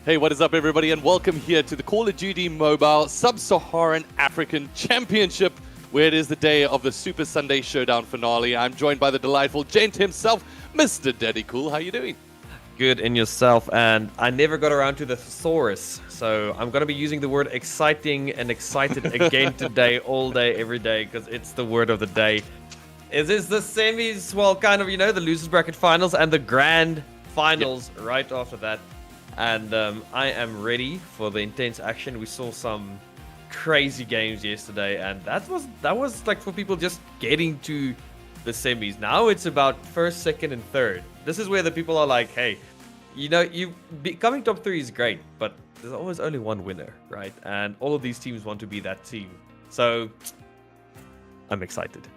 Hey, what is up, everybody, and welcome here to the Call of Duty Mobile Sub-Saharan African Championship, where it is the day of the Super Sunday Showdown finale. I'm joined by the delightful gent himself, Mr. Daddy Cool. How you doing? Good in yourself, and I never got around to the thesaurus, so I'm going to be using the word exciting and excited again today, all day, every day, because it's the word of the day. Is this the semis? Well, kind of, the losers bracket finals and the grand finals right after that. And I am ready for the intense action. We saw some crazy games yesterday, and that was like for people just getting to the semis. Now it's about first, second, and third. This is where the people are like, hey, becoming top 3 is great, but there's always only one winner, right? And all of these teams want to be that team. So I'm excited.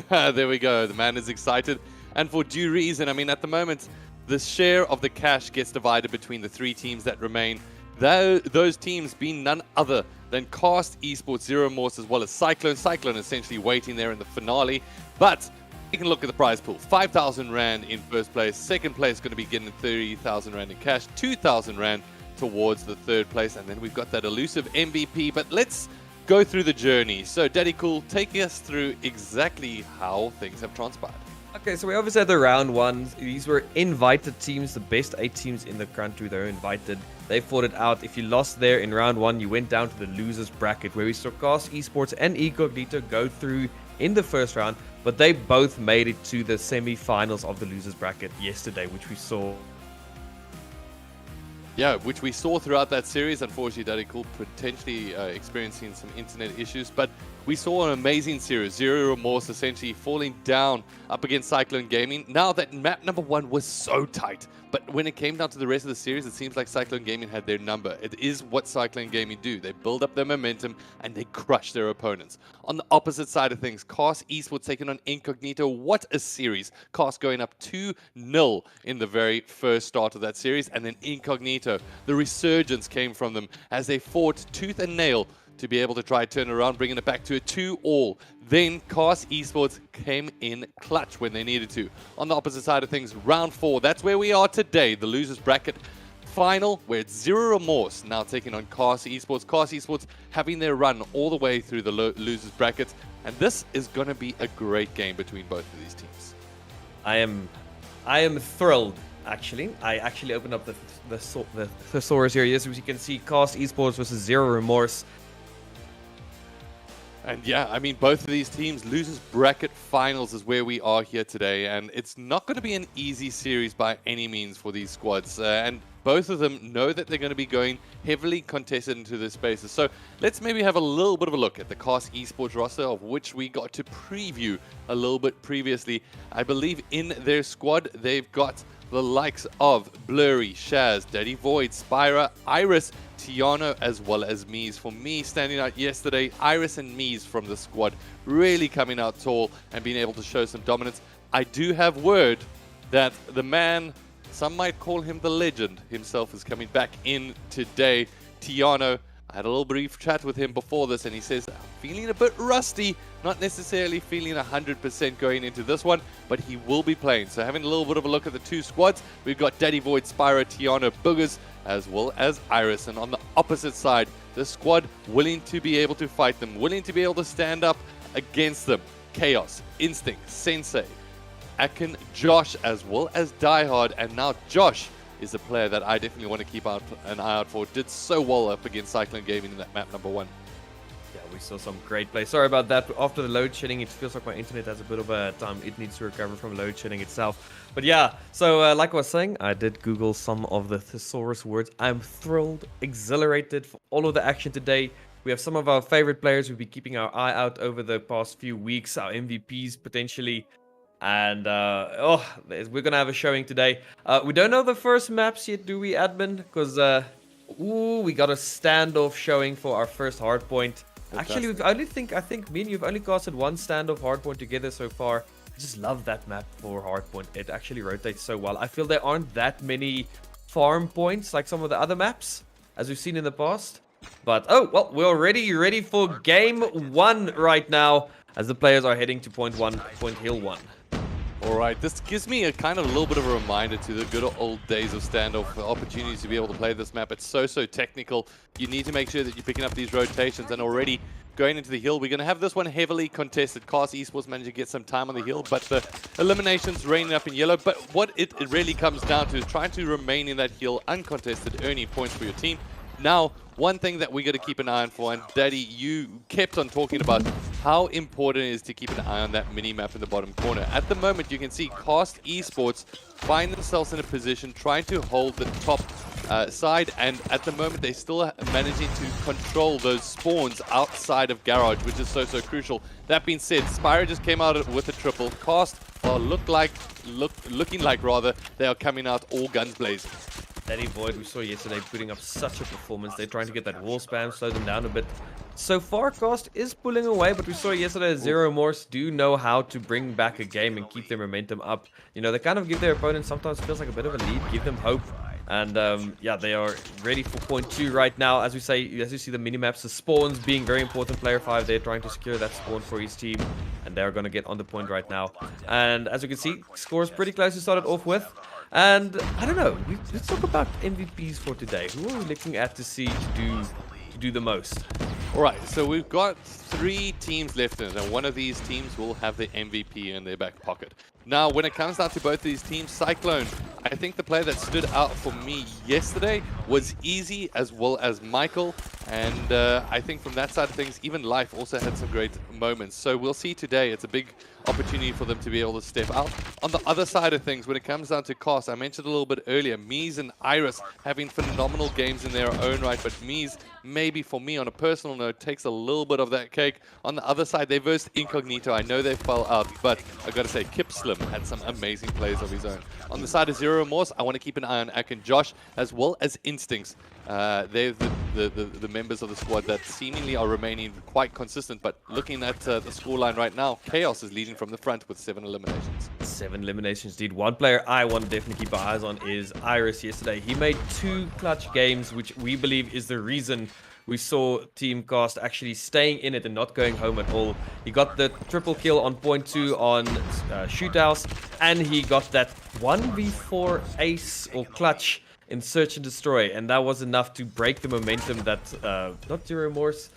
There we go. The man is excited, and for due reason. I mean, at the moment, the share of the cash gets divided between the 3 teams that remain. Those teams being none other than Cast Esports, Zero Remorse, as well as Cyclone. Cyclone essentially waiting there in the finale. But you can look at the prize pool. 5,000 Rand in first place. Second place is going to be getting 30,000 Rand in cash. 2,000 Rand towards the third place. And then we've got that elusive MVP. But let's go through the journey. So, Daddy Cool, take us through exactly how things have transpired. Okay, so we obviously had the round 1. These were invited teams, the best 8 teams in the country. They were invited. They fought it out. If you lost there in round 1, you went down to the losers bracket, where we saw Cast Esports and Incognito go through in the first round, but they both made it to the semi-finals of the losers bracket yesterday, which we saw. Yeah, which we saw throughout that series. Unfortunately, Daddy Cool potentially experiencing some internet issues, but we saw an amazing series. Zero Remorse essentially falling down up against Cyclone Gaming. Now that map number 1 was so tight, but when it came down to the rest of the series, it seems like Cyclone Gaming had their number. It is what Cyclone Gaming do. They build up their momentum and they crush their opponents. On the opposite side of things, Cast Esports taking on Incognito. What a series. Cast going up 2-0 in the very first start of that series, and then Incognito, the resurgence came from them as they fought tooth and nail to be able to try turn around, bringing it back to a 2-all. Then Cast Esports came in clutch when they needed to. On the opposite side of things, round 4, that's where we are today, the losers bracket final, where it's Zero Remorse now taking on Cast Esports. Cast Esports having their run all the way through the losers bracket, and this is going to be a great game between both of these teams. I am thrilled. Actually, I opened up the thesaurus here. Yes, as you can see, Cast Esports versus Zero Remorse. And yeah, I mean, both of these teams, losers bracket finals is where we are here today. And it's not going to be an easy series by any means for these squads. And both of them know that they're going to be going heavily contested into their spaces. So let's maybe have a little bit of a look at the Cast Esports roster, of which we got to preview a little bit previously. I believe in their squad, they've got the likes of Blurry, Shaz, Daddy Void, Spyra, Iris, Tiano, as well as Mies. For me, standing out yesterday, Iris and Mies from the squad really coming out tall and being able to show some dominance. I do have word that the man, some might call him the legend himself, is coming back in today. Tiano, I had a little brief chat with him before this, and he says, I'm feeling a bit rusty, not necessarily feeling 100% going into this one, but he will be playing. So having a little bit of a look at the 2 squads, we've got Daddy Void, Spyro, Tiano, Boogers, as well as Iris. And on the opposite side, the squad willing to be able to fight them, willing to be able to stand up against them. Chaos, Instinct, Sensei, Akin, Josh, as well as Diehard. And now Josh is a player that I definitely want to keep an eye out for. Did so well up against Cyclone Gaming in that map number 1. Yeah, we saw some great play. Sorry about that. After the load shedding, it feels like my internet has a bit of a time. It needs to recover from load shedding itself. But yeah, so like I was saying, I did Google some of the thesaurus words. I'm thrilled, exhilarated for all of the action today. We have some of our favorite players we'll be keeping our eye out over the past few weeks, our MVPs potentially. And we're going to have a showing today. We don't know the first maps yet, do we, admin? Because, we got a standoff showing for our first hardpoint. Actually, I think me and you've only casted 1 standoff hardpoint together so far. I just love that map for hardpoint. It actually rotates so well. I feel there aren't that many farm points like some of the other maps, as we've seen in the past. But, oh, well, we're already ready for game 1 right now, as the players are heading to point 1, Point Hill 1. All right, this gives me a kind of a little bit of a reminder to the good old days of standoff, opportunities to be able to play this map. It's so technical. You need to make sure that you're picking up these rotations, and already going into the hill, we're going to have this one heavily contested. Cast Esports managed to get some time on the hill, but the eliminations raining up in yellow. But what it really comes down to is trying to remain in that hill uncontested, earning points for your team. Now, one thing that we got to keep an eye on for, and Daddy, you kept on talking about how important it is to keep an eye on that mini-map in the bottom corner. At the moment, you can see Cast Esports find themselves in a position trying to hold the top side, and at the moment, they're still managing to control those spawns outside of Garage, which is so crucial. That being said, Spyro just came out with a triple. Cast are looking like they are coming out all guns blazing. Danny Void, we saw yesterday, putting up such a performance. They're trying to get that wall spam, slow them down a bit. So far, Cast is pulling away, but we saw yesterday Zero Morse do know how to bring back a game and keep their momentum up. You know, they kind of give their opponents sometimes feels like a bit of a lead, give them hope. And yeah, they are ready for point 2 right now. As we say, as you see the minimaps, the spawns being very important. Player 5, they're trying to secure that spawn for his team, and they're going to get on the point right now. And as you can see, scores pretty close to start it off with. And I don't know, let's talk about MVPs for today. Who are we looking at to see to do the most? All right, so we've got 3 teams left in it, and one of these teams will have the MVP in their back pocket. Now, when it comes down to both these teams, Cyclone, I think the player that stood out for me yesterday was Easy as well as Michael. And I think from that side of things, even Life also had some great moments. So we'll see today. It's a big opportunity for them to be able to step out. On the other side of things, when it comes down to Cast, I mentioned a little bit earlier, Mies and Iris having phenomenal games in their own right. But Mies, maybe for me, on a personal note, takes a little bit of that cake. On the other side, they versed Incognito. I know they fell out, but I got to say, Kip Slim had some amazing plays of his own. On the side of Zero Morse, I want to keep an eye on Ak and Josh, as well as Instincts. They're the members of the squad that seemingly are remaining quite consistent, but looking at the scoreline right now, Chaos is leading from the front with 7 eliminations. 7 eliminations, indeed. One player I want to definitely keep our eyes on is Iris yesterday. He made 2 clutch games, which we believe is the reason we saw Team Cast actually staying in it and not going home at all. He got the triple kill on point 2 on Shoothouse, and he got that 1v4 ace or clutch in Search and Destroy, and that was enough to break the momentum that not Zero Remorse,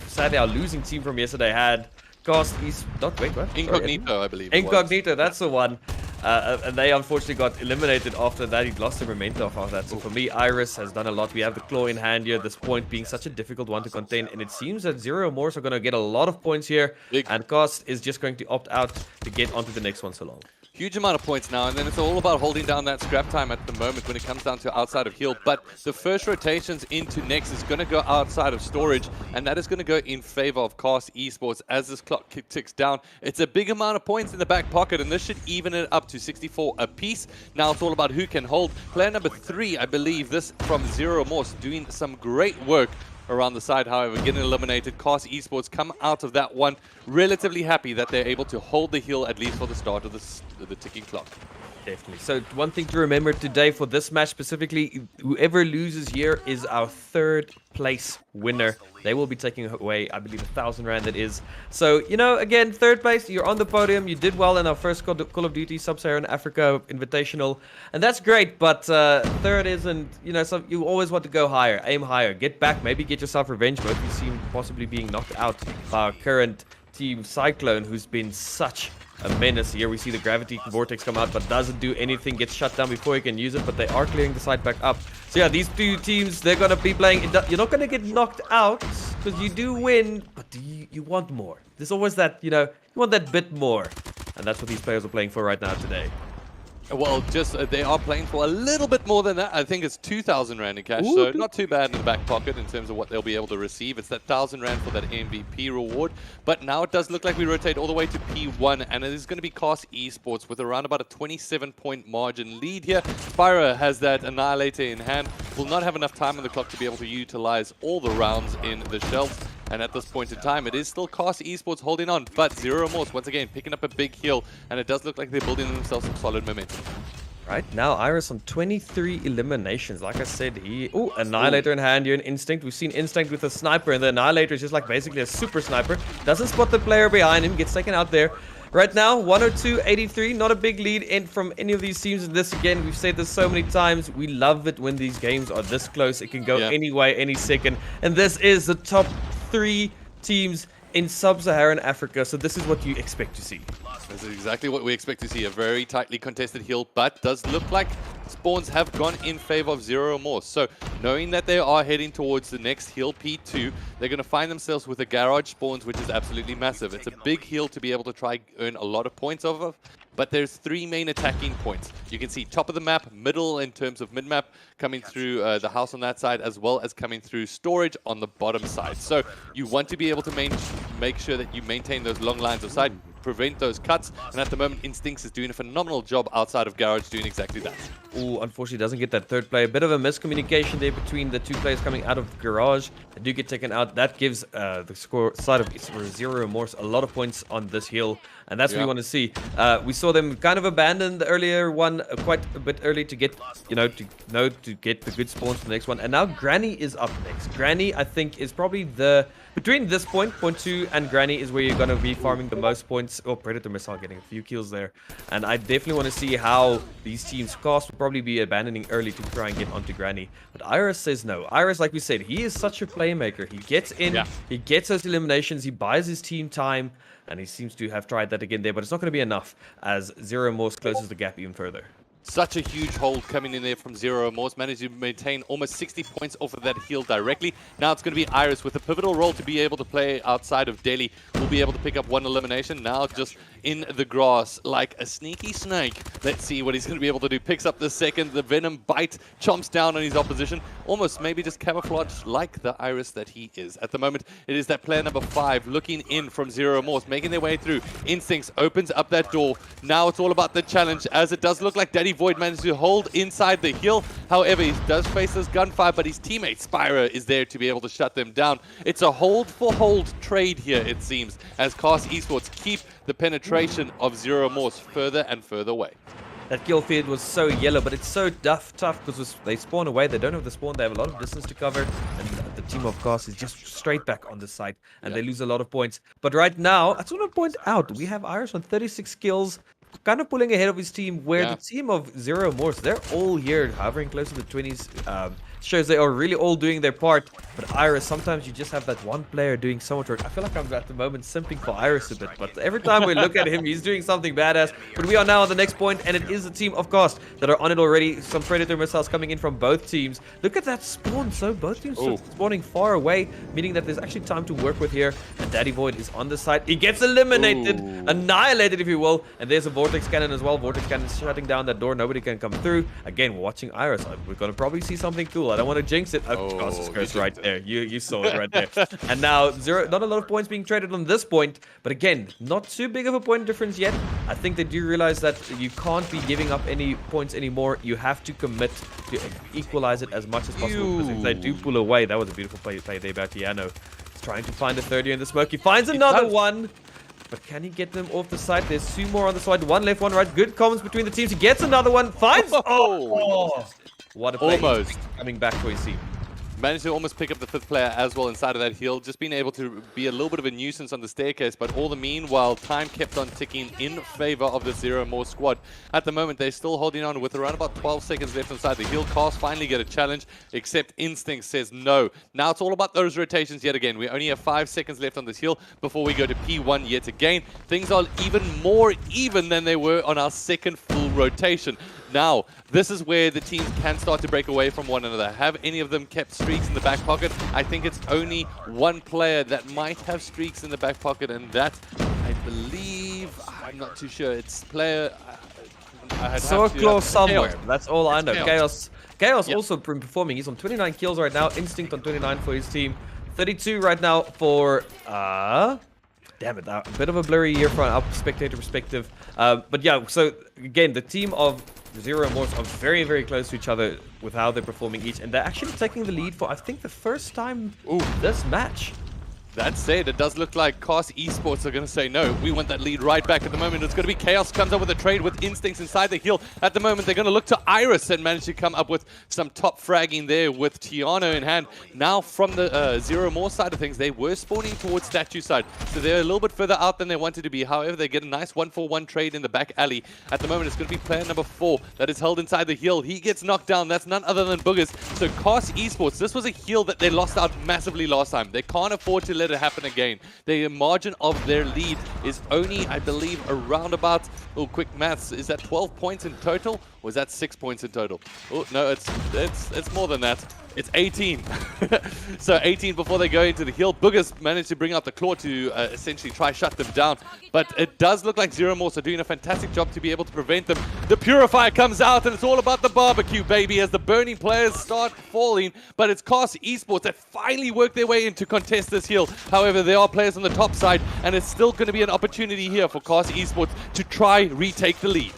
sadly our losing team from yesterday had. Cast East, not wait, what? Incognito, Sorry, I believe. Incognito, that's the one. And they unfortunately got eliminated after that. He lost the momentum of that. So for me, Iris has done a lot. We have the claw in hand here. This point being such a difficult one to contain. And it seems that Zero Morse are going to get a lot of points here. And Cast is just going to opt out to get onto the next one so long. Huge amount of points now, and then it's all about holding down that scrap time at the moment when it comes down to outside of heal. But the first rotations into next is going to go outside of storage, and that is going to go in favor of Cast Esports as this clock ticks down. It's a big amount of points in the back pocket, and this should even it up to 64 apiece. Now it's all about who can hold. Player number 3, I believe, this from Zero Morse, doing some great work around the side, however, getting eliminated. Cast Esports come out of that one relatively happy that they're able to hold the hill at least for the start of the ticking clock. Definitely. So one thing to remember today for this match specifically, whoever loses here is our 3rd place winner. They will be taking away, I believe, 1,000 Rand that is. So, you know, again, 3rd place, you're on the podium. You did well in our first Call of Duty Sub-Saharan Africa Invitational. And that's great, but 3rd isn't, you know, you always want to go higher, aim higher, get back, maybe get yourself revenge mode. You seem possibly being knocked out by our current team Cyclone, who's been such a menace. Here we see the gravity vortex come out, but doesn't do anything, gets shut down before he can use it, but they are clearing the side back up. So yeah, these 2 teams, they're going to be playing. You're not going to get knocked out because you do win, but you want more. There's always that, you know, you want that bit more. And that's what these players are playing for right now today. Well, just they are playing for a little bit more than that. I think it's 2,000 Rand in cash, Ooh, so not too bad in the back pocket in terms of what they'll be able to receive. It's that 1,000 Rand for that MVP reward. But now it does look like we rotate all the way to P1, and it is going to be Cast Esports with around about a 27-point margin lead here. Spyro has that Annihilator in hand. Will not have enough time on the clock to be able to utilize all the rounds in the shelves. And at this point in time, it is still Cast Esports holding on, but Zero Remorse, once again, picking up a big heal, and it does look like they're building themselves some solid momentum. Right, now Iris on 23 eliminations. Like I said, Annihilator in hand here in Instinct. We've seen Instinct with a sniper, and the Annihilator is just like basically a super sniper. Doesn't spot the player behind him, gets taken out there. right now, 102-83. Not a big lead in from any of these teams. And this, again, we've said this so many times. We love it when these games are this close. It can go any way, any second. And this is the top 3 teams in sub-Saharan Africa. So this is what you expect to see. This is exactly what we expect to see. A very tightly contested hill, but does look like spawns have gone in favor of Zero Remorse. So knowing that they are heading towards the next hill, P2, they're going to find themselves with a garage spawns, which is absolutely massive. It's a big hill to be able to try earn a lot of points off of. But there's 3 main attacking points. You can see top of the map, middle in terms of mid-map, coming through the house on that side, as well as coming through storage on the bottom side. So you want to be able to make sure that you maintain those long lines of sight, prevent those cuts, and at the moment Instincts is doing a phenomenal job outside of garage doing exactly that. Oh, unfortunately doesn't get that third play. A bit of a miscommunication there between the 2 players coming out of garage. They do get taken out. That gives the score side of Zero Remorse a lot of points on this hill, and that's what we want to see. We saw them kind of abandon the earlier one quite a bit early to get, to get the good spawns for the next one. And now Granny is up next. Granny, I think, is probably between this point 2, and Granny is where you're going to be farming the most points. Oh, Predator Missile getting a few kills there. And I definitely want to see how these teams cast will probably be abandoning early to try and get onto Granny. But Iris says no. Iris, like we said, he is such a playmaker. He gets in, he gets those eliminations, he buys his team time, and he seems to have tried that again there. But it's not going to be enough as Zero Remorse closes the gap even further. Such a huge hold coming in there from Zero Remorse. Managed to maintain almost 60 points off of that heal directly. Now it's going to be Iris with a pivotal role to be able to play outside of Delhi. Will be able to pick up 1 elimination. Now just in the grass like a sneaky snake. Let's see what he's going to be able to do. Picks up the second. The Venom bite chomps down on his opposition. Almost maybe just camouflage like the Iris that he is. At the moment, it is that player number 5 looking in from Zero Remorse, making their way through. Instincts opens up that door. Now it's all about the challenge, as it does look like Daddy Void managed to hold inside the hill. However, he does face this gunfire, but his teammate Spyro is there to be able to shut them down. It's a hold for hold trade here, it seems, as Cast Esports keep the penetration of Zero Remorse further and further away. That kill feed was so yellow, but it's so tough because they spawn away. They don't have the spawn. They have a lot of distance to cover. And the team of Cast is just straight back on the site. And they lose a lot of points. But right now, I just want to point out, we have Iris on 36 kills, kind of pulling ahead of his team, where the team of Zero Remorse, they're all here hovering close to the 20s. Shows they are really all doing their part. But Iris, sometimes you just have that one player doing so much work. I feel like I'm at the moment simping for Iris a bit, but every time we look at him, he's doing something badass. But we are now on the next point, and it is the team of Cast that are on it already. Some Predator missiles coming in from both teams. Look at that spawn. So both teams are spawning far away, meaning that there's actually time to work with here. And Daddy Void is on the side. He gets eliminated, annihilated, if you will. And there's a Vortex Cannon as well. Vortex Cannon is shutting down that door. Nobody can come through. Again, watching Iris. We're going to probably see something cool. I don't want to jinx it. Cast curse right there. You saw it right there. And now not a lot of points being traded on this point, but again, not too big of a point difference yet. I think they do realize that you can't be giving up any points anymore. You have to commit to equalize it as much as possible, because if they do pull away, that was a beautiful play there by Tiano. He's trying to find a third here in the smoke. He finds another one. But can he get them off the side? There's 2 more on the side. 1 left, 1 right. Good comms between the teams. He gets another one. Finds... What a play. Almost. Coming back for his team. Managed to almost pick up the 5th player as well inside of that hill. Just being able to be a little bit of a nuisance on the staircase, but all the meanwhile, time kept on ticking in favor of the Zero Remorse squad. At the moment, they're still holding on with around about 12 seconds left inside the hill. Cast finally get a challenge, except Instinct says no. Now it's all about those rotations yet again. We only have 5 seconds left on this hill before we go to P1 yet again. Things are even more even than they were on our second full rotation. Now, this is where the teams can start to break away from one another. Have any of them kept streaks in the back pocket? I think it's only one player that might have streaks in the back pocket, and that, I believe, I'm not too sure. It's player... So close somewhere. Chaos. That's all I know. Chaos also performing. He's on 29 kills right now. Instinct on 29 for his team. 32 right now for... Damn it, a bit of a blurry year from our spectator perspective. But yeah, so again, the team of Zero Remorse are very, very close to each other with how they're performing each. And they're actually taking the lead for, I think, the first time this match. That said, it does look like Cast Esports are going to say no. We want that lead right back at the moment. It's going to be Chaos comes up with a trade with Instincts inside the hill. At the moment, they're going to look to Iris and manage to come up with some top fragging there with Tiano in hand. Now from the Zero More side of things, they were spawning towards Statue side. So they're a little bit further out than they wanted to be. However, they get a nice 1-for-1 trade in the back alley. At the moment, it's going to be player number 4 that is held inside the hill. He gets knocked down. That's none other than Boogers. So Cast Esports, this was a heal that they lost out massively last time. They can't afford to let it happen again. The margin of their lead is only, I believe, around about, oh, quick maths, is that 12 points in total? Or is that 6 points in total? Oh, no, it's more than that. It's 18. So 18 before they go into the hill. Boogers managed to bring out the claw to essentially try shut them down. But it does look like Zero Morse are doing a fantastic job to be able to prevent them. The Purifier comes out and it's all about the barbecue, baby, as the burning players start falling. But it's Cast Esports that finally work their way in to contest this hill. However, there are players on the top side and it's still going to be an opportunity here for Cast Esports to try retake the lead.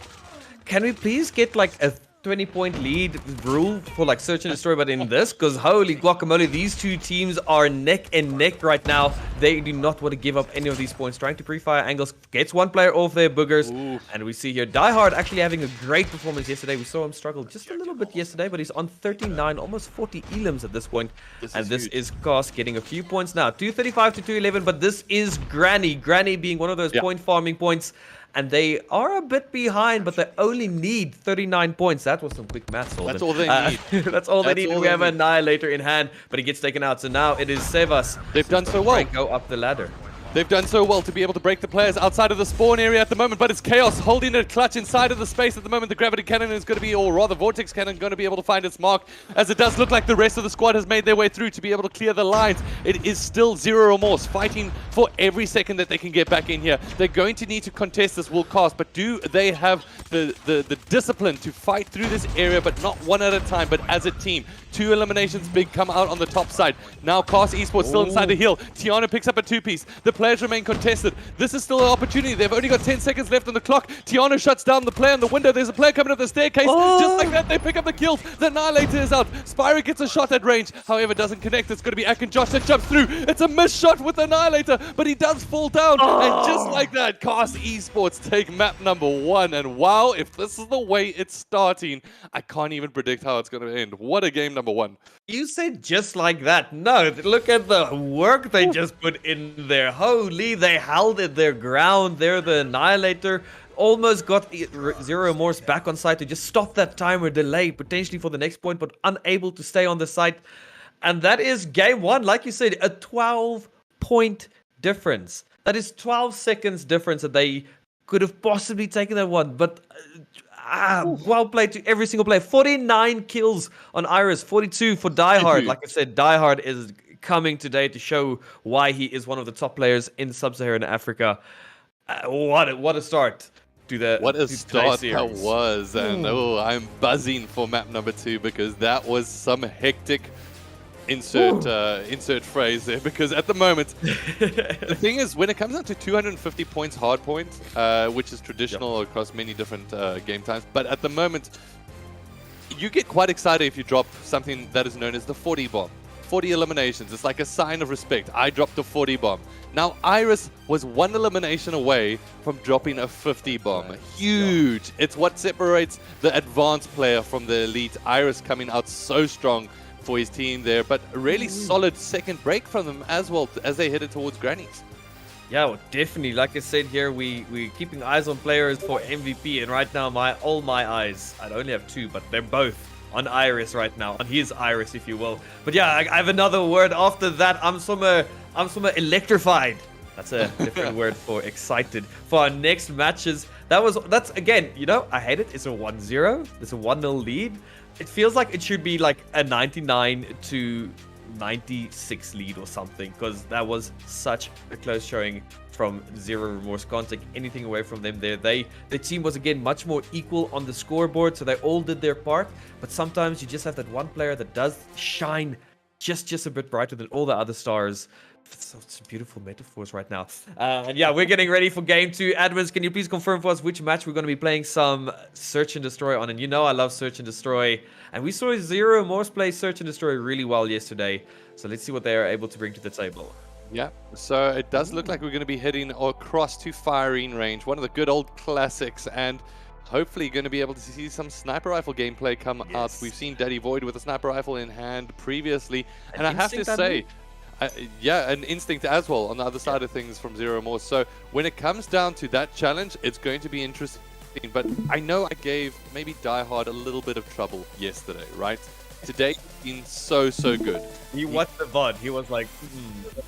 Can we please get like a 20-point lead rule for like search and destroy, but in this? Because holy guacamole, these two teams are neck and neck right now. They do not want to give up any of these points. Trying to pre-fire angles, gets one player off their Boogers. Ooh. And we see here Diehard actually having a great performance yesterday. We saw him struggle just a little bit yesterday, but he's on 39, almost 40 elims at this point. This is Cast getting a few points now. 235 to 211, but this is Granny. Granny being one of those point farming points. And they are a bit behind, but they only need 39 points. That was some quick maths. That's all they need. That's all they need. We have Annihilator in hand, but he gets taken out. So now it is Sevas. They've done so well. Go up the ladder. They've done so well to be able to break the players outside of the spawn area at the moment, but it's Chaos holding it clutch inside of the space at the moment. The Gravity Cannon is going to be, or rather Vortex Cannon, going to be able to find its mark, as it does look like the rest of the squad has made their way through to be able to clear the lines. It is still Zero Remorse fighting for every second that they can get back in here. They're going to need to contest this will Cast, but do they have the discipline to fight through this area, but not one at a time, but as a team? 2 eliminations big come out on the top side. Now Cast Esports still inside the hill. Tiana picks up a 2-piece. The players remain contested. This is still an opportunity. They've only got 10 seconds left on the clock. Tiana shuts down the player in the window. There's a player coming up the staircase. Just like that, they pick up the kills. The Annihilator is out. Spyro gets a shot at range. However, doesn't connect. It's going to be Ak and Josh that jumps through. It's a missed shot with the Annihilator, but he does fall down. And just like that, Cast Esports take map number 1. And wow, if this is the way it's starting, I can't even predict how it's going to end. What a game number 1. You said just like that. No, look at the work they just put in there. Holy, they held it their ground. They're the Annihilator. Almost got Zero Remorse back on site to just stop that timer delay, potentially for the next point, but unable to stay on the site. And that is game 1. Like you said, a 12-point difference. That is 12 seconds difference that they could have possibly taken that one. But well played to every single player. 49 kills on Iris, 42 for Diehard. Like I said, Diehard is coming today to show why he is one of the top players in Sub-Saharan Africa. What a start to the What a start that was. And I'm buzzing for map number 2 because that was some hectic insert phrase there, because at the moment the thing is, when it comes down to 250 points hard points, which is traditional across many different game times, but at the moment you get quite excited if you drop something that is known as the 40 bomb. 40 eliminations, it's like a sign of respect. I dropped a 40 bomb. Now Iris was 1 elimination away from dropping a 50 bomb. Huge. It's what separates the advanced player from the elite. Iris coming out so strong for his team there, but a really solid second break from them as well as they headed towards Grannies. Yeah, well, definitely. Like I said here, we're keeping eyes on players for MVP, and right now all my eyes, I only have 2, but they're both on Iris right now, on his Iris, if you will. But yeah, I have another word after that. I'm some electrified. That's a different word for excited. For our next matches, that's again, you know, I hate it. It's a 1-0. It's a 1-0 lead. It feels like it should be like a 99 to 96 lead or something, because that was such a close showing from Zero Remorse. Can't take anything away from them there. The team was again much more equal on the scoreboard, so they all did their part. But sometimes you just have that one player that does shine just a bit brighter than all the other stars. So some beautiful metaphors right now. And yeah, we're getting ready for game 2. Admins, can you please confirm for us which match we're going to be playing some Search and Destroy on? And you know I love Search and Destroy. And we saw Zero Remorse play Search and Destroy really well yesterday. So let's see what they are able to bring to the table. Yeah, so it does look like we're going to be heading across to firing range, one of the good old classics, and hopefully going to be able to see some sniper rifle gameplay come out. We've Yes. seen Daddy Void with a sniper rifle in hand previously, An and I have to instinct, I say, believe? yeah, an instinct as well on the other side of things from Zero More. So when it comes down to that challenge, it's going to be interesting. But I know I gave maybe Die Hard a little bit of trouble yesterday, right? Today has been so good. He watched the VOD. He was like,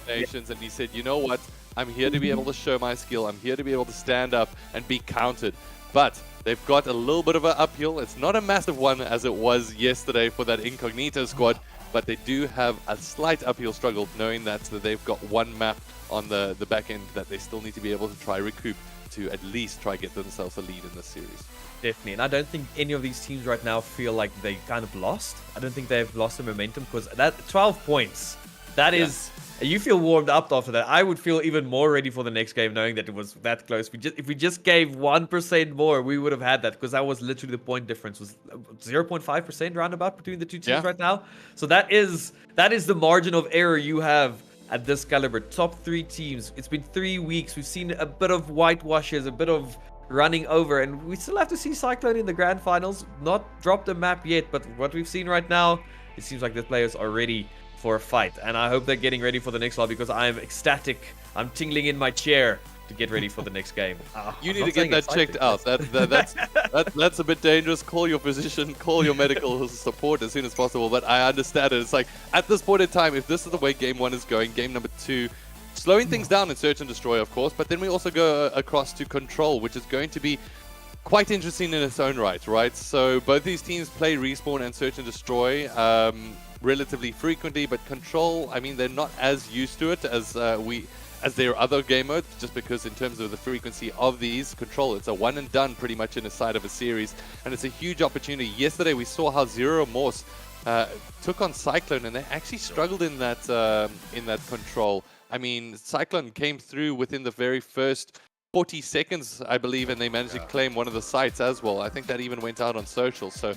Nations, and he said, you know what? I'm here to be able to show my skill. I'm here to be able to stand up and be counted. But they've got a little bit of an uphill. It's not a massive one as it was yesterday for that Incognito squad, but they do have a slight uphill struggle knowing that they've got one map on the back end that they still need to be able to try recoup to at least try get themselves a lead in this series. definitely. And I don't think any of these teams right now feel like they kind of lost. I don't think they've lost the momentum because that 12 points, that is, you feel warmed up after that. I would feel even more ready for the next game knowing that it was that close. If we just gave 1% more, we would have had that because that was literally the point difference was 0.5% roundabout between the two teams right now. So that is the margin of error you have at this caliber. Top 3 teams. It's been 3 weeks. We've seen a bit of whitewashes, a bit of running over, and we still have to see Cyclone in the grand finals. Not drop the map yet, but what we've seen right now, it seems like the players are ready for a fight, and I hope they're getting ready for the next one because I am ecstatic. I'm tingling in my chair to get ready for the next game. You need to get that checked out. That's a bit dangerous. Call your physician, call your medical support as soon as possible. But I understand it. It's like at this point in time, if this is the way game 1 is going, game number 2, slowing things down in Search and Destroy, of course, but then we also go across to Control, which is going to be quite interesting in its own right? So both these teams play Respawn and Search and Destroy relatively frequently, but Control, I mean, they're not as used to it as their other game modes, just because in terms of the frequency of these, Control, it's a one and done pretty much in the side of a series, and it's a huge opportunity. Yesterday we saw how Zero Morse took on Cyclone, and they actually struggled in that Control. I mean, Cyclone came through within the very first 40 seconds, I believe, and they managed to claim one of the sites as well. I think that even went out on social. So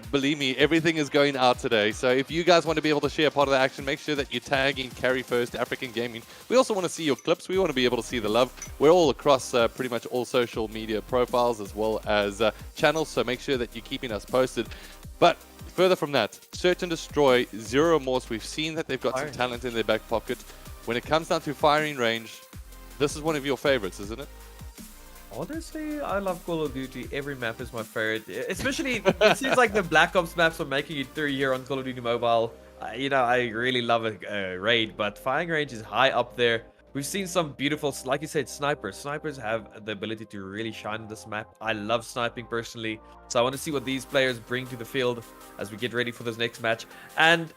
believe me, everything is going out today. So if you guys want to be able to share part of the action, make sure that you're tagging Carry First African Gaming. We also want to see your clips. We want to be able to see the love. We're all across pretty much all social media profiles as well as channels. So make sure that you're keeping us posted. But further from that, Search and Destroy, Zero Morse, we've seen that they've got some talent in their back pocket. When it comes down to firing range, this is one of your favorites, isn't it? Honestly, I love Call of Duty. Every map is my favorite. Especially, it seems like the Black Ops maps are making it through here on Call of Duty Mobile. You know, I really love a raid, but firing range is high up there. We've seen some beautiful, like you said, snipers. Snipers have the ability to really shine on this map. I love sniping personally, so I want to see what these players bring to the field as we get ready for this next match. And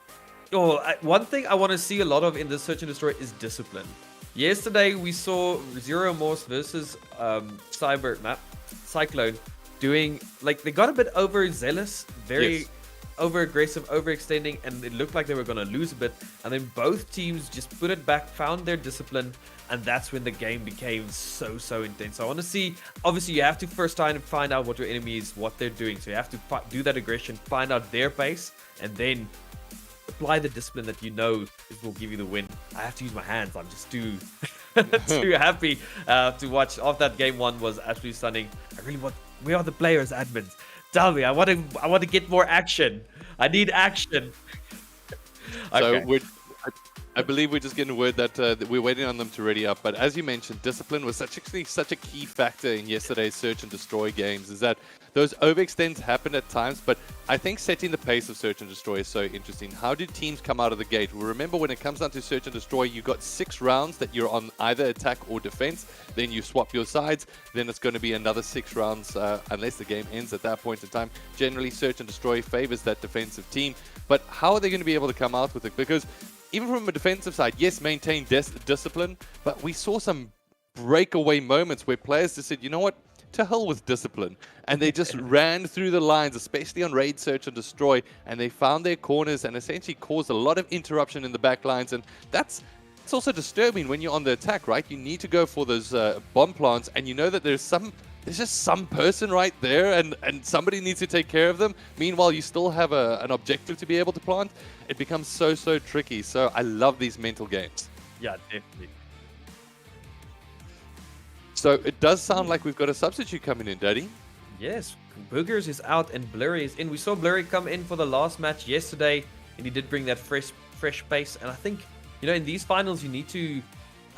one thing I want to see a lot of in this Search and Destroy is discipline. Yesterday we saw Zero Morse versus Cyclone doing, like, they got a bit overzealous, very over aggressive, overextending, and it looked like they were going to lose a bit, and then both teams just put it back, found their discipline, and that's when the game became so intense. So I want to see, obviously you have to first try and find out what your enemy is, what they're doing, so you have to do that aggression, find out their pace, and then apply the discipline that you know will give you the win. I have to use my hands. I'm just too too happy to watch. Off that game 1 was absolutely stunning. I really want. We are the players, admins. Tell me. I want to get more action. I need action. Okay. So I believe we're just getting word that we're waiting on them to ready up. But as you mentioned, discipline was such a key factor in yesterday's Search and Destroy games. Is that those overextends happen at times, but I think setting the pace of Search and Destroy is so interesting. How do teams come out of the gate? Well, remember, when it comes down to Search and Destroy, you got 6 rounds that you're on either attack or defense. Then you swap your sides. Then it's going to be another 6 rounds unless the game ends at that point in time. Generally, Search and Destroy favors that defensive team. But how are they going to be able to come out with it? Because even from a defensive side, yes, maintain discipline, but we saw some breakaway moments where players just said, you know what, to hell with discipline. And they just ran through the lines, especially on Raid, Search and Destroy, and they found their corners and essentially caused a lot of interruption in the back lines. And it's also disturbing when you're on the attack, right? You need to go for those bomb plants, and you know that there's just some person right there, and somebody needs to take care of them. Meanwhile, you still have an objective to be able to plant. It becomes so tricky. So I love these mental games. Yeah, definitely. So it does sound like we've got a substitute coming in, Daddy. Yes, Boogers is out and Blurry is in. We saw Blurry come in for the last match yesterday, and he did bring that fresh pace. And I think, in these finals, you need to.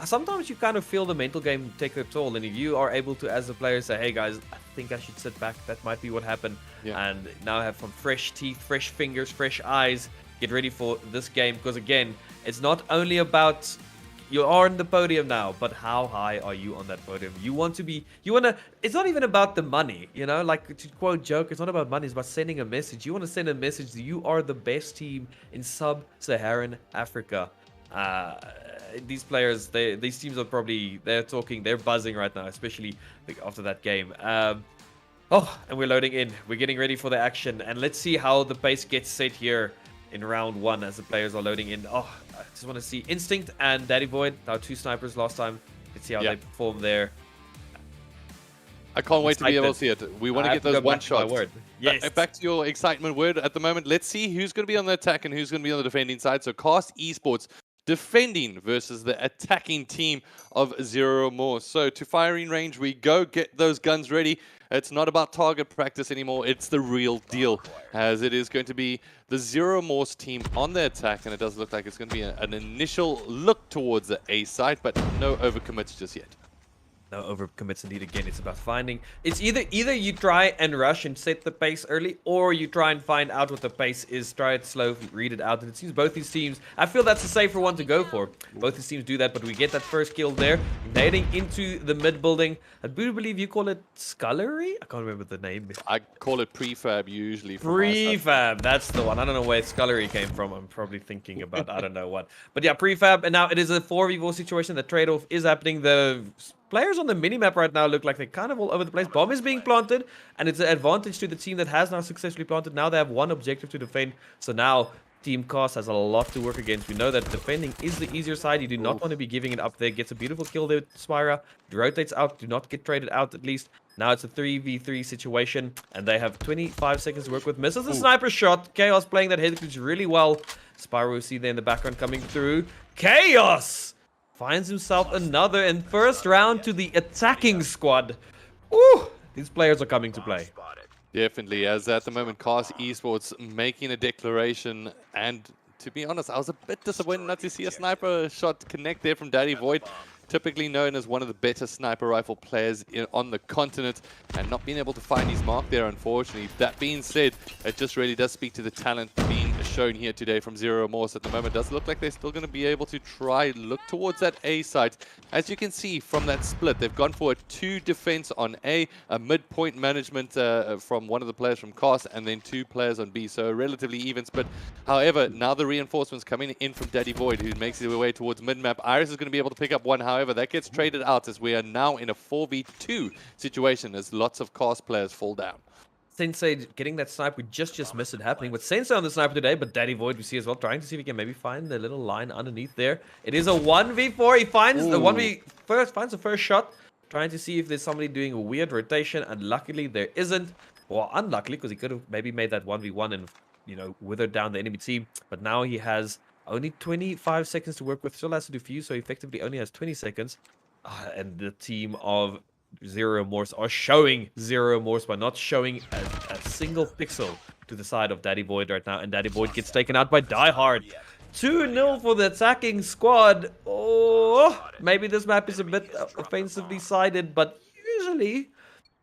Sometimes you kind of feel the mental game take a toll, and if you are able to, as a player, say, "Hey guys, I think I should sit back," that might be what happened. Yeah. And now I have some fresh teeth, fresh fingers, fresh eyes. Get ready for this game, because again, it's not only about. You are on the podium now, but how high are you on that podium? You want to, it's not even about the money, like to quote Joke, it's not about money, it's about sending a message. You want to send a message that you are the best team in sub-Saharan Africa. These players, these teams are probably, they're buzzing right now, especially after that game. And we're loading in. We're getting ready for the action, and let's see how the pace gets set here in round 1 as the players are loading in. I just want to see Instinct and Daddy Void, our 2 snipers last time. Let's see how they perform there. I can't wait to be able to see it. We want to get those one shots. Yes. Back to your excitement word at the moment. Let's see who's going to be on the attack and who's going to be on the defending side. So Cast Esports defending versus the attacking team of Zero More. So to firing range we go. Get those guns ready. It's not about target practice anymore. It's the real deal, as it is going to be the Zero More's team on the attack, and it does look like it's going to be an initial look towards the A side, but no overcommits just yet. No overcommits indeed. Again, it's about finding. It's either you try and rush and set the pace early, or you try and find out what the pace is. Try it slow, read it out. And it seems both these teams, I feel that's a safer one to go for. Both these teams do that, but we get that first kill there. Nading into the mid building. I do believe you call it Scullery? I can't remember the name. I call it prefab usually. Prefab, that's the one. I don't know where Scullery came from. I'm probably thinking about I don't know what. But yeah, prefab, and now it is a 4v4 situation. The trade-off is happening. The players on the minimap right now look like they're kind of all over the place. Bomb is being planted, and it's an advantage to the team that has now successfully planted. Now they have one objective to defend. So now Team Cast has a lot to work against. We know that defending is the easier side. You do not want to be giving it up there. Gets a beautiful kill there with Spyra. Rotates out. Do not get traded out at least. Now it's a 3v3 situation, and they have 25 seconds to work with. Misses the sniper shot. Chaos playing that head glitch really well. Spyro we see there in the background coming through. Chaos finds himself another and first round to the attacking squad. Ooh, these players are coming to play. Definitely, as at the moment, Cast Esports making a declaration, and to be honest, I was a bit disappointed not to see a sniper shot connect there from Daddy Void, typically known as one of the better sniper rifle players on the continent, and not being able to find his mark there, unfortunately. That being said, it just really does speak to the talent being shown here today from Zero Morse. At the moment, does look like they're still going to be able to try look towards that A site. As you can see from that split, they've gone for a 2 defense on A, a midpoint management from one of the players from Cast, and then 2 players on B, so a relatively even split. However, now the reinforcements coming in from Daddy Void, who makes his way towards mid-map. Iris is going to be able to pick up one. However, that gets traded out as we are now in a 4v2 situation as lots of Cast players fall down. Sensei getting that snipe, we just missed it happening with Sensei on the sniper today, but Daddy Void we see as well, trying to see if he can maybe find the little line underneath there. It is a 1v4. He finds finds the first shot, trying to see if there's somebody doing a weird rotation, and luckily there isn't, or unluckily, because he could have maybe made that 1v1 and withered down the enemy team. But now he has only 25 seconds to work with, still has to defuse, so effectively only has 20 seconds. And the team of Zero Morse are showing Zero Morse by not showing a single pixel to the side of Daddy Void right now, and Daddy Void gets taken out by Die Hard. 2-0 for the attacking squad. Oh, maybe this map is a bit offensively sided, but usually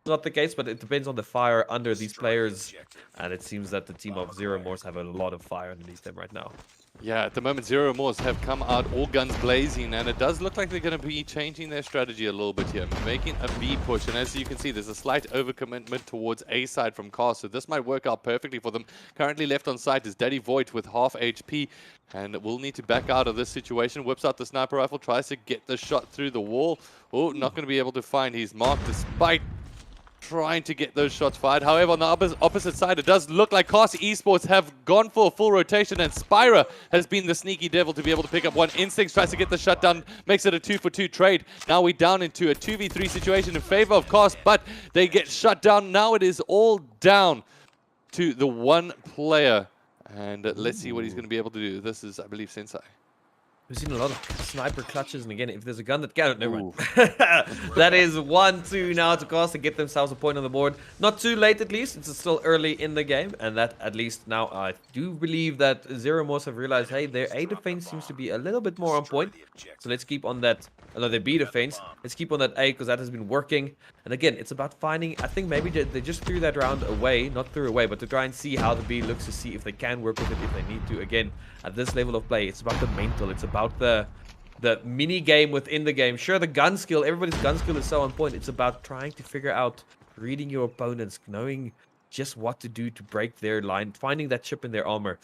not the case, but it depends on the fire under these players, and it seems that the team of Zero Morse have a lot of fire underneath them right now. Yeah, at the moment, Zero Morse have come out all guns blazing, and it does look like they're going to be changing their strategy a little bit here, making a B push. And as you can see, there's a slight overcommitment towards A side from Cast, so this might work out perfectly for them. Currently left on site is Daddy Void with half HP, and will need to back out of this situation. Whips out the sniper rifle, tries to get the shot through the wall. Oh, not going to be able to find his mark despite trying to get those shots fired. However, on the opposite side, it does look like Cast Esports have gone for a full rotation, and Spyra has been the sneaky devil to be able to pick up one. Instincts tries to get the shutdown, makes it a 2-for-2 trade. Now we're down into a 2v3 situation in favor of Cast, but they get shut down. Now it is all down to the one player, and let's see what he's going to be able to do. This is, I believe, Sensei. We've seen a lot of sniper clutches, and again, if there's a gun that can, never mind. Ooh. That is 1-2 now to Cost to get themselves a point on the board. Not too late, at least. It's still early in the game, and that at least now I do believe that Zero Morse have realized, hey, their A defense seems to be a little bit more on point. So let's keep on that. Although their B defense, let's keep on that A because that has been working. And again, it's about finding. I think maybe they just threw that round away, not threw away, but to try and see how the B looks to see if they can work with it if they need to. Again, at this level of play, it's about the mental. It's about the mini game within the game. Sure, the gun skill, everybody's gun skill is so on point. It's about trying to figure out, reading your opponents, knowing just what to do to break their line, finding that chip in their armor.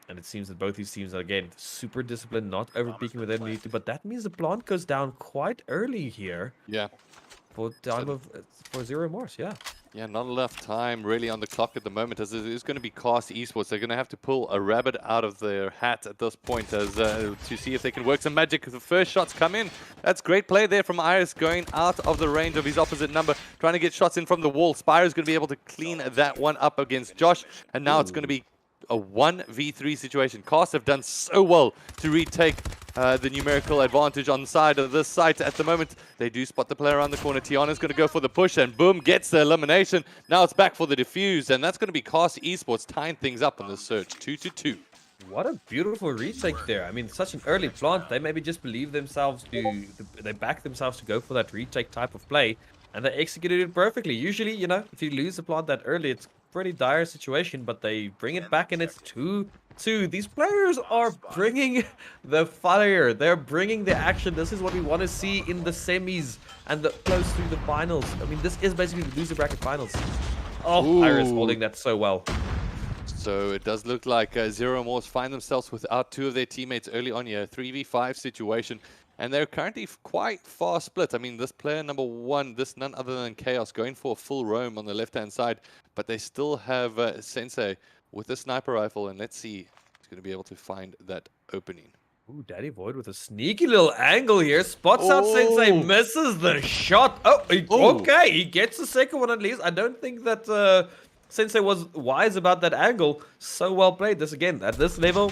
And it seems that both these teams are, again, super disciplined, not overpeaking where they need to. But that means the plant goes down quite early here. Yeah. For time of for Zero Morse, yeah. Yeah, not enough time really on the clock at the moment, as it is going to be Cast Esports. They're going to have to pull a rabbit out of their hat at this point as to see if they can work some magic. The first shots come in. That's great play there from Iris, going out of the range of his opposite number, trying to get shots in from the wall. Spyro's going to be able to clean that one up against Josh, and now it's going to be a 1v3 situation. Cast have done so well to retake the numerical advantage on the side of this site at the moment. They do spot the player around the corner. Tiana's going to go for the push, and boom, gets the elimination. Now it's back for the defuse, and that's going to be Cast Esports tying things up on the search, 2-2. What a beautiful retake there. I mean, such an early plant. They maybe just believe themselves they back themselves to go for that retake type of play, and they executed it perfectly. Usually, you know, if you lose a plant that early, it's a pretty dire situation, but they bring it back, and it's 2-2. These players are bringing the fire. They're bringing the action. This is what we want to see in the semis and the close to the finals. I mean, this is basically the loser bracket finals. Oh, Ooh. Iris holding that so well. So it does look like Zero Morse find themselves without two of their teammates early on here. 3v5 situation. And they're currently quite far split. I mean, this player number one, this none other than Chaos, going for a full roam on the left-hand side. But they still have Sensei with a sniper rifle. And let's see if he's going to be able to find that opening. Ooh, Daddy Void with a sneaky little angle here. Spots out Sensei, misses the shot. Oh, okay. He gets the second one at least. I don't think that Sensei was wise about that angle. So well played. This again, at this level,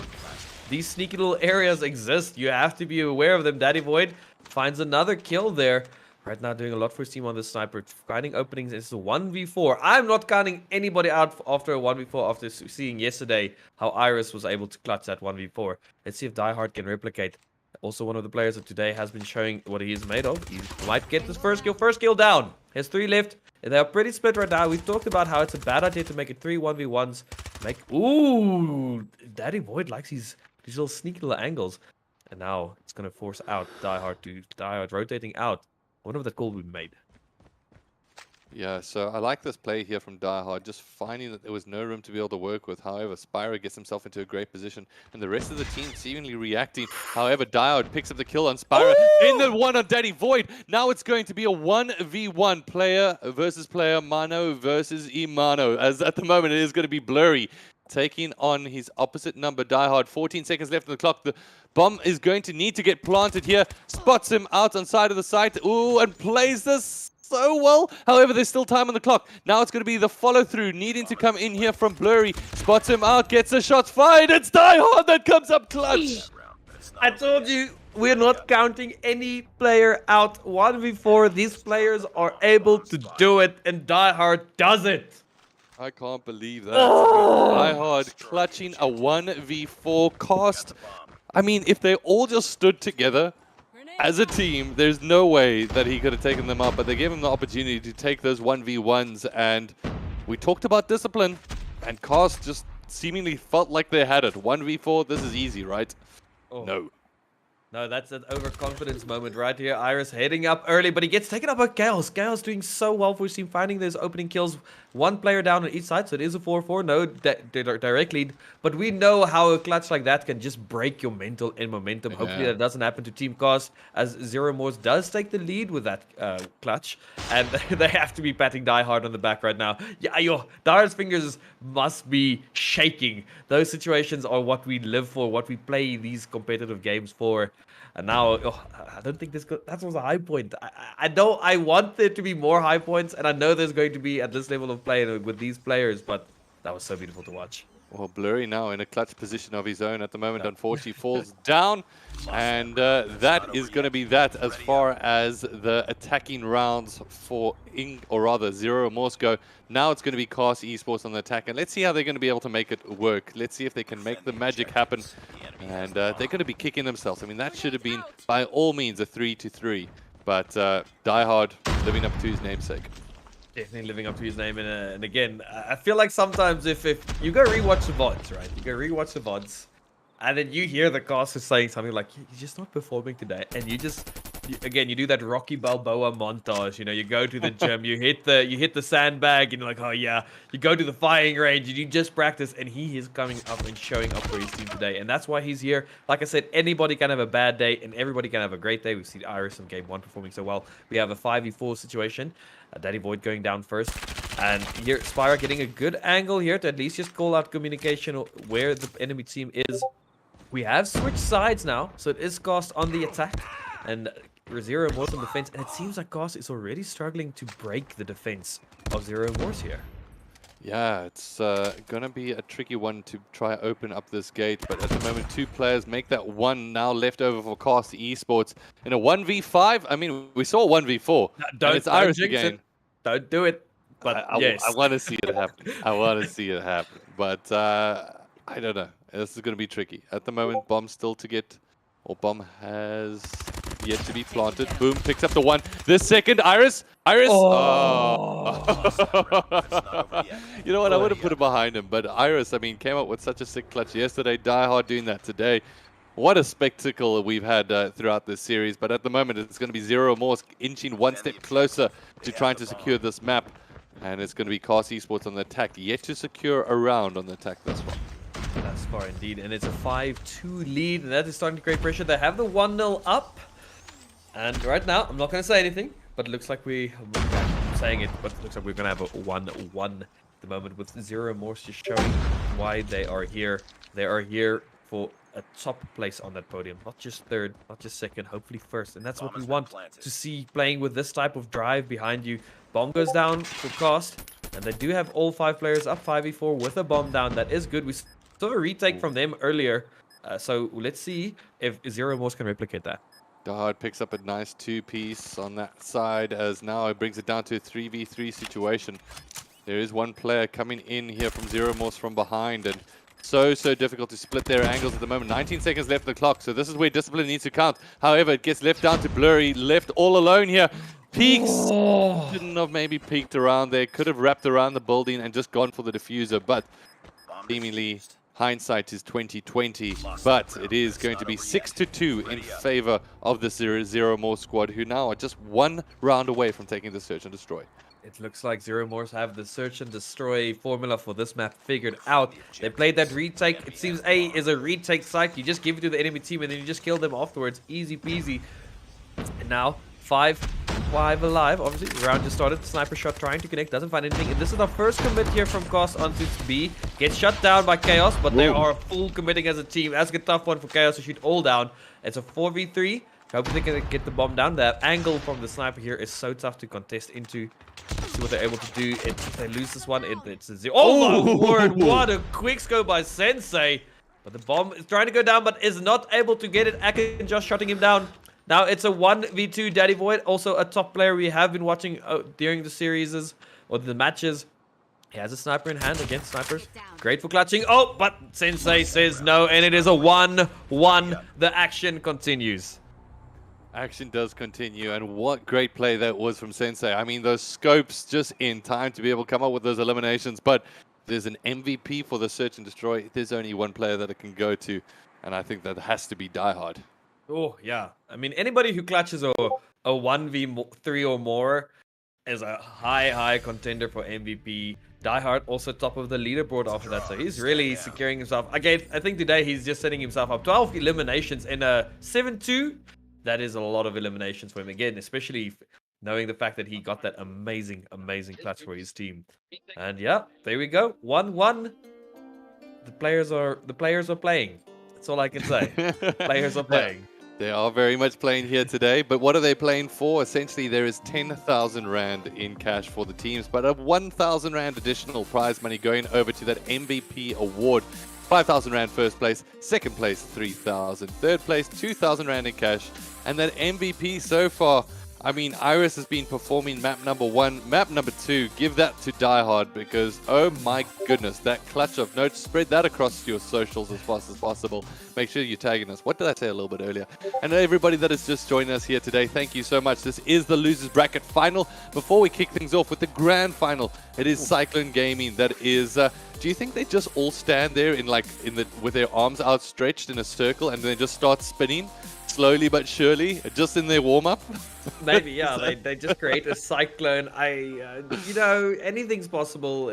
these sneaky little areas exist. You have to be aware of them. Daddy Void finds another kill there. Right now doing a lot for his team on the sniper. Finding openings. It's a 1v4. I'm not counting anybody out after a 1v4 after seeing yesterday how Iris was able to clutch that 1v4. Let's see if Diehard can replicate. Also one of the players of today has been showing what he is made of. He might get this first kill down. He has 3 left. They are pretty split right now. We've talked about how it's a bad idea to make it 3 1v1s. Ooh, Daddy Void likes these little sneaky little angles. And now it's going to force out Diehard rotating out. I wonder if that call would be made. Yeah, so I like this play here from Diehard, just finding that there was no room to be able to work with. However, Spyro gets himself into a great position, and the rest of the team seemingly reacting. However, Diehard picks up the kill on Spyro in the one on Daddy Void. Now it's going to be a 1v1 player versus player, Mano versus Imano, as at the moment it is going to be Blurry taking on his opposite number, Diehard. 14 seconds left on the clock. The bomb is going to need to get planted here. Spots him out on side of the site. Ooh, and plays this so well. However, there's still time on the clock. Now it's going to be the follow-through needing to come in here from Blurry. Spots him out, gets a shot fired. It's Diehard that comes up clutch. I told you, we're not counting any player out. 1v4, these players are able to do it, and Diehard does it. I can't believe that. Diehard clutching a 1v4 Cast. I mean, if they all just stood together as a team, there's no way that he could have taken them up, but they gave him the opportunity to take those 1v1s, and we talked about discipline, and Cast just seemingly felt like they had it. 1v4, this is easy, right? No. No, that's an overconfidence moment right here. Iris heading up early, but he gets taken up by Chaos. Chaos doing so well for his team, finding those opening kills. One player down on each side, so it is a 4-4. No direct lead, but we know how a clutch like that can just break your mental and momentum. Yeah. Hopefully that doesn't happen to Team Cast, as Zero Morse does take the lead with that clutch, and they have to be patting Diehard on the back right now. Yeah, Diehard's fingers must be shaking. Those situations are what we live for, what we play these competitive games for. And now, I don't think that was a high point. I want there to be more high points, and I know there's going to be at this level of play with these players, but that was so beautiful to watch. Well, Blurry now in a clutch position of his own at the moment, unfortunately falls down. And that is going to be that as far as the attacking rounds for, or rather, Zero Remorse go. Now it's going to be Cast Esports on the attack. And let's see how they're going to be able to make it work. Let's see if they can make the magic happen. And they're going to be kicking themselves. I mean, that should have been, by all means, a 3-3. But Diehard living up to his namesake. Definitely living up to his name, and again, I feel like sometimes if you go rewatch the VODs, right? You go rewatch the VODs, and then you hear the caster saying something like, "He's just not performing today," and again, you do that Rocky Balboa montage. You know, you go to the gym, you hit the sandbag, and you're like, "Oh yeah." You go to the firing range, and you just practice, and he is coming up and showing up for his team today, and that's why he's here. Like I said, anybody can have a bad day, and everybody can have a great day. We've seen Iris in Game 1 performing so well. We have a 5v4 situation. Daddy Void going down first, and here Spyra getting a good angle here to at least just call out communication where the enemy team is. We have switched sides now, so it is Cast on the attack, and Zero Remorse on defense, and it seems like Cast is already struggling to break the defense of Zero Remorse here. Yeah, it's going to be a tricky one to try open up this gate, but at the moment, 2 players make that one now left over for Cast Esports. In a 1v5, I mean, we saw 1v4, and it's Iris again. Don't do it, but yes. I want to see it happen. I want to see it happen, but I don't know. This is going to be tricky. At the moment, bomb still to get, or bomb has yet to be planted. Boom, picks up the one. The second, Iris. Oh. You know what? I would have put it behind him, but Iris, I mean, came up with such a sick clutch yesterday. Diehard doing that today. What a spectacle we've had throughout this series. But at the moment, it's going to be Zero Remorse inching one step closer to trying to secure this map. And it's going to be Cast Esports on the attack, yet to secure a round on the attack thus far. That's far indeed. And it's a 5-2 lead, and that is starting to create pressure. They have the 1-0 up. And right now, I'm not going to say anything, but it looks like I'm saying it, but it looks like we're going to have a 1-1 at the moment, with Zero Remorse just showing why they are here. They are here for a top place on that podium, not just third, not just second, hopefully first, and that's what we want to see, playing with this type of drive behind you. Bomb goes down for Cast, and they do have all 5 players up 5v4 with a bomb down. That is good. We saw a retake from them earlier, so let's see if Zero Remorse can replicate that. Diehard picks up a nice 2-piece on that side, as now it brings it down to a 3v3 situation. There is one player coming in here from Zero Remorse from behind, and so difficult to split their angles at the moment. 19 seconds left on the clock, so this is where discipline needs to count. However, it gets left down to Blurry, left all alone here. Peeks! Shouldn't have maybe peeked around there. Could have wrapped around the building and just gone for the diffuser, but seemingly hindsight is 2020. But it is going to be 6-2 in favor of the Zero Remorse squad, who now are just 1 round away from taking the search and destroy. It looks like Zero Remorse have the search and destroy formula for this map figured out. They played that retake. It seems A is a retake site. You just give it to the enemy team and then you just kill them afterwards. Easy peasy. And now 5 alive. Obviously, the round just started. Sniper shot trying to connect. Doesn't find anything. And this is the first commit here from Cast onto B. Gets shut down by Chaos, but they are full committing as a team. That's a tough one for Chaos to shoot all down. It's a 4v3. Hopefully they can get the bomb down. That angle from the sniper here is so tough to contest into. See what they're able to do. If they lose this one, it's a 0. Oh my word, what a quick scope by Sensei. But the bomb is trying to go down, but is not able to get it. Akin just shutting him down. Now it's a 1v2 Daddy Void. Also a top player we have been watching during the series or the matches. He has a sniper in hand against snipers. Great for clutching. Oh, but Sensei says no, and it is a 1-1. The action continues. Action does continue, and what great play that was from Sensei. I mean, those scopes just in time to be able to come up with those eliminations, but there's an MVP for the search and destroy. There's only one player that it can go to, and I think that has to be Diehard. Oh, yeah. I mean, anybody who clutches a 1v3 or more is a high contender for MVP. Diehard also top of the leaderboard after that, so he's really securing himself. Again, I think today he's just setting himself up. 12 eliminations in a 7-2. That is a lot of eliminations for him again, especially knowing the fact that he got that amazing clutch for his team. And yeah, there we go. 1-1. The players are playing. That's all I can say. Players are playing. They are very much playing here today, but what are they playing for? Essentially, there is 10,000 Rand in cash for the teams, but a 1,000 Rand additional prize money going over to that MVP award. 5,000 Rand first place, second place 3,000, third place 2,000 Rand in cash, and that MVP so far. I mean, Iris has been performing map number 1, map number 2. Give that to Die Hard because, oh my goodness, that clutch of notes. Spread that across your socials as fast as possible. Make sure you're tagging us. What did I say a little bit earlier? And everybody that is just joining us here today, thank you so much. This is the Losers Bracket Final. Before we kick things off with the Grand Final, it is Cyclone Gaming that is... do you think they just all stand there with their arms outstretched in a circle and then just start spinning? Slowly but surely, just in their warm-up. Maybe, yeah. They just create a cyclone. Anything's possible.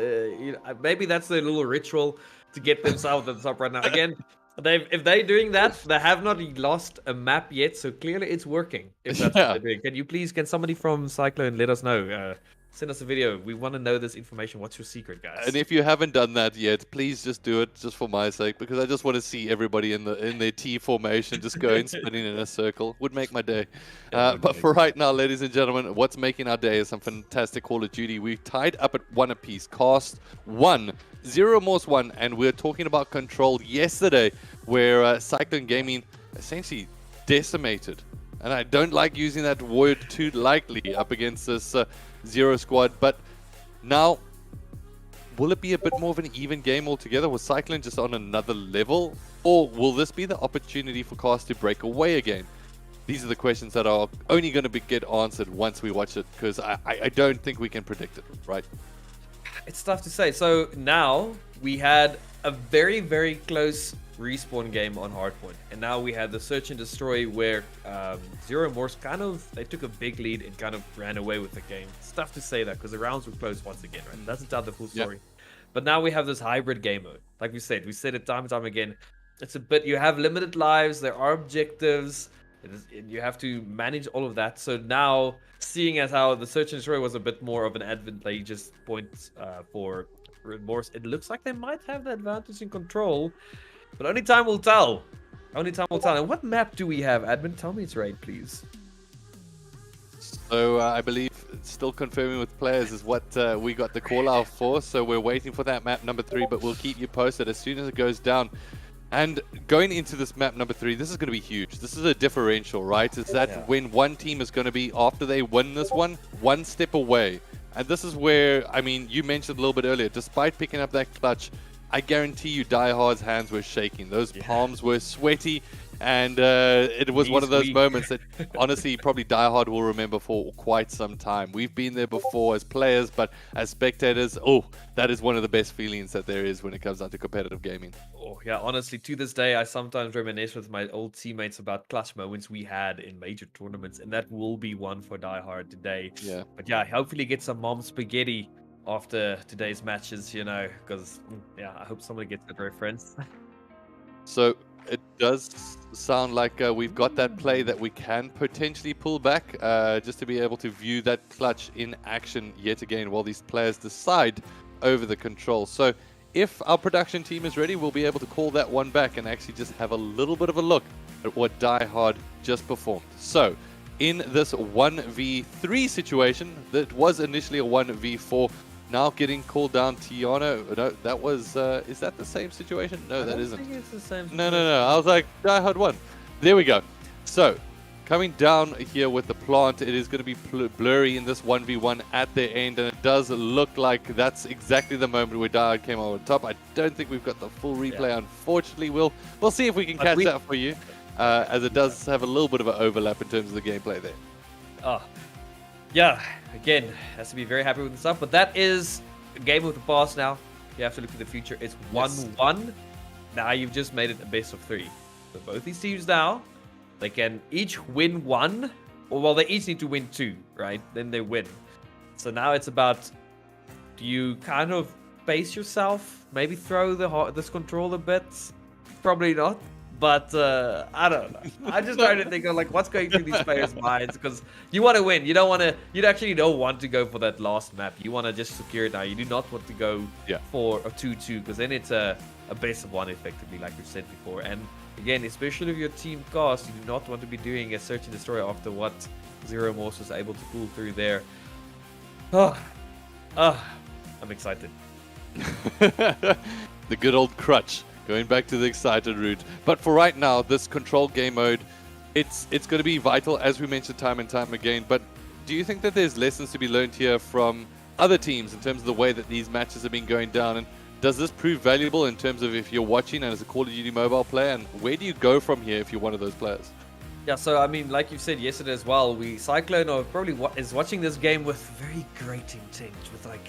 Maybe that's their little ritual to get themselves at the top right now. Again, if they're doing that, they have not lost a map yet, so clearly it's working. If that's what they're doing, can somebody from Cyclone let us know? Send us a video. We want to know this information. What's your secret, guys? And if you haven't done that yet, please just do it, just for my sake, because I just want to see everybody in their T formation just going spinning in a circle. Would make my day. But for right now, ladies and gentlemen, what's making our day is some fantastic Call of Duty. We've tied up at 1 apiece. Cast 1, Zero Morse 1, and we're talking about Control yesterday, where Cyclone Gaming essentially decimated. And I don't like using that word too lightly up against this Zero squad, but now will it be a bit more of an even game altogether? Was Cyclone just on another level, or will this be the opportunity for Cast to break away again? These are the questions that are only going to get answered once we watch it, because I don't think we can predict it, right? It's tough to say. So now we had a very, very close respawn game on Hardpoint, and now we had the search and destroy where Zero Morse they took a big lead and kind of ran away with the game. It's tough to say that because the rounds were close once again, right? It doesn't tell the full story. But now we have this hybrid game mode. Like we said it time and time again. It's a bit, you have limited lives, there are objectives, you have to manage all of that. So now, seeing as how the search and destroy was a bit more of an advantageous point for Morse, it looks like they might have the advantage in Control. But only time will tell. Only time will tell. And what map do we have, Admin? Tell me its raid, please. So I believe still confirming with players is what we got the call out for. So we're waiting for that map number 3, but we'll keep you posted as soon as it goes down. And going into this map number 3, this is going to be huge. This is a differential, right? Is that when one team is going to be, after they win this one step away. And this is where, I mean, you mentioned a little bit earlier, despite picking up that clutch, I guarantee you Die Hard's hands were shaking. Those palms were sweaty, and it was one of those moments that honestly probably Die Hard will remember for quite some time. We've been there before as players, but as spectators, that is one of the best feelings that there is when it comes down to competitive gaming. Oh yeah, honestly, to this day, I sometimes reminisce with my old teammates about clutch moments we had in major tournaments, and that will be one for Die Hard today. Yeah. But yeah, hopefully get some mom spaghetti after today's matches, because I hope somebody gets that reference. So it does sound like we've got that play that we can potentially pull back just to be able to view that clutch in action yet again while these players decide over the Control. So if our production team is ready, we'll be able to call that one back and actually just have a little bit of a look at what Die Hard just performed. So in this 1v3 situation, that was initially a 1v4, now getting called down Tiana. No, that was, is that the same situation? No, that isn't. I think it's the same. No. I was like, Die Hard 1. There we go. So, coming down here with the plant, it is going to be blurry in this 1v1 at their end, and it does look like that's exactly the moment where Die Hard came on top. I don't think we've got the full replay, unfortunately. We'll see if we can catch that for you, as it does have a little bit of an overlap in terms of the gameplay there. Oh. Yeah, again, has to be very happy with the stuff, but that is a game of the past now. You have to look to the future. It's 1-1. Now you've just made it a best of 3. So both these teams now, they can each win 1, or they each need to win 2, right? Then they win. So now it's about, do you kind of pace yourself? Maybe throw this control a bit? Probably not. But I don't know. I'm just trying to think of like what's going through these players' minds because you want to win. You don't want to. You actually don't want to go for that last map. You want to just secure it now. You do not want to go for a 2-2 because then it's a base of one effectively, like we've said before. And again, especially if your team cast, you do not want to be doing a search and destroy after what Zero Morse was able to pull through there. I'm excited. The good old crutch. Going back to the excited route. But for right now, this control game mode, it's going to be vital, as we mentioned time and time again. But do you think that there's lessons to be learned here from other teams in terms of the way that these matches have been going down? And does this prove valuable in terms of if you're watching and as a Call of Duty mobile player? And where do you go from here if you're one of those players? Yeah, so I mean, like you said yesterday as well, Cyclone are probably is watching this game with very great intent, with like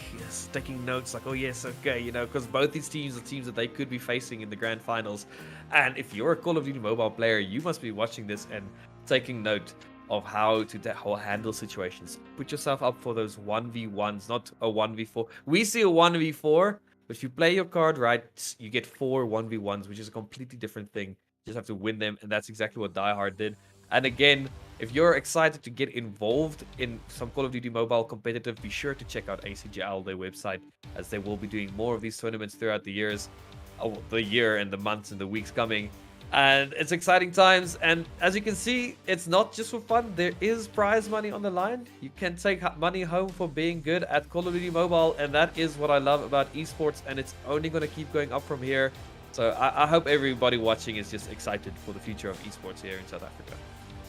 taking notes, like, oh yes, okay, you know, because both these teams are teams that they could be facing in the grand finals. And if you're a Call of Duty mobile player, you must be watching this and taking note of how to handle situations. Put yourself up for those 1v1s, not a 1v4. We see a 1v4, but if you play your card right, you get 4 1v1s, which is a completely different thing. You just have to win them, and that's exactly what Die Hard did. And again, if you're excited to get involved in some Call of Duty Mobile competitive, be sure to check out ACGL, their website, as they will be doing more of these tournaments throughout the year and the months and the weeks coming. And it's exciting times, and as you can see, it's not just for fun. There is prize money on the line. You can take money home for being good at Call of Duty Mobile, and that is what I love about esports, and it's only going to keep going up from here. So I hope everybody watching is just excited for the future of esports here in South Africa.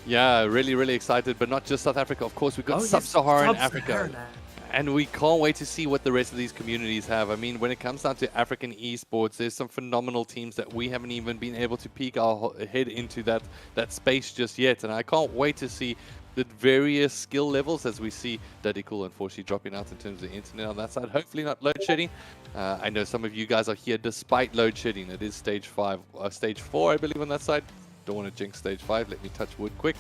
Yeah, really, really excited, but not just South Africa. Of course, we've got Sub-Saharan Africa. And we can't wait to see what the rest of these communities have. I mean, when it comes down to African esports, there's some phenomenal teams that we haven't even been able to peek our head into that space just yet. And I can't wait to see the various skill levels as we see Daddy Cool unfortunately dropping out in terms of the internet on that side. Hopefully not load shedding. I know some of you guys are here despite load shedding. It is stage 4, I believe, on that side. Don't want to jinx stage 5. Let me touch wood quick.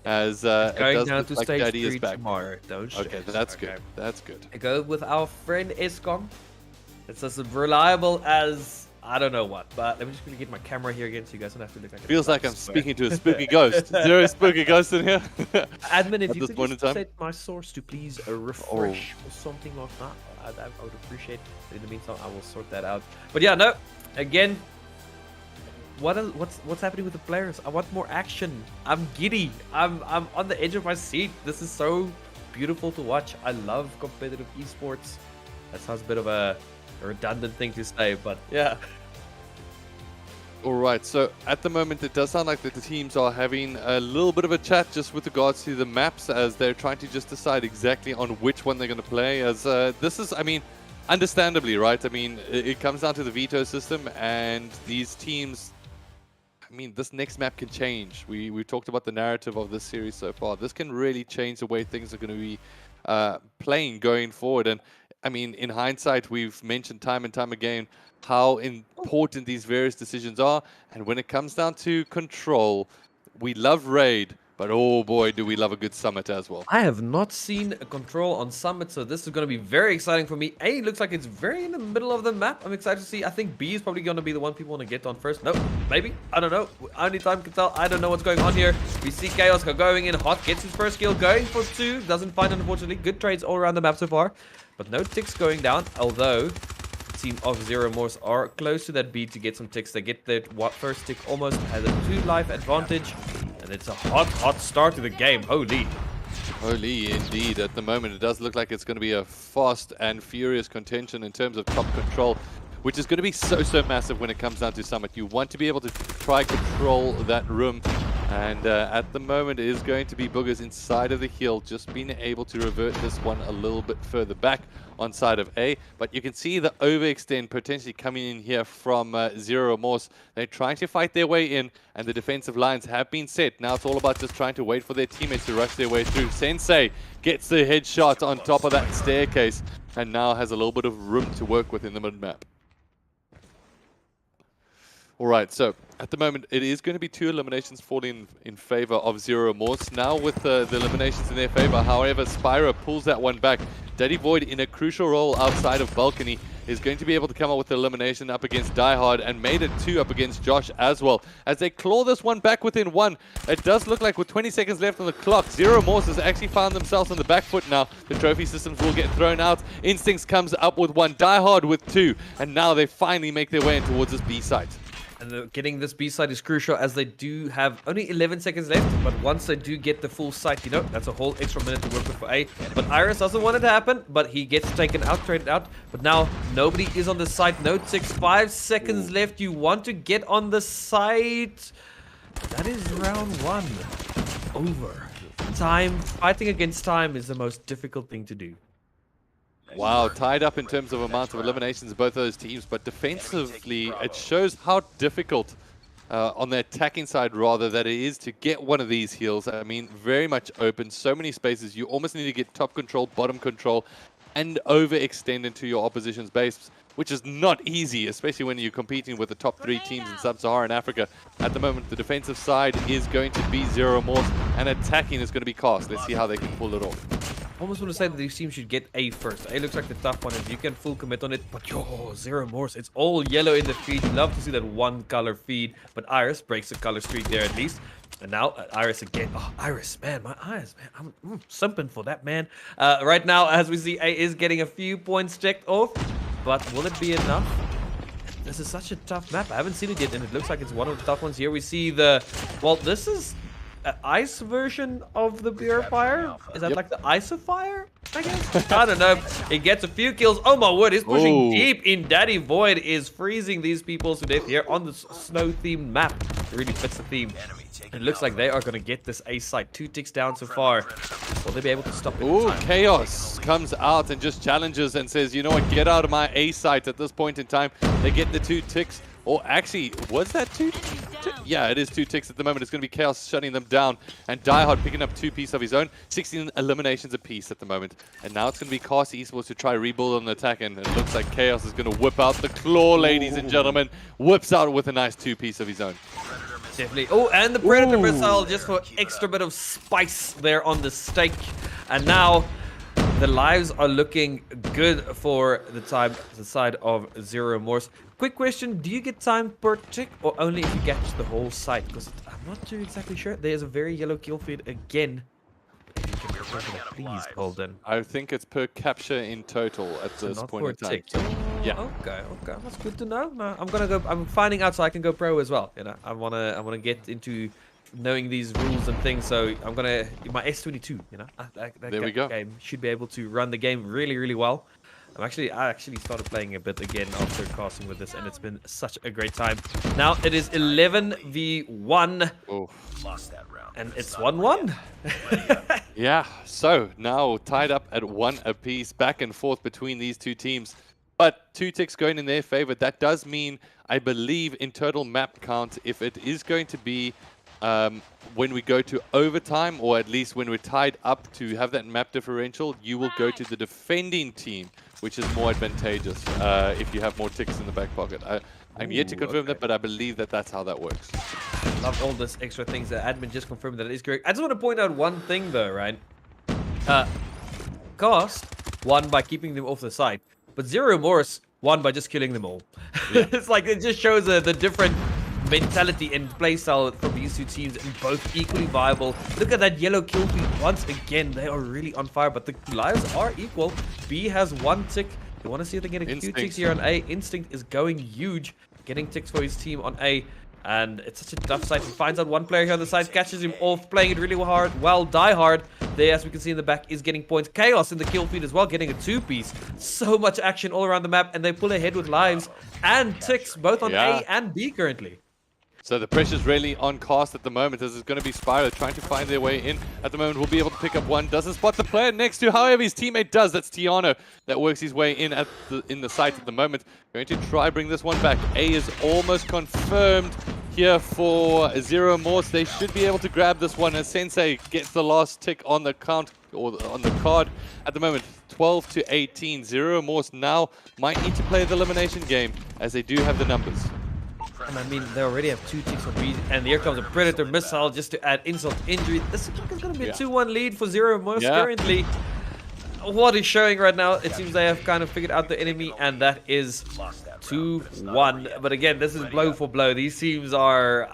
As it's going it does down look to like stage Daddy 3 is back. tomorrow. Don't okay, that's good. That's good. I go with our friend Escom. It's as reliable as I don't know what. But let me just get my camera here again so you guys don't have to look like. Feels like I'm speaking to a spooky ghost. Zero spooky ghost in here. Admin, if you could just set my source to please refresh or something like that, I would appreciate it. But in the meantime, I will sort that out. But yeah, no. Again. What's happening with the players? I want more action. I'm giddy. I'm on the edge of my seat. This is so beautiful to watch. I love competitive esports. That sounds a bit of a redundant thing to say, but yeah. All right, so at the moment it does sound like that the teams are having a little bit of a chat just with regards to the maps as they're trying to just decide exactly on which one they're going to play. As this is, I mean, understandably, right? I mean, it comes down to the veto system, and these teams. I mean, this next map can change. We talked about the narrative of this series so far. This can really change the way things are going to be playing going forward. And I mean, in hindsight, we've mentioned time and time again how important these various decisions are. And when it comes down to control, we love Raid, but oh boy, do we love a good Summit as well. I have not seen a control on Summit, so this is going to be very exciting for me. A, looks like it's very in the middle of the map. I'm excited to see. I think B is probably going to be the one people want to get on first. No, maybe. I don't know. Only time can tell. I don't know what's going on here. We see Chaos going in hot, gets his first kill, going for 2. Doesn't find, unfortunately. Good trades all around the map so far, but no ticks going down, although the team of Zero Morse are close to that B to get some ticks. They get their first tick almost, has a 2-life advantage. And it's a hot start to the game. Holy indeed. At the moment, it does look like it's going to be a fast and furious contention in terms of top control, which is going to be so massive when it comes down to Summit. You want to be able to try control that room. And at the moment, it is going to be Boogers inside of the hill, just being able to revert this one a little bit further back on side of A. But you can see the overextend potentially coming in here from Zero Morse. They're trying to fight their way in, and the defensive lines have been set. Now it's all about just trying to wait for their teammates to rush their way through. Sensei gets the headshot on top of that staircase, and now has a little bit of room to work with in the mid-map. All right, so at the moment, it is going to be 2 eliminations falling in favor of Zero Morse. Now with the eliminations in their favor, however, Spyro pulls that one back. Daddy Void in a crucial role outside of Balcony. is going to be able to come up with the elimination up against Die Hard, and made it 2 up against Josh as well. As they claw this one back within 1, it does look like with 20 seconds left on the clock, Zero Morse has actually found themselves on the back foot now. The trophy systems will get thrown out. Instincts comes up with 1, Die Hard with 2, and now they finally make their way in towards this B site. And getting this B side is crucial, as they do have only 11 seconds left. But once they do get the full site, you know, that's a whole extra minute to work with for A. But Iris doesn't want it to happen, but he gets taken out, traded out. But now nobody is on the site. No ticks, 5 seconds left. You want to get on the site. That is round 1 over. Time, fighting against time is the most difficult thing to do. Wow, tied up in terms of amount of eliminations of both those teams, but defensively it shows how difficult on the attacking side rather that it is to get one of these heals. I mean, very much open, so many spaces. You almost need to get top control, bottom control, and overextend into your opposition's base, which is not easy, especially when you're competing with the top 3 teams in Sub-Saharan Africa. At the moment, the defensive side is going to be Zero Morse, and attacking is going to be Cast. Let's see how they can pull it off. I almost want to say that these teams should get A first. A looks like the tough one, and you can full commit on it. But yo, Zero Morse, it's all yellow in the feed. Love to see that one color feed. But Iris breaks the color streak there at least. And now Iris again. Oh, Iris, man, my eyes, man. I'm simping for that, man. Right now, as we see, A is getting a few points checked off. But will it be enough? This is such a tough map. I haven't seen it yet, and it looks like it's one of the tough ones. Here we see the... Well, this is an ice version of the beer fire. Is that like the isofire, I guess? I don't know. He gets a few kills. Oh my word, he's pushing deep in. Daddy Void is freezing these people to death here on the snow-themed map. It really fits the theme. It looks like they are going to get this A site. 2 ticks down so far. Will they be able to stop it? Ooh, Chaos comes out and just challenges and says, you know what, get out of my A site at this point in time. They get the 2 ticks. Or actually, was that 2? Yeah, it is 2 ticks at the moment. It's going to be Chaos shutting them down. And Die Hard picking up 2 pieces of his own. 16 eliminations apiece at the moment. And now it's going to be Cast Esports to try rebuild on the attack. And it looks like Chaos is going to whip out the claw, ladies and gentlemen. Whips out with a nice 2 piece of his own. Definitely. Oh, and the Predator missile just for extra bit of spice there on the steak. And now the lives are looking good for the side of Zero Morse. Quick question, do you get time per tick or only if you get the whole site? Because I'm not too exactly sure. There's a very yellow kill feed again. If you can confirm that, please, Golden. I think it's per capture in total at this point in time. Yeah. Okay, that's good to know. No, I'm finding out so I can go pro as well. You know, I wanna get into knowing these rules and things. So I'm gonna my S22. You know, there we go. Game should be able to run the game really, really well. I actually started playing a bit again after casting with this, and it's been such a great time. Now it is 11v1. Oh. Lost that round. And it's 1-1. Yeah, so now tied up at 1 apiece, back and forth between these 2 teams. But 2 ticks going in their favor. That does mean, I believe, in total map count, if it is going to be when we go to overtime, or at least when we're tied up to have that map differential, you will go to the defending team, which is more advantageous if you have more ticks in the back pocket. I'm yet to confirm that, but I believe that that's how that works. Love all this extra things that admin just confirmed that it is correct. I just want to point out one thing though, right? Cast won by keeping them off the site, but Zero Morse won by just killing them all. Yeah. It's like it just shows the different mentality and playstyle from these 2 teams, and both equally viable. Look at that yellow kill feed. Once again, they are really on fire, but the lives are equal. B has 1 tick. You want to see if they get a few ticks here on A. Instinct is going huge, getting ticks for his team on A. And it's such a tough side. He finds out 1 player here on the side, catches him off, playing it really hard. Well, Die Hard, there, as we can see in the back, is getting points. Chaos in the kill feed as well, getting a 2-piece. So much action all around the map, and they pull ahead with lives and ticks, both on A and B currently. So the pressure's really on Cast at the moment, as it's going to be Spyro trying to find their way in. At the moment, we'll be able to pick up 1. Doesn't spot the player next to, however, his teammate does. That's Tiano that works his way in in the site at the moment. Going to try bring this one back. A is almost confirmed here for Zero Morse. They should be able to grab this one as Sensei gets the last tick on the count, or on the card. At the moment, 12 to 18. Zero Morse now might need to play the elimination game, as they do have the numbers. And I mean, they already have 2 ticks on B, and here comes a Predator missile just to add insult to injury. This is going to be a 2-1 lead for Zero Morse currently. what is showing right now, it seems they have kind of figured out the enemy, and that is 2-1. But again, this is blow for blow. These teams are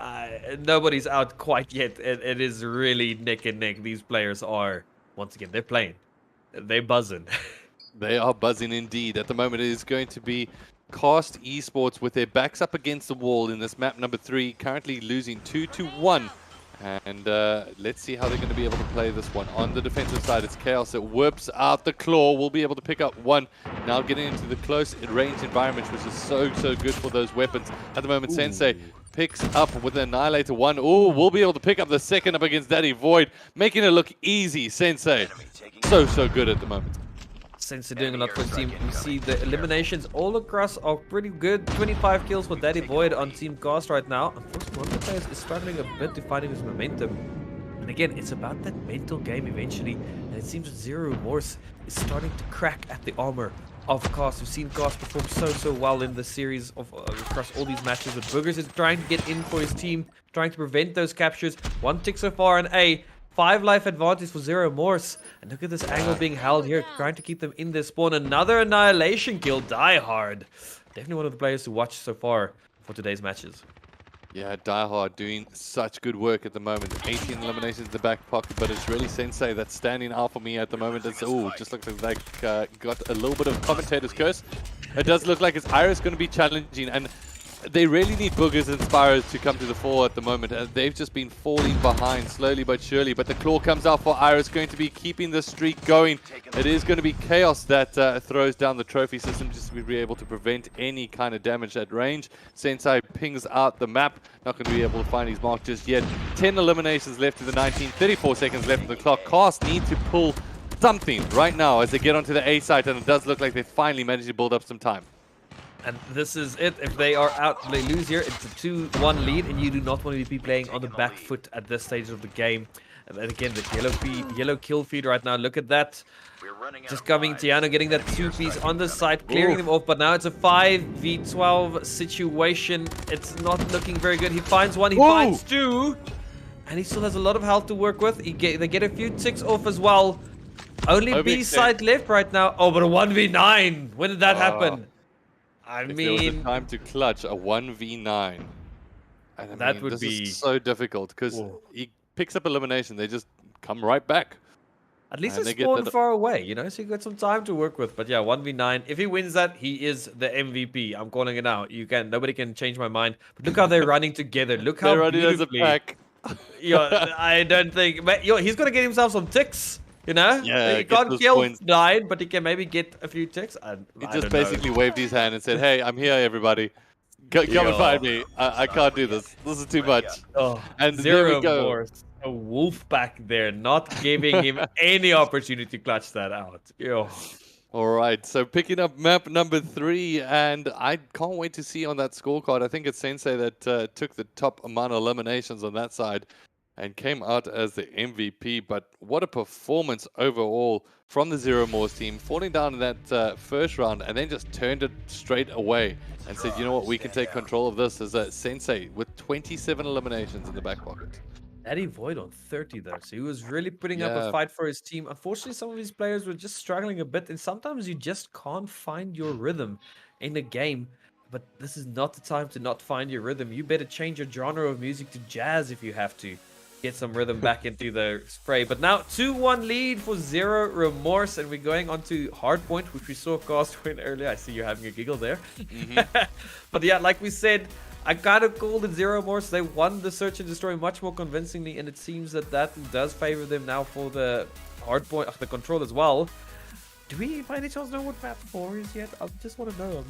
nobody's out quite yet. It is really neck and neck. These players are, once again, they're playing, they're buzzing. They are buzzing indeed. At the moment, it is going to be Cast Esports with their backs up against the wall in this map number 3, currently losing 2-1. And let's see how they're going to be able to play this one. On the defensive side, it's Chaos that whips out the claw. We'll be able to pick up one. Now getting into the close range environment, which is so good for those weapons. At the moment, Sensei picks up with the Annihilator 1. Oh, we'll be able to pick up the second up against Daddy Void, making it look easy. Sensei, so good at the moment. Sensei doing a lot for his team. We see the eliminations all across are pretty good. 25 kills for Daddy Void on Team Cast right now. Unfortunately, one of the players is struggling a bit to finding his momentum. And again, it's about that mental game eventually. And it seems that Zero Remorse is starting to crack at the armor of Cast. We've seen Cast perform so well in the series of across all these matches. But Boogers is trying to get in for his team, trying to prevent those captures. 1 tick so far, and 5 life advantage for Zero Remorse. And look at this angle being held here, trying to keep them in their spawn. Another annihilation kill, Die Hard. Definitely one of the players to watch so far for today's matches. Yeah, Die Hard doing such good work at the moment. 18 eliminations in the back pocket, but it's really Sensei that's standing out for me at the moment. It's, just looks like they got a little bit of commentator's curse. It does look like it's Iris going to be challenging, and they really need Boogers and Spyros to come to the fore at the moment. They've just been falling behind slowly but surely. But the claw comes out for Iris, going to be keeping the streak going. It is going to be Chaos that throws down the trophy system just to be able to prevent any kind of damage at range. Sensei pings out the map, not going to be able to find his mark just yet. 10 eliminations left in the 19, 34 seconds left on the clock. Cast need to pull something right now as they get onto the A site, and it does look like they finally managed to build up some time. And this is it. If they are out, they lose here. It's a 2-1 lead, and you do not want to be playing on the back foot at this stage of the game. And then again, the yellow kill feed right now. Look at that. Just coming, Tiano getting that 2-piece on the side, clearing them off. But now it's a 5v12 situation. It's not looking very good. He finds one, he finds two. And he still has a lot of health to work with. They get a few ticks off as well. Only B side left right now. Oh, but a 1v9. When did that happen? I mean, there was a time to clutch a 1v9. And that would this be is so difficult because he picks up elimination. They just come right back. At least it's spawned far away, you know, so you got some time to work with. But yeah, 1v9. If he wins that, he is the MVP. I'm calling it out. Nobody can change my mind. But look how they're running together. Look how they're beautifully. running as a pack. I don't think. But he's gonna get himself some ticks. You know, yeah, he can't kill 9, but he can maybe get a few ticks. He just basically waved his hand and said, "Hey, I'm here, everybody. Come and find me. I can't do this. This is too much." And there we go. A wolf back there, not giving him any opportunity to clutch that out. All right, so picking up map number 3, and I can't wait to see on that scorecard. I think it's Sensei that took the top amount of eliminations on that side and came out as the MVP. But what a performance overall from the Zero Remorse team, falling down in that first round and then just turned it straight away and said, you know what, we can take control of this as a Sensei with 27 eliminations in the back pocket. Daddy Void on 30 though, so he was really putting up a fight for his team. Unfortunately, some of these players were just struggling a bit, and sometimes you just can't find your rhythm in a game. But this is not the time to not find your rhythm. You better change your genre of music to jazz if you have to. Get some rhythm back into the spray. But now 2-1 lead for Zero Remorse, and we're going on to Hardpoint, which we saw Cast win earlier. I see you having a giggle there. But yeah, like we said, I kind of called it Zero Remorse. They won the Search and Destroy much more convincingly, and it seems that does favor them now for the Hardpoint, the Control as well. Do we by any chance know what map 4 is yet? I just want to know.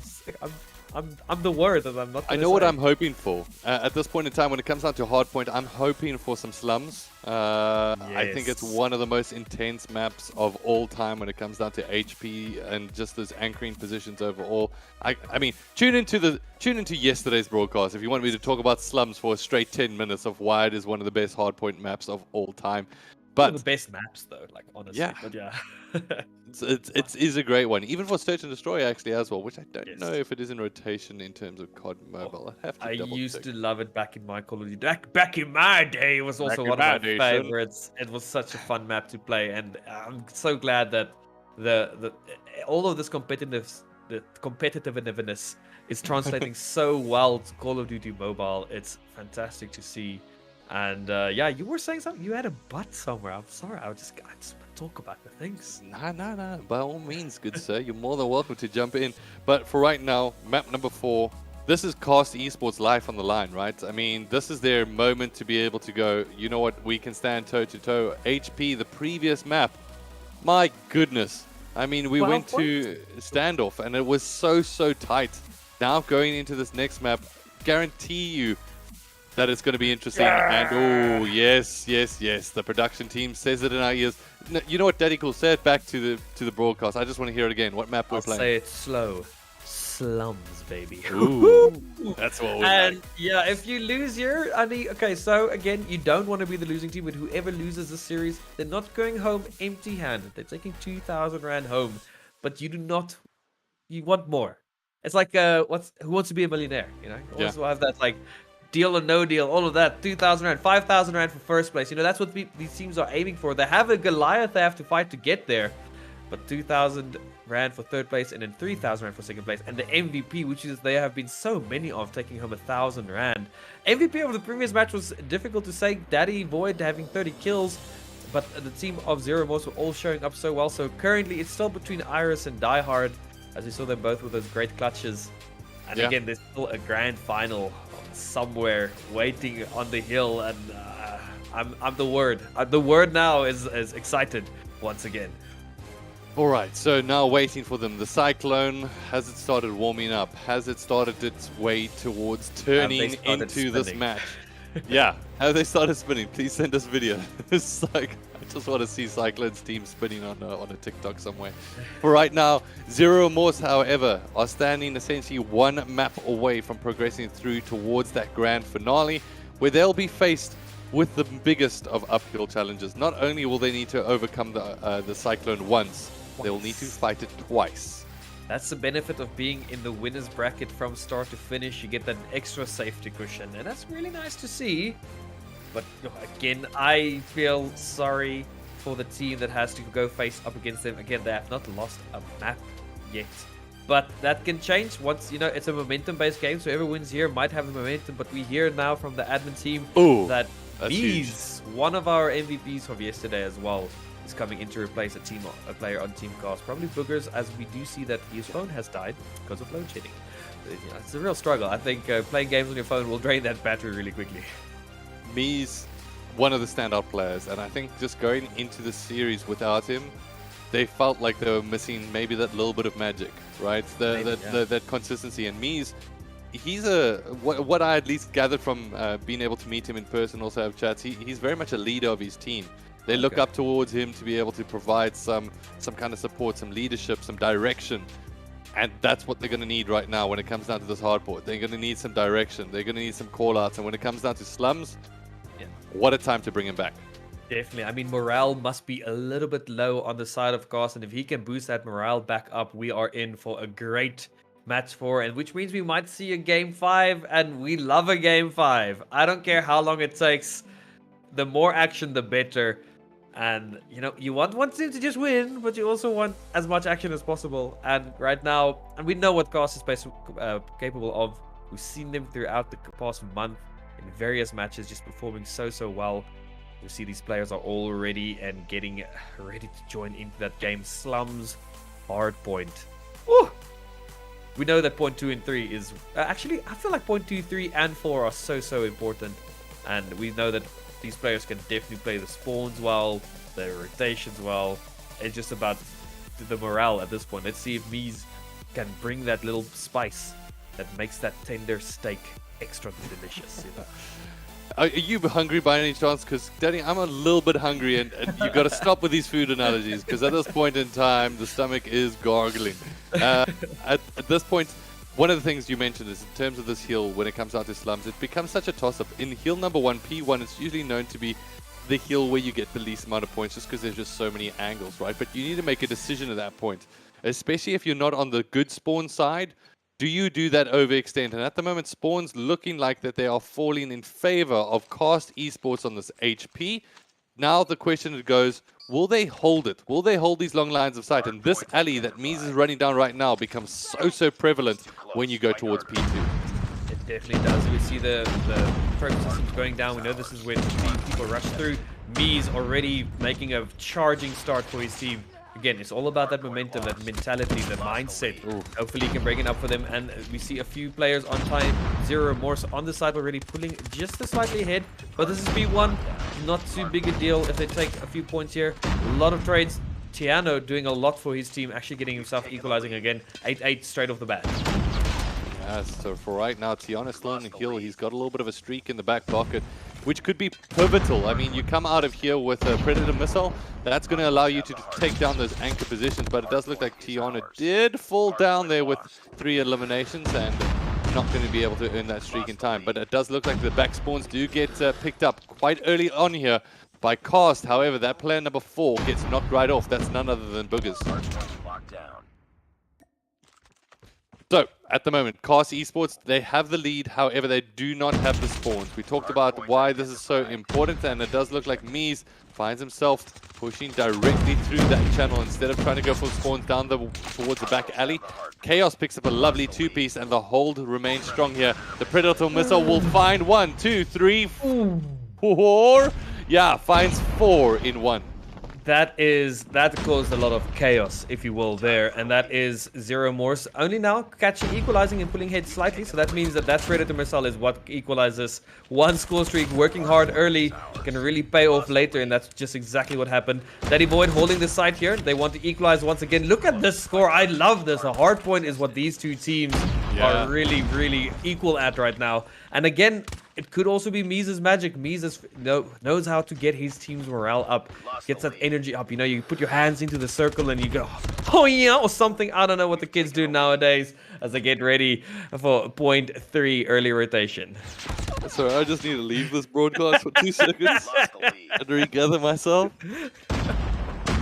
I'm the word that I'm not. I know what I'm hoping for. At this point in time, when it comes down to Hardpoint, I'm hoping for some slums. I think it's one of the most intense maps of all time when it comes down to HP and just those anchoring positions overall. I mean, tune into yesterday's broadcast if you want me to talk about slums for a straight 10 minutes of why it is one of the best Hardpoint maps of all time. But one of the best maps though, like honestly. Yeah. But yeah. It is a great one, even for Search and Destroy actually as well, which I don't know if it is in rotation in terms of COD Mobile. I used to love it back in my Call of Duty. Back in my day, it was also one of my favorites. It was such a fun map to play, and I'm so glad that the all of this competitiveness is translating so well to Call of Duty Mobile. It's fantastic to see. And yeah, you were saying something. You had a butt somewhere. I'm sorry. I just want to talk about the things. No. By all means, good sir. You're more than welcome to jump in. But for right now, map number 4. This is Cast Esports life on the line, right? I mean, this is their moment to be able to go, you know what, we can stand toe-to-toe. HP, the previous map, my goodness. I mean, we went to standoff, and it was so tight. Now going into this next map, guarantee you that it's going to be interesting. And oh, yes. The production team says it in our ears. No, you know what, Daddy Cool? Say it back to the broadcast. I just want to hear it again. What map we're playing? Say it slow. Slums, baby. Ooh, that's what we like. Yeah, if you lose here, okay, so again, you don't want to be the losing team, but whoever loses this series, they're not going home empty-handed. They're taking 2,000 Rand home, but you want more. It's like, Who Wants to Be a Millionaire, you know? You always have that, like, deal or no deal, all of that, 2,000 Rand, 5,000 Rand for first place. You know, that's what these teams are aiming for. They have a Goliath they have to fight to get there, but 2,000 Rand for third place and then 3,000 Rand for second place. And the MVP, which is they have been so many of, taking home 1,000 Rand. MVP of the previous match was difficult to say. Daddy Void having 30 kills, but the team of Zero Remorse were all showing up so well. So currently it's still between Iris and Die Hard, as we saw them both with those great clutches. And again, there's still a grand final somewhere waiting on the hill, and I'm the word. The word now is excited once again. All right, so now waiting for them. The Cyclone, has it started warming up? Has it started its way towards turning into this match? Yeah, have they started spinning? Please send us video. It's like, I just want to see Cyclone's team spinning on a TikTok somewhere. For right now, Zero Remorse, however, are standing essentially one map away from progressing through towards that grand finale, where they'll be faced with the biggest of uphill challenges. Not only will they need to overcome the Cyclone once, they will need to fight it twice. That's the benefit of being in the winner's bracket from start to finish. You get that extra safety cushion, and that's really nice to see. But again, I feel sorry for the team that has to go face up against them. Again, they have not lost a map yet. But that can change once, you know, it's a momentum-based game, so whoever wins here might have the momentum. But we hear now from the admin team that he's one of our MVPs of yesterday as well. Is coming in to replace a player on Team Cast. Probably Boogers, as we do see that his phone has died because of load shedding. You know, it's a real struggle. I think playing games on your phone will drain that battery really quickly. Me's one of the standout players, and I think just going into the series without him, they felt like they were missing maybe that little bit of magic, right? That consistency. And Me's, he's what I at least gathered from being able to meet him in person, also have chats, he's very much a leader of his team. They look up towards him to be able to provide some kind of support, some leadership, some direction. And that's what they're going to need right now when it comes down to this hardboard. They're going to need some direction. They're going to need some call-outs. And when it comes down to Slums, what a time to bring him back. Definitely. I mean, morale must be a little bit low on the side of Cast. And if he can boost that morale back up, we are in for a great match 4. And which means we might see a Game 5. And we love a Game 5. I don't care how long it takes. The more action, the better. And, you know, you want one team to just win, but you also want as much action as possible. And right now, and we know what Cast is capable of. We've seen them throughout the past month in various matches, just performing so well. We see these players are all ready and getting ready to join into that game. Slums, Hardpoint. Ooh! We know that point 2 and 3 is... actually, I feel like point 2, 3, and 4 are so important. And we know that these players can definitely play the spawns well, the rotations well. It's just about the morale at this point. Let's see if Mies can bring that little spice that makes that tender steak extra delicious. You know? Are you hungry by any chance? Because, Danny, I'm a little bit hungry, and you've got to stop with these food analogies, because at this point in time, the stomach is gargling. At this point, one of the things you mentioned is in terms of this heal, when it comes down to Slums, it becomes such a toss-up. In heal number 1, P1, it's usually known to be the heal where you get the least amount of points just because there's just so many angles, right? But you need to make a decision at that point, especially if you're not on the good spawn side. Do you do that overextend? And at the moment, Spawn's looking like that they are falling in favor of Cast Esports on this HP. now the question goes, will they hold it? Will they hold these long lines of sight? And this alley that Mies is running down right now becomes so prevalent when you go towards P2. It definitely does. We see the focus systems going down. We know this is when people rush through. Mies already making a charging start for his team. Again, it's all about that momentum, that mentality, the mindset. Ooh. Hopefully he can bring it up for them. And we see a few players on time. Zero Remorse on the side already pulling just slightly ahead. But this is B1. Not too big a deal if they take a few points here. A lot of trades. Tiano doing a lot for his team, actually getting himself equalizing again. 8-8 straight off the bat. Yes, so for right now, Tiana's still on the hill. He's got a little bit of a streak in the back pocket, which could be pivotal. I mean, you come out of here with a Predator missile, that's going to allow you to take down those anchor positions, but it does look like Tiana did fall down there with 3 eliminations and not going to be able to earn that streak in time. But it does look like the back spawns do get picked up quite early on here by Cast. However, that player number 4 gets knocked right off. That's none other than Boogers. So, at the moment, Cast Esports, they have the lead, however, they do not have the spawns. We talked about why this is so important, and it does look like Mies finds himself pushing directly through that channel instead of trying to go for spawns down towards the back alley. Chaos picks up a lovely 2-piece, and the hold remains strong here. The Predator missile will find 1, 2, 3, 4. Yeah, finds 4 in 1. That caused a lot of chaos, if you will, there, and that is Zero Remorse only now catching, equalizing and pulling ahead slightly, so that means that Predator missile is what equalizes. One score streak, working hard early, can really pay off later, and that's just exactly what happened. Daddy Void holding the side here, they want to equalize once again. Look at this score, I love this. A hard point is what these two teams are really equal at right now, and again, it could also be Mies' magic. Mies knows how to get his team's morale up, gets that energy up. You know, you put your hands into the circle and you go, oh yeah, or something. I don't know what the kids do nowadays as they get ready for point 3 early rotation. Sorry, I just need to leave this broadcast for 2 seconds and regather myself.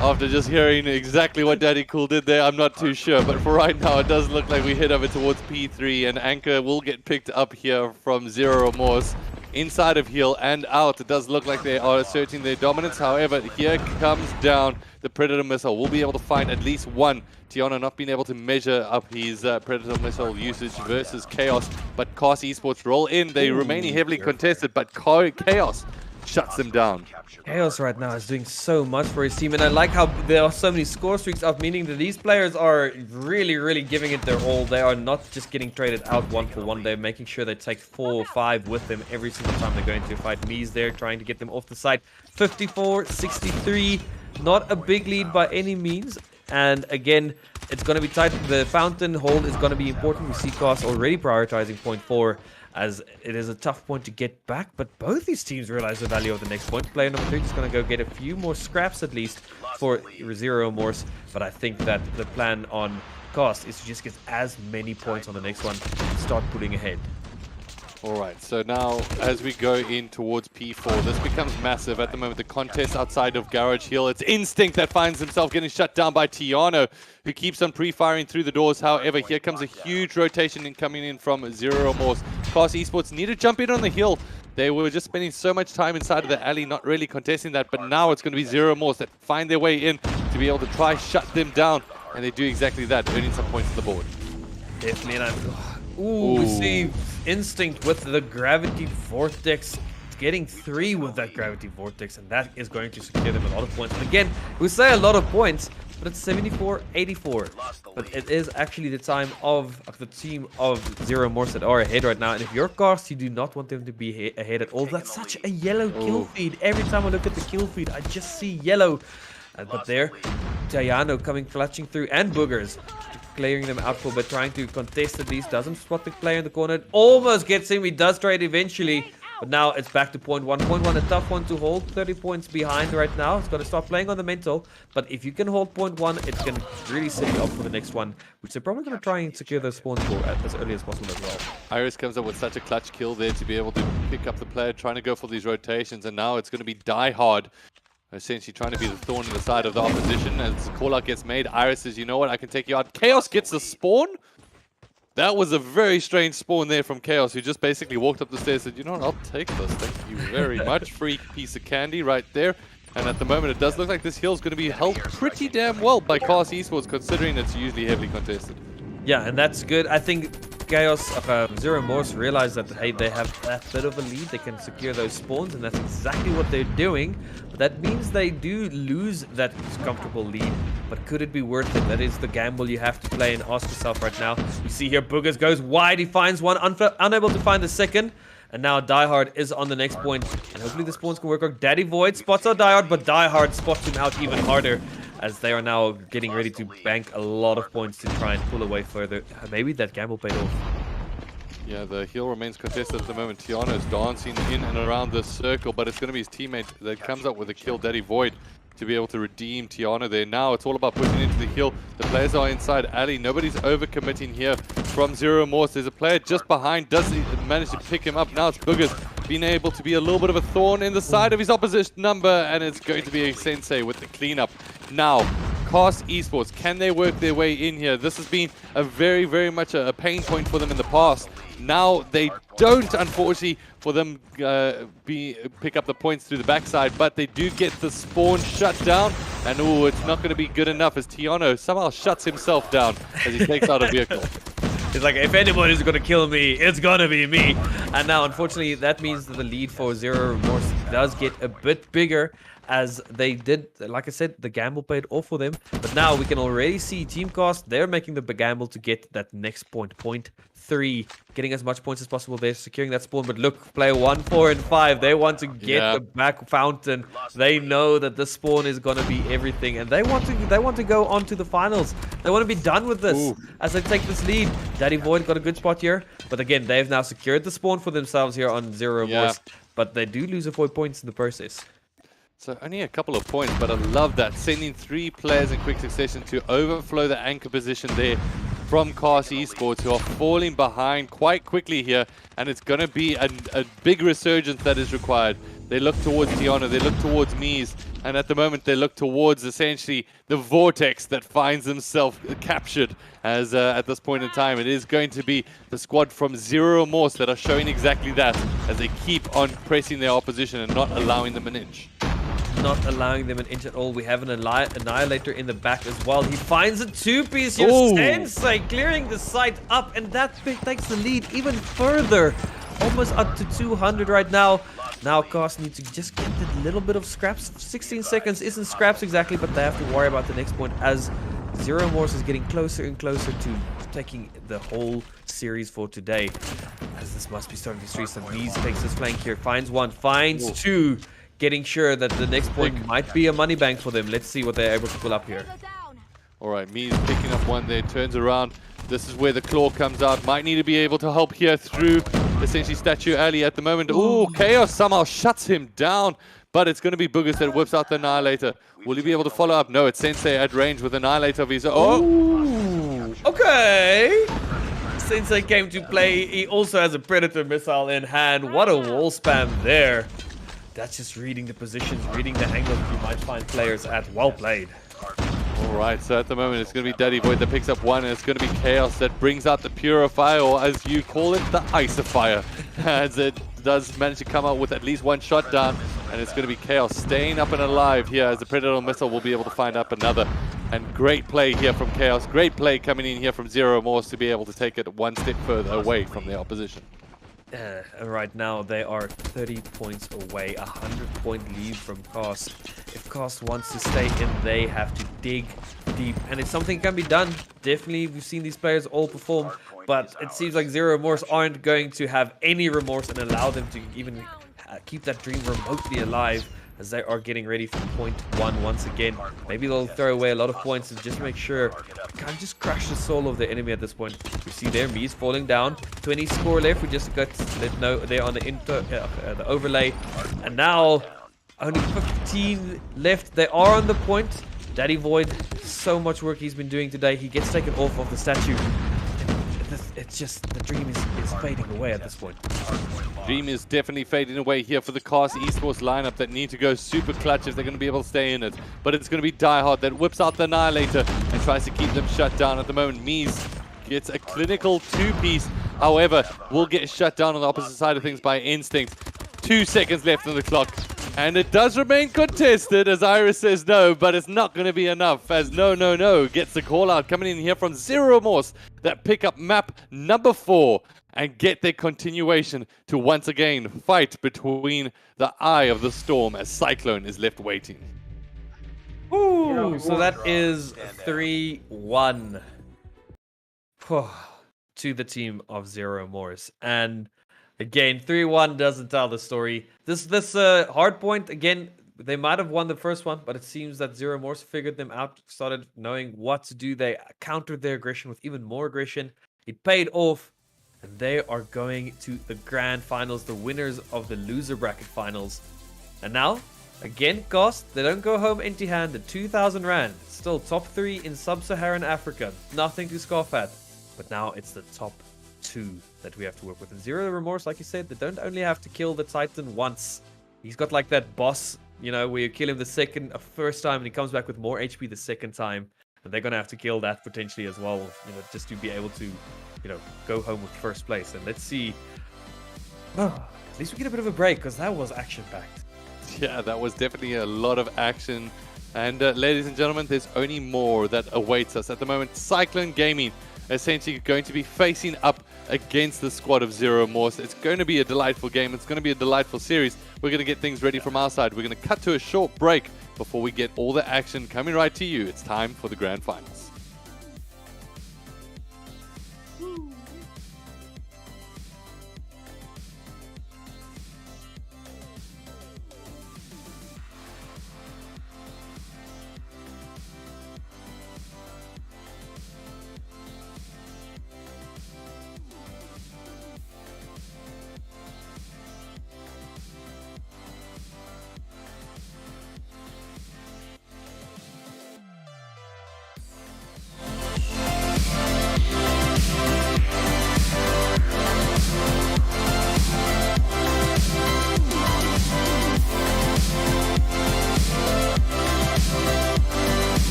After just hearing exactly what Daddy Cool did there, I'm not too sure. But for right now, it does look like we head over towards P3, and Anchor will get picked up here from Zero Remorse. Inside of heal and out, it does look like they are asserting their dominance. However, here comes down the Predator missile. We'll be able to find at least 1. Tiana not being able to measure up his Predator missile usage versus Chaos. But Cast Esports roll in. They remain heavily contested, but Chaos shuts them down. Chaos right now is doing so much for his team, and I like how there are so many score streaks up, meaning that these players are really giving it their all. They are not just getting traded out 1 for 1. They're making sure they take 4 or 5 with them every single time they're going to fight. Mies there trying to get them off the side. 54-63, not a big lead by any means, and again, it's going to be tight. The fountain hold is going to be important. We see Cast already prioritizing point 4, as it is a tough point to get back, but both these teams realize the value of the next point. Player number 3 is going to go get a few more scraps at least for Zero Remorse, but I think that the plan on Cast is to just get as many points on the next one and start pulling ahead. Alright, so now as we go in towards P4, this becomes massive. At the moment, the contest outside of Garage Hill, it's Instinct that finds himself getting shut down by Tiano, who keeps on pre-firing through the doors. However, here comes a huge rotation coming in from Zero Remorse. Cast Esports need to jump in on the hill. They were just spending so much time inside of the alley, not really contesting that, but now it's going to be Zero Remorse that find their way in to be able to try shut them down, and they do exactly that, earning some points on the board. Definitely, and we see Instinct with the Gravity Vortex, getting 3 with that Gravity Vortex, and that is going to secure them a lot of points. And again, we say a lot of points, but it's 74-84. But it is actually the time of the team of Zero Remorse that are ahead right now. And if you're Cast, you do not want them to be ahead at all. That's such a yellow kill feed. Every time I look at the kill feed, I just see yellow. But there, Tiano coming clutching through, and Boogers clearing them out for, but trying to contest at least. Doesn't spot the player in the corner. It almost gets him. He does trade eventually. But now it's back to point 1. Point 1, a tough one to hold. 30 points behind right now. It's going to start playing on the mental. But if you can hold point 1, it can really set you up for the next one, which they're probably going to try and secure those spawns for as early as possible as well. Iris comes up with such a clutch kill there to be able to pick up the player, trying to go for these rotations. And now it's going to be Die Hard, essentially trying to be the thorn in the side of the opposition. As the call-out gets made, Iris says, you know what, I can take you out. Chaos gets the spawn. That was a very strange spawn there from Chaos, who just basically walked up the stairs and said, you know what, I'll take this. Thank you very much. Free piece of candy right there. And at the moment, it does look like this hill is going to be held pretty damn well by Chaos Esports, considering it's usually heavily contested. Yeah, and that's good. I think Chaos, Zero Morse realized that, hey, they have that bit of a lead. They can secure those spawns, and that's exactly what they're doing. But that means they do lose that comfortable lead. But could it be worth it? That is the gamble you have to play and ask yourself right now. You see here, Boogers goes wide. He finds one, unable to find the second. And now Diehard is on the next point. And hopefully the spawns can work out. Daddy Void spots out Diehard, but Diehard spots him out even harder, as they are now getting ready to bank a lot of points to try and pull away further. Maybe that gamble paid off. Yeah, the heel remains contested at the moment. Tiano is dancing in and around this circle, but it's going to be his teammate that comes up with a kill, Daddy Void, to be able to redeem Tiano there. Now it's all about pushing into the hill. The players are inside alley. Nobody's overcommitting here from Zero Morse. There's a player just behind. Does he manage to pick him up? Now it's Boogers being able to be a little bit of a thorn in the side of his opposition number, and it's going to be a Sensei with the cleanup. Now, Cast Esports, can they work their way in here? This has been a very, very much a pain point for them in the past. Now they don't, unfortunately, for them pick up the points through the backside, but they do get the spawn shut down. And oh, it's not going to be good enough as Tiano somehow shuts himself down as he takes out a vehicle. He's like, if anybody's going to kill me, it's going to be me. And now, unfortunately, that means that the lead for Zero Remorse does get a bit bigger, as they did, like I said, the gamble paid off for them. But now we can already see Team Cast, they're making the gamble to get that next point, point 3, getting as much points as possible. They're securing that spawn. But look, player 1, 4, and 5, they want to get the back fountain. They know that the spawn is going to be everything, and they want to go on to the finals. They want to be done with this as they take this lead. Daddy Void got a good spot here, but again, they've now secured the spawn for themselves here on Zero Remorse, but they do lose a 4 points in the process. So only a couple of points, but I love that. Sending 3 players in quick succession to overflow the anchor position there from Cast Esports, who are falling behind quite quickly here, and it's going to be a big resurgence that is required. They look towards Tiana, they look towards Mies, and at the moment they look towards essentially the vortex that finds themselves captured as at this point in time. It is going to be the squad from Zero Remorse that are showing exactly that, as they keep on pressing their opposition and not allowing them an inch. Not allowing them an inch at all. We have an Annihilator in the back as well. He finds a 2-piece here. Sensei clearing the site up, and that takes the lead even further. Almost up to 200 right now. Now Cast need to just get a little bit of scraps. 16 seconds isn't scraps exactly, but they have to worry about the next point as Zero Remorse is getting closer and closer to taking the whole series for today. As this must be starting to street. Some Mies takes his flank here. Finds one, finds 2. Getting sure that the next point might be a money bank for them. Let's see what they're able to pull up here. All right, Mies picking up one there, turns around. This is where the claw comes out. Might need to be able to help here through essentially Statue Alley at the moment. Oh, Chaos somehow shuts him down, but it's going to be Boogers that whips out the Annihilator. Will he be able to follow up? No, it's Sensei at range with Annihilator of his own. Oh, okay. Sensei came to play. He also has a Predator missile in hand. What a wall spam there. That's just reading the positions, reading the angles you might find players at. Well played. All right, so at the moment it's going to be Daddy Void that picks up one, and it's going to be Chaos that brings out the Purifier, or as you call it, the Icifier, as it does manage to come out with at least one shot down, and it's going to be Chaos staying up and alive here, as the Predator missile will be able to find up another. And great play here from Chaos, great play coming in here from Zero Remorse to be able to take it one step further away from the opposition. Right now they are 30 points away, a 100-point lead from Cast. If Cast wants to stay in, they have to dig deep, and it's something can be done. Definitely, we've seen these players all perform, but it seems like Zero Remorse aren't going to have any remorse and allow them to even keep that dream remotely alive, as they are getting ready for point 1 once again. Maybe they'll throw away a lot of points and just make sure they can't just crush the soul of the enemy at this point. We see their Mies falling down. 20 score left. We just got to let know they're on the overlay. And now only 15 left. They are on the point. Daddy Void, so much work he's been doing today. He gets taken off of the statue. It's just, the dream is fading away at this point. Dream is definitely fading away here for the Cast Esports lineup that need to go super clutch if they're going to be able to stay in it. But it's going to be Diehard that whips out the Annihilator and tries to keep them shut down at the moment. Mies gets a clinical 2-piece, however, will get shut down on the opposite side of things by Instinct. 2 seconds left on the clock, And it does remain contested as Iris says no, but it's not going to be enough as No gets the call out coming in here from Zero Remorse that pick up map number 4 and get their continuation to once again fight between the eye of the storm as Cyclone is left waiting. Ooh, so that is 3-1 to the team of Zero Remorse. And again, 3-1 doesn't tell the story. This hard point, again, they might have won the first one, but it seems that Zero Remorse figured them out, started knowing what to do. They countered their aggression with even more aggression. It paid off, and they are going to the grand finals, the winners of the loser bracket finals. And now, again, cost, they don't go home empty-handed. 2,000 Rand, still top 3 in sub-Saharan Africa. Nothing to scoff at, but now it's the top 2 that we have to work with. And Zero Remorse, like you said, they don't only have to kill the Titan once. He's got like that boss, you know, where you kill him the first time and he comes back with more HP the second time. And they're going to have to kill that potentially as well, you know, just to be able to, you know, go home with first place. And let's see. At least we get a bit of a break because that was action-packed. Yeah, that was definitely a lot of action. And ladies and gentlemen, there's only more that awaits us. At the moment, Cyclone Gaming essentially going to be facing up against the squad of Zero Remorse. It's going to be a delightful game. It's going to be a delightful series. We're going to get things ready from our side. We're going to cut to a short break before we get all the action coming right to you. It's time for the grand finals.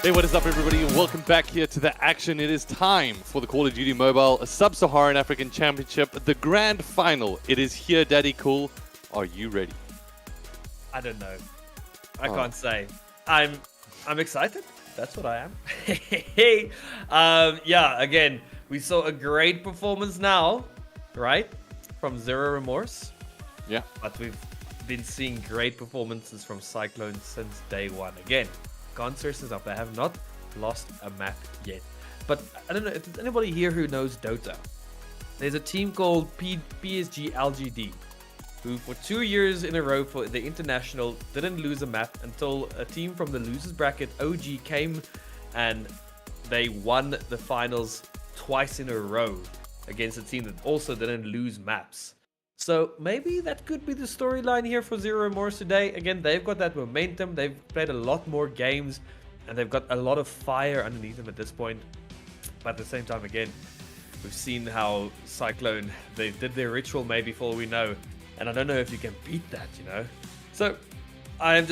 Hey, what is up, everybody? Welcome back here to the action. It is time for the Call of Duty Mobile Sub-Saharan African Championship, the grand final. It is here, Daddy Cool. Are you ready? I don't know. I can't say. I'm excited. That's what I am. Yeah, again, we saw a great performance now, right? From Zero Remorse. Yeah. But we've been seeing great performances from Cyclone since day one. Again, Concert is up. They have not lost a map yet. But I don't know if there's anybody here who knows Dota. There's a team called PSG LGD, who for 2 years in a row for the international didn't lose a map until a team from the losers bracket OG came and they won the finals twice in a row against a team that also didn't lose maps. So maybe that could be the storyline here for Zero Remorse today. Again, they've got that momentum. They've played a lot more games and they've got a lot of fire underneath them at this point. But at the same time, again, we've seen how Cyclone, they did their ritual maybe for all we know. And I don't know if you can beat that, you know. So I'm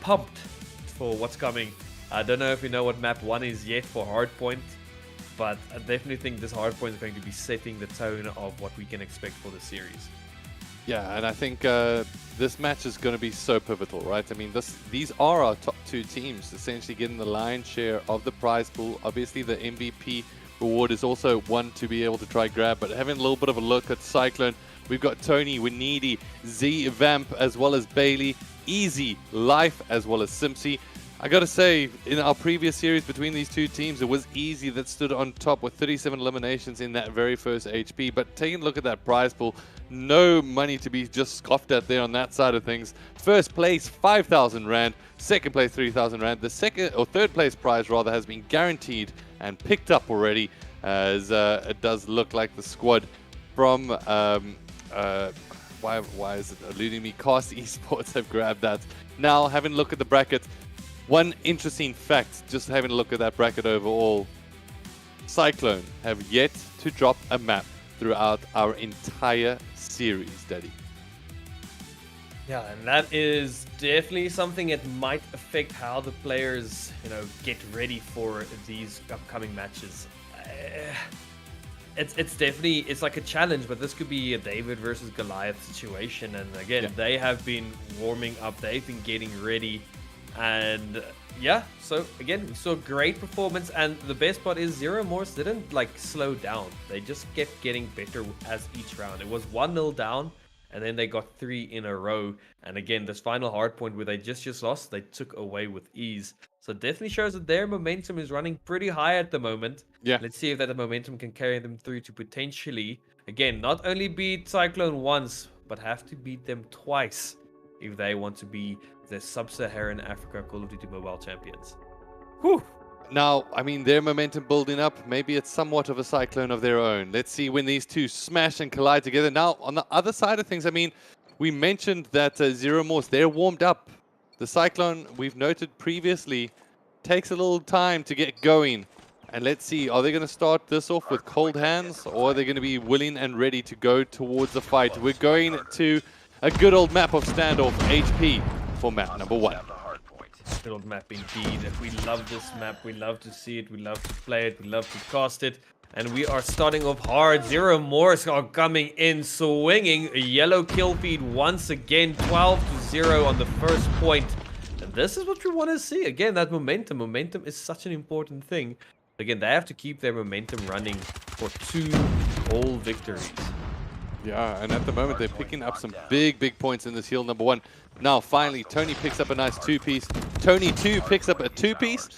pumped for what's coming. I don't know if you know what map 1 is yet for Hardpoint. But I definitely think this Hardpoint is going to be setting the tone of what we can expect for the series. Yeah, and I think this match is going to be so pivotal, right? I mean, these are our top 2 teams, essentially getting the lion's share of the prize pool. Obviously, the MVP reward is also one to be able to try grab, but having a little bit of a look at Cyclone, we've got Tony, Winidi, Z, Vamp, as well as Bailey, Easy, Life, as well as Simpsy. I gotta say, in our previous series between these two teams, it was Easy that stood on top with 37 eliminations in that very first HP. But taking a look at that prize pool, no money to be just scoffed at there on that side of things. First place, 5,000 Rand. Second place, 3,000 Rand. The second or third place prize rather has been guaranteed and picked up already, as it does look like the squad from why is it eluding me? Cast Esports have grabbed that. Now, having a look at the bracket. One interesting fact, just having a look at that bracket overall, Cyclone have yet to drop a map throughout our entire series, Daddy. Yeah, and that is definitely something that might affect how the players, you know, get ready for these upcoming matches. It's definitely, it's like a challenge, but this could be a David versus Goliath situation. And again, they have been warming up, they've been getting ready. And yeah, so again, we saw a great performance, and the best part is Zero Remorse didn't like slow down. They just kept getting better as each round. It was 1-0 down, and then they got 3 in a row. And again, this final hardpoint where they just lost, they took away with ease. So it definitely shows that their momentum is running pretty high at the moment. Yeah. Let's see if that momentum can carry them through to potentially, again, not only beat Cyclone once, but have to beat them twice if they want to be the Sub-Saharan Africa Call of Duty Mobile champions. Whew. Now, I mean, their momentum building up. Maybe it's somewhat of a cyclone of their own. Let's see when these two smash and collide together. Now, on the other side of things, I mean, we mentioned that Zero Remorse, they're warmed up. The Cyclone, we've noted previously, takes a little time to get going. And let's see, are they going to start this off with cold hands, or are they going to be willing and ready to go towards the fight? We're going to a good old map of standoff, HP, for map number 1. Good old map indeed. We love this map. We love to see it. We love to play it. We love to cast it. And we are starting off hard. Zero Remorse are coming in swinging. A yellow kill feed once again. 12-0 on the first point. And this is what we want to see. Again, that momentum. Momentum is such an important thing. Again, they have to keep their momentum running for 2 whole victories. Yeah, and at the moment, they're picking up some big points in this hill number 1. Now, finally, Tony picks up a nice 2-piece. Tony 2 picks up a 2-piece.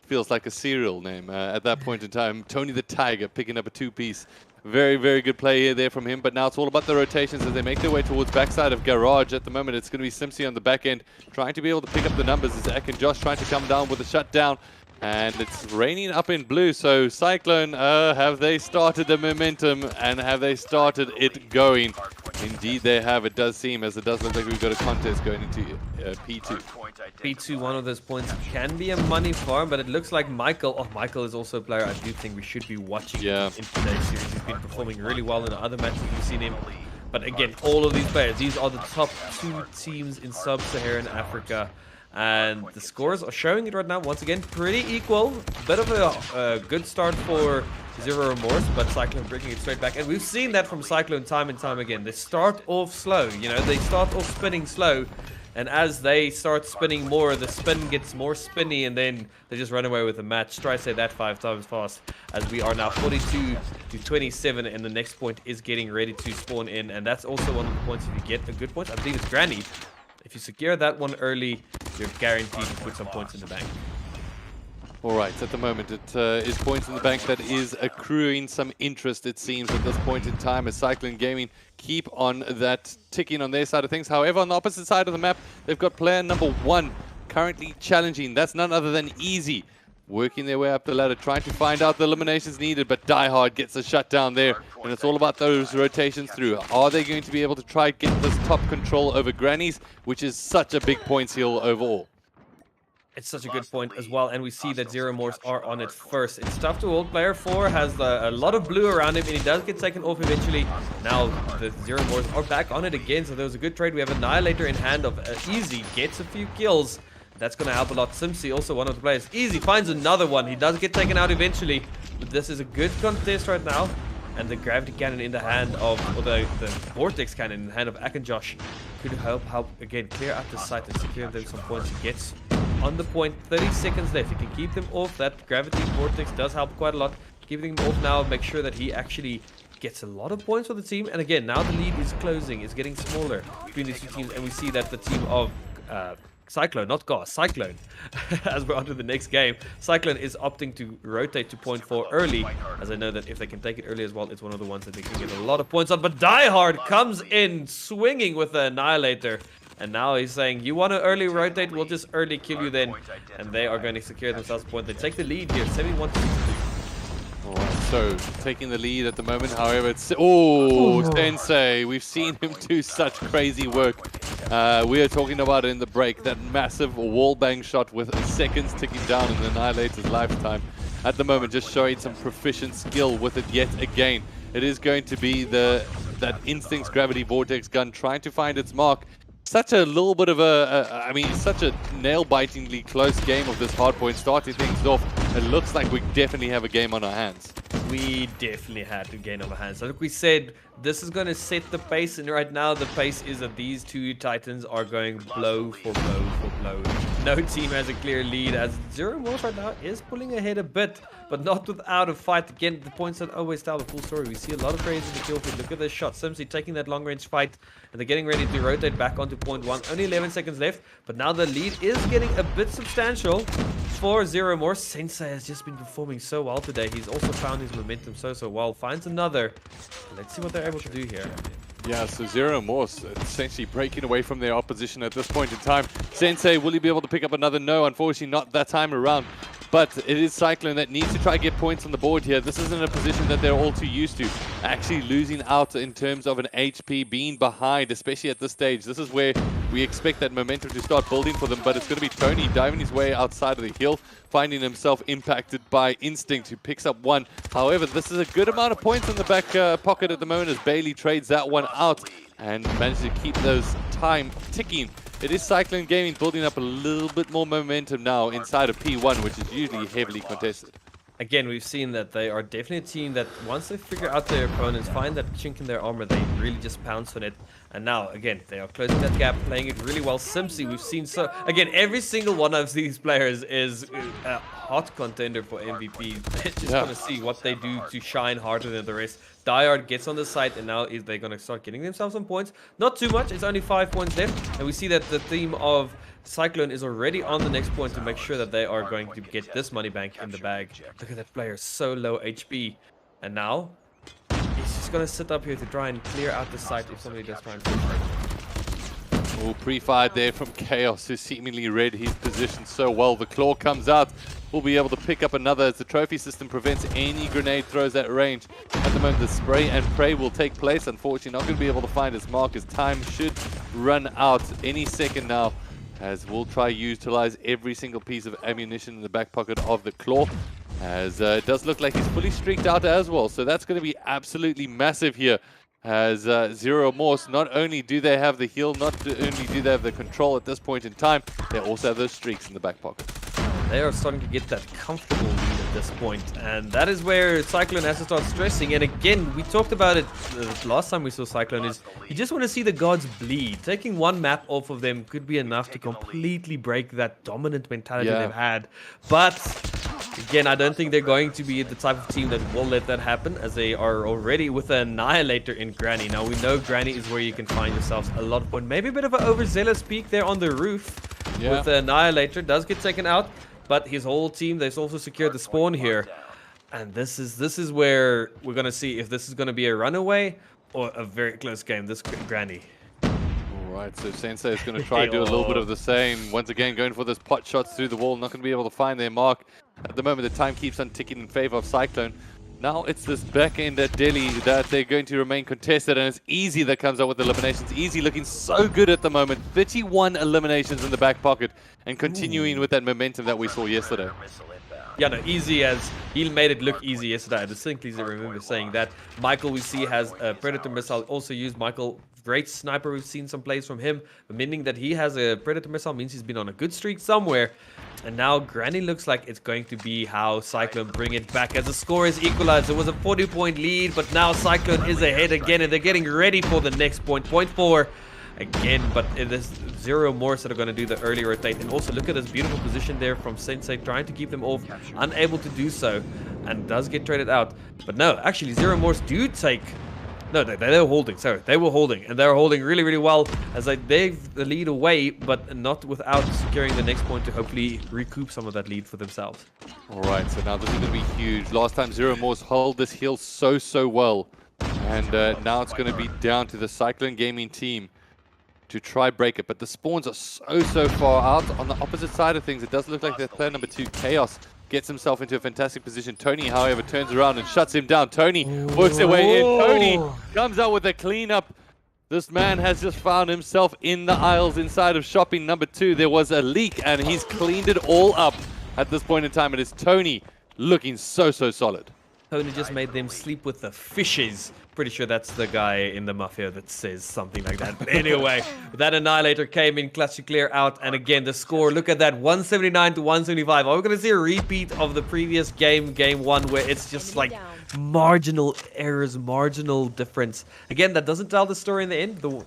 Feels like a serial name at that point in time. Tony the Tiger picking up a 2-piece. Very good play here there from him. But now it's all about the rotations as they make their way towards backside of Garage. At the moment, it's going to be Simpsy on the back end, trying to be able to pick up the numbers as Ek and Josh trying to come down with a shutdown. And it's raining up in blue, so Cyclone, have they started the momentum and have they started it going? Indeed they have, it does seem, as it does look like we've got a contest going into P2. P2, one of those points can be a money farm, but it looks like Michael is also a player I do think we should be watching in today's series. He's been performing really well in the other matches we've seen him. But again, all of these players, these are the top 2 teams in Sub-Saharan Africa. And the scores are showing it right now. Once again, pretty equal. Bit of a good start for Zero Remorse, but Cyclone bringing it straight back. And we've seen that from Cyclone time and time again. They start off slow, you know, they start off spinning slow. And as they start spinning more, the spin gets more spinny, and then they just run away with the match. Try to say that 5 times fast, as we are now 42 to 27, and the next point is getting ready to spawn in. And that's also one of the points if you get a good point. I believe it's Granny. If you secure that one early, you're guaranteed to put some points in the bank. All right, at the moment it is points in the bank that is accruing some interest, it seems, at this point in time, as Cyclone Gaming keep on that ticking on their side of things. However, on the opposite side of the map, they've got player number 1 currently challenging. That's none other than Easy, working their way up the ladder, trying to find out the eliminations needed, but Die Hard gets a shutdown there, and it's all about those rotations through. Are they going to be able to try to get this top control over Grannies, which is such a big points hill overall? It's such a good point as well, and we see that Zero Morse are on it first. It's tough to hold. Player 4 has a lot of blue around him, and he does get taken off eventually. Now the Zero Morse are back on it again, so there was a good trade. We have Annihilator in hand of Easy, gets a few kills. That's going to help a lot. Simpsy, also one of the players. Easy finds another one. He does get taken out eventually, but this is a good contest right now. And the gravity cannon in the hand of, or the vortex cannon in the hand of Akinjosh could help again clear out the site and secure them some points. He gets on the point, 30 seconds left. You can keep them off. That gravity vortex does help quite a lot. Keeping them off now, make sure that he actually gets a lot of points for the team. And again, now the lead is closing, is getting smaller between these two teams. And we see that the team of Cyclone, not Gas, Cyclone, as we're on to the next game. Cyclone is opting to rotate to point 4 early, as I know that if they can take it early as well, it's one of the ones that they can get a lot of points on. But Die Hard comes in swinging with the Annihilator. And now he's saying, you want to early rotate, we'll just early kill you then. And they are going to secure themselves a point. They take the lead here, 71 to 62. All right, so taking the lead at the moment. However, it's... Oh, Sensei. We've seen him do such crazy work. We are talking about it in the break. That massive wallbang shot with seconds ticking down in the Annihilator's lifetime. At the moment, just showing some proficient skill with it yet again. It is going to be that Instinct's Gravity Vortex gun trying to find its mark. Such a little bit of I mean, such a nail-bitingly close game of this hardpoint. Starting things off, it looks like we definitely have a game on our hands. We definitely had a game on our hands. Like we said, this is going to set the pace, and right now the pace is that these two Titans are going blow for blow for blow. No team has a clear lead, as Zero Morse right now is pulling ahead a bit, but not without a fight. Again, the points don't always tell the full story. We see a lot of players in the kill feed. Look at this shot. Simply taking that long-range fight, and they're getting ready to rotate back onto point 1. Only 11 seconds left, but now the lead is getting a bit substantial for Zero Morse. Sensei has just been performing so well today. He's also found his momentum so well. Finds another. Let's see what they're able to do here. Yeah, so Zero Morse essentially breaking away from their opposition at this point in time. Sensei, will he be able to pick up another? No, unfortunately not that time around. But it is Cyclone that needs to try to get points on the board here. This isn't a position that they're all too used to. Actually losing out in terms of an HP, being behind, especially at this stage. This is where we expect that momentum to start building for them, but it's going to be Tony diving his way outside of the hill, finding himself impacted by Instinct, who picks up 1. However, this is a good amount of points in the back pocket at the moment, as Bailey trades that one out and manages to keep those time ticking. It is Cyclone Gaming building up a little bit more momentum now inside of P1, which is usually heavily contested. Again, we've seen that they are definitely a team that once they figure out their opponents, find that chink in their armor, they really just pounce on it. And now, again, they are closing that gap, playing it really well. Simpsy, we've seen so... Again, every single one of these players is a hot contender for MVP. They're just going to see what they do to shine harder than the rest. Diehard gets on the site, and now they're going to start getting themselves some points. Not too much, it's only 5 points left. And we see that the team of Cyclone is already on the next point to make sure that they are going to get this money bank in the bag. Look at that player, so low HP. And now, he's just going to sit up here to try and clear out the site if somebody does try and push him. Oh, pre-fired there from Chaos, who seemingly read his position so well. The claw comes out. We'll be able to pick up another as the trophy system prevents any grenade throws at range. At the moment, the spray and pray will take place. Unfortunately, not going to be able to find his mark, as time should run out any second now, as we'll try to utilize every single piece of ammunition in the back pocket of the claw, as it does look like he's fully streaked out as well. So that's going to be absolutely massive here as Zero Morse, not only do they have the heal, not only do they have the control at this point in time, they also have those streaks in the back pocket. They are starting to get that comfortable lead at this point, and that is where Cyclone has to start stressing. And again, we talked about it last time we saw Cyclone, is you just want to see the gods bleed. Taking one map off of them could be enough to completely break that dominant mentality they've had. But again, I don't think they're going to be the type of team that will let that happen, as they are already with an Annihilator in Granny. Now, we know Granny is where you can find yourselves a lot of points. Maybe a bit of an overzealous peak there on the roof with the Annihilator. Does get taken out, but his whole team, they've also secured the spawn here. And this is where we're going to see if this is going to be a runaway or a very close game, this Granny. Alright, so Sensei is going to try to do a little bit of the same. Once again, going for those pot shots through the wall, not going to be able to find their mark. At the moment, the time keeps on ticking in favor of Cyclone. Now it's this back end at Delhi that they're going to remain contested, and it's Easy that comes out with eliminations. Easy looking so good at the moment. 31 eliminations in the back pocket, and continuing with that momentum that we saw yesterday. Yeah, no, Easy as he made it look easy yesterday. I distinctly remember saying that. Michael, we see, has a Predator missile also used. Michael, great sniper. We've seen some plays from him, meaning that he has a Predator missile means he's been on a good streak somewhere. And now Granny looks like it's going to be how Cyclone bring it back, as the score is equalized. It was a 40-point lead, but now Cyclone is ahead again, and they're getting ready for the next point. Point 4 again, but it is Zero Morse that are going to do the early rotate. And also look at this beautiful position there from Sensei, trying to keep them off, unable to do so, and does get traded out. But no, actually Zero Morse do take... No, they were holding, sorry. They were holding, and they're holding really, really well, as they gave the lead away, but not without securing the next point to hopefully recoup some of that lead for themselves. Alright, so now this is going to be huge. Last time Zero Morse held this hill so well. And now it's going to be down to the Cyclone Gaming team to try break it. But the spawns are so far out. On the opposite side of things, it does look like that player number 2, Chaos, gets himself into a fantastic position. Tony, however, turns around and shuts him down. Tony works their way in. Tony comes out with a cleanup. This man has just found himself in the aisles inside of shopping number 2. There was a leak, and he's cleaned it all up at this point in time. It is Tony looking so solid. Tony just made them sleep with the fishes. Pretty sure that's the guy in the Mafia that says something like that. But anyway, that Annihilator came in clutch to clear out. And again, the score, look at that, 179 to 175. Are we going to see a repeat of the previous game 1, where it's just like marginal errors, marginal difference? Again, that doesn't tell the story in the end. The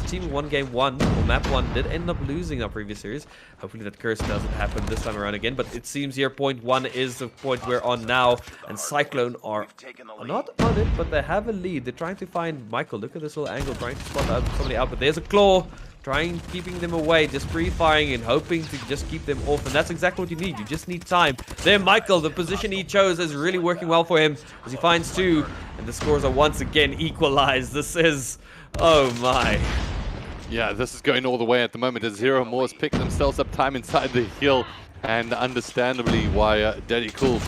team won game 1, or map 1, did end up losing our previous series. Hopefully that curse doesn't happen this time around again. But it seems here point 1 is the point we're on now. And Cyclone are not on it, but they have a lead. They're trying to find Michael. Look at this little angle, trying to spot out somebody out. But there's a claw, keeping them away, just pre-firing and hoping to just keep them off. And that's exactly what you need. You just need time. There, Michael, the position he chose is really working well for him, as he finds 2. And the scores are once again equalized. This is... oh my. Yeah, this is going all the way at the moment as Zero Morse pick themselves up time inside the hill. And understandably why Daddy Cool,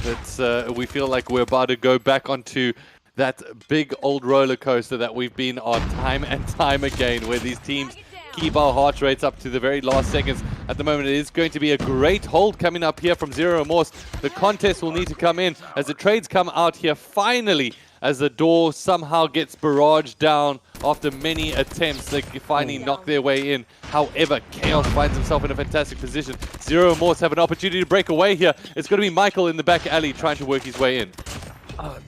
we feel like we're about to go back onto that big old roller coaster that we've been on time and time again, where these teams keep our heart rates up to the very last seconds. At the moment, it is going to be a great hold coming up here from Zero Morse. The contest will need to come in as the trades come out here finally, as the door somehow gets barraged down after many attempts. They finally knock their way in. However, Chaos finds himself in a fantastic position. Zero Morse have an opportunity to break away here. It's going to be Michael in the back alley trying to work his way in.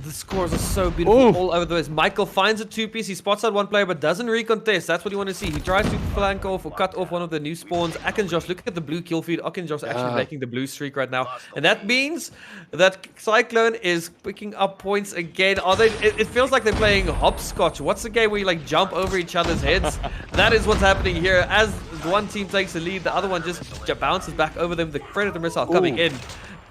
The scores are so beautiful all over the place. Michael finds a 2-piece. He spots out one player but doesn't recontest. That's what you want to see. He tries to flank off or cut off one of the new spawns. Akinjosh, look at the blue kill feed. Akinjosh actually making the blue streak right now. And that means that Cyclone is picking up points again. It feels like they're playing hopscotch. What's the game where you like jump over each other's heads? That is what's happening here. As one team takes the lead, the other one just bounces back over them. The Predator missile coming in.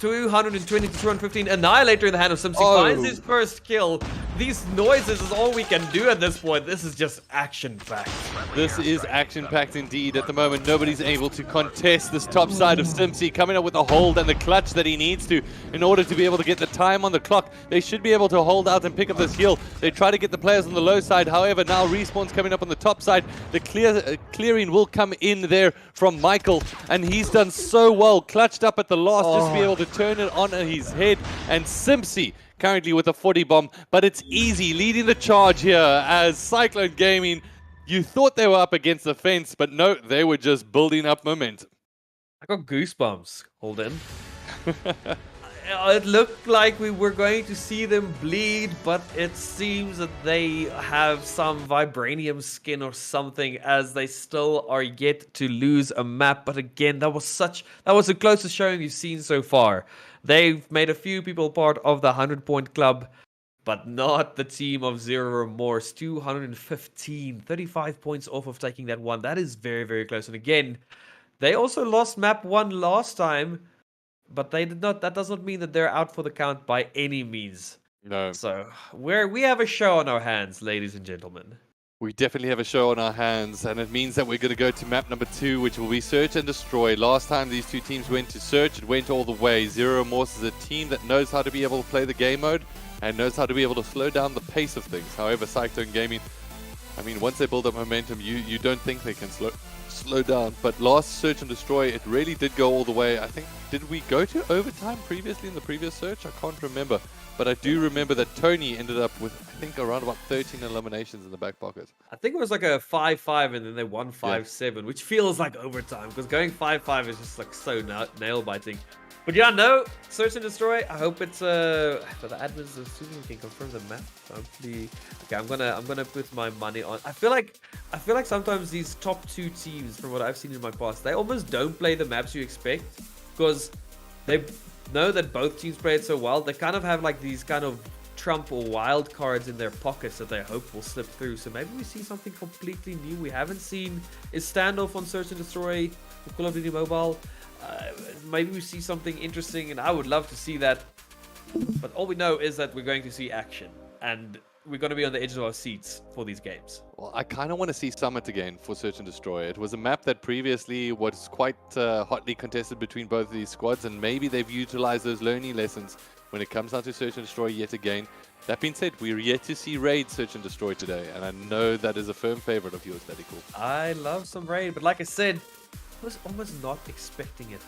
220 to 215. Annihilator in the hand of Simpsy finds his first kill. These noises is all we can do at this point. This is just action-packed. This is action-packed indeed. At the moment, nobody's able to contest this top side of Simpsy, coming up with the hold and the clutch that he needs to in order to be able to get the time on the clock. They should be able to hold out and pick up this heal. They try to get the players on the low side. However, now Respawn's coming up on the top side. The clearing will come in there from Michael, and he's done so well, clutched up at the last just to be able to turn it on his head. And Simpsy currently with a 40 bomb, but it's easy leading the charge here as Cyclone Gaming, you thought they were up against the fence, but no, they were just building up momentum. I got goosebumps, Holden. It looked like we were going to see them bleed, but it seems that they have some vibranium skin or something, as they still are yet to lose a map. But again, that was the closest showing we've seen so far. They've made a few people part of the 100-point club, but not the team of Zero Remorse. 215, 35 points off of taking that one. That is very, very close. And again, they also lost map 1 last time, but they did not. That does not mean that they're out for the count by any means. No. So we have a show on our hands, ladies and gentlemen. We definitely have a show on our hands, and it means that we're going to go to map number 2, which will be Search and Destroy. Last time these two teams went to Search, it went all the way. Zero Remorse is a team that knows how to be able to play the game mode and knows how to be able to slow down the pace of things. However, Cyclone Gaming, I mean, once they build up momentum, you don't think they can slow down. But last Search and Destroy, it really did go all the way. I think, did we go to overtime previously in the previous Search? I can't remember. But I do remember that Tony ended up with, I think, around about 13 eliminations in the back pocket. I think it was like a 5-5 and then they won 5-7, which feels like overtime, because going 5-5 is just like so nail-biting. But yeah, no, Search and Destroy. I hope it's for the admins assuming we can confirm the map. Hopefully, okay. I'm gonna put my money on. I feel like sometimes these top 2 teams, from what I've seen in my past, they almost don't play the maps you expect, because they know that both teams play it so well. They kind of have like these kind of trump or wild cards in their pockets that they hope will slip through. So maybe we see something completely new we haven't seen. Is standoff on Search and Destroy for Call of Duty Mobile? Maybe we see something interesting, and I would love to see that. But all we know is that we're going to see action, and we're going to be on the edge of our seats for these games. Well, I kind of want to see Summit again for Search and Destroy. It was a map that previously was quite hotly contested between both of these squads, and maybe they've utilized those learning lessons when it comes down to Search and Destroy yet again. That being said, we're yet to see Raid Search and Destroy today, and I know that is a firm favorite of yours, Daddy Cool. I love some Raid, but like I said, I was almost not expecting it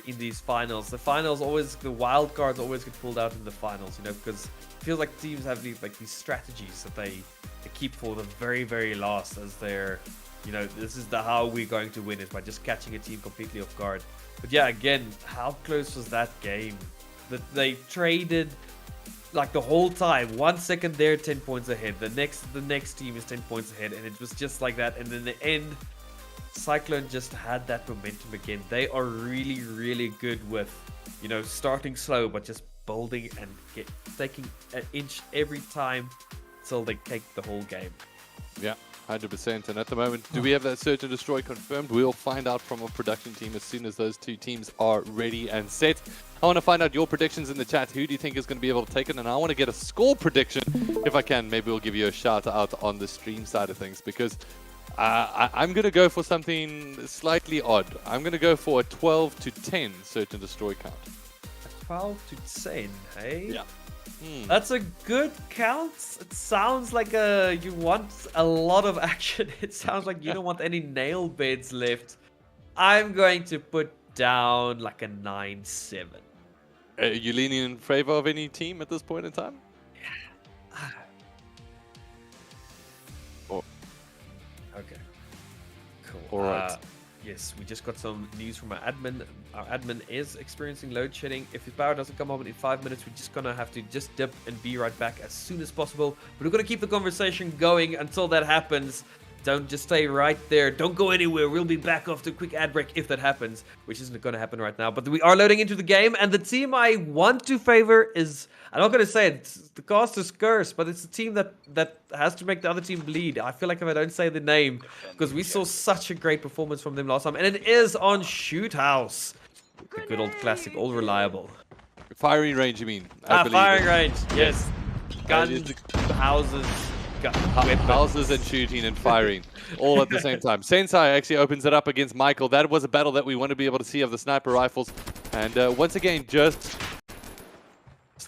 in these finals. The finals always, the wild cards always get pulled out in the finals, you know, because it feels like teams have these strategies that they keep for the very, very last, as their, you know, this is how we're going to win, is by just catching a team completely off guard. But yeah, again, how close was that game? That they traded like the whole time. 1 second they're 10 points ahead. The next team is 10 points ahead, and it was just like that. And in the end, Cyclone just had that momentum again. They are really, really good with, you know, starting slow but just building and taking an inch every time till they take the whole game. Yeah, 100%. And at the moment, do we have that Search and Destroy confirmed? We'll find out from our production team as soon as those two teams are ready and set. I want to find out your predictions in the chat. Who do you think is going to be able to take it? And I want to get a score prediction. If I can, maybe we'll give you a shout out on the stream side of things, because I'm going to go for something slightly odd. I'm going to go for a 12-10 Search and Destroy count. 12 to 10, hey? Yeah. That's a good count. It sounds like you want a lot of action. It sounds like you don't want any nail beds left. I'm going to put down like a 9-7. Are you leaning in favor of any team at this point in time? Okay, cool. All right. Yes, we just got some news from our admin. Our admin is experiencing load shedding. If his power doesn't come on in 5 minutes, we're just gonna have to just dip and be right back as soon as possible. But we're gonna keep the conversation going until that happens. Don't just stay right there. Don't go anywhere. We'll be back after a quick ad break if that happens, which isn't going to happen right now. But we are loading into the game, and the team I want to favor is, I'm not going to say it, the cast is cursed, but it's a team that has to make the other team bleed. I feel like if I don't say the name, because we saw such a great performance from them last time, and it is on Shoot House. The good old classic, all reliable. Firing range, you mean? I believe firing it. range, yes. Guns, houses. Houses and shooting and firing all at the same time. Sensei actually opens it up against Michael. That was a battle that we want to be able to see of the sniper rifles. And once again, just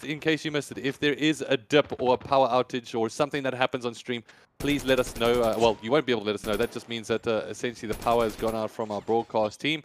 in case you missed it, if there is a dip or a power outage or something that happens on stream, please let us know. Well, you won't be able to let us know. That just means that essentially the power has gone out from our broadcast team,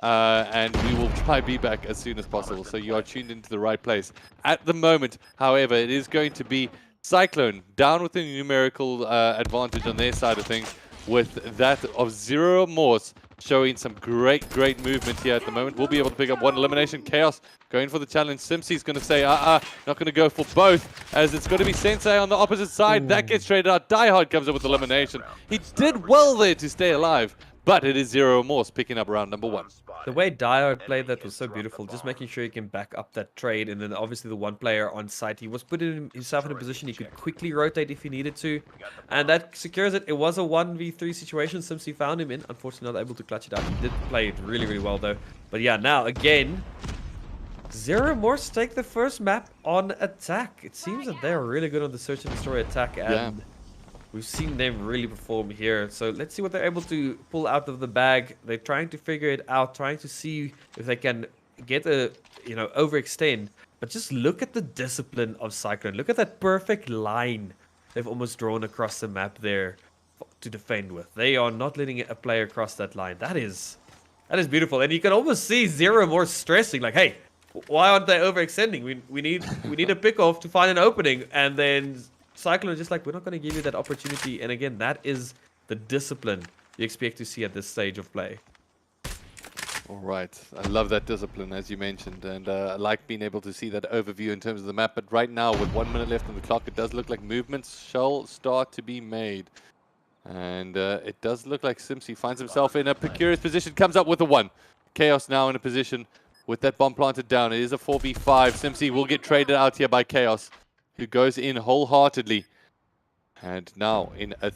and we will try be back as soon as possible. So you are tuned into the right place. At the moment, however, it is going to be Cyclone down with the numerical advantage on their side of things, with that of Zero Remorse showing some great movement here at the moment. We'll be able to pick up one elimination. Chaos going for the challenge. Simpsy's going to say, not going to go for both, as it's going to be Sensei on the opposite side. That gets traded out. Diehard comes up with elimination. He did well there to stay alive, but it is Zero Remorse picking up round number 1. The way Diehard played that was so beautiful, just making sure he can back up that trade, and then obviously the one player on site, he was putting himself in a position he could quickly rotate if he needed to, and that secures it. It was a 1v3 situation Simpsy found him in, unfortunately not able to clutch it out. He did play it really well though. But yeah, now again, Zero Remorse take the first map on attack. It seems that they're really good on the search and destroy attack, and we've seen them really perform here. So let's see what they're able to pull out of the bag. They're trying to figure it out, trying to see if they can get a, overextend. But just look at the discipline of Cyclone. Look at that perfect line they've almost drawn across the map there to defend with. They are not letting a player cross that line. That is beautiful. And you can almost see Zero more stressing, like, hey, why aren't they overextending? We need a pick off to find an opening. And then Cyclone is just like, we're not going to give you that opportunity. And again, that is the discipline you expect to see at this stage of play. All right. I love that discipline, as you mentioned. And I like being able to see that overview in terms of the map. But right now, with 1 minute left on the clock, it does look like movements shall start to be made. And it does look like Simpsy finds himself in a precarious position, comes up with a 1. Chaos now in a position with that bomb planted down. It is a 4v5. Simpsy will get traded out here by Chaos, who goes in wholeheartedly. And now in a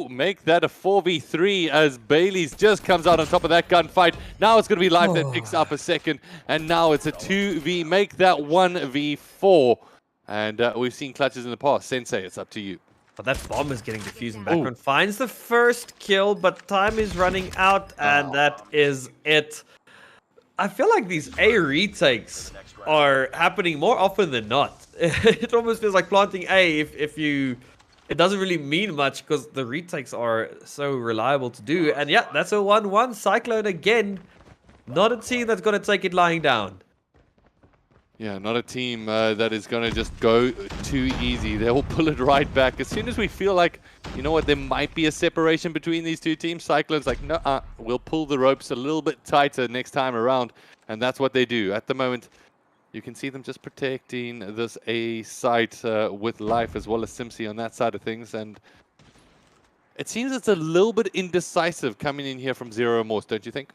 make that a 4v3 as Bailey's just comes out on top of that gunfight. Now it's going to be Life that picks up a second. And now it's a 2v. Make that 1v4. And we've seen clutches in the past. Sensei, it's up to you. But that bomb is getting defused in the background. Finds the first kill, but time is running out. And that is it. I feel like these A retakes are happening more often than not. It almost feels like planting A if you... It doesn't really mean much because the retakes are so reliable to do. And yeah, that's a 1-1. Cyclone again. Not a team that's going to take it lying down. Yeah, not a team that is going to just go too easy. They will pull it right back. As soon as we feel like, you know what, there might be a separation between these two teams, Cyclone's like, no, we'll pull the ropes a little bit tighter next time around. And that's what they do. At the moment, you can see them just protecting this A site with Life as well as Simpsy on that side of things. And it seems it's a little bit indecisive coming in here from Zero Remorse, don't you think?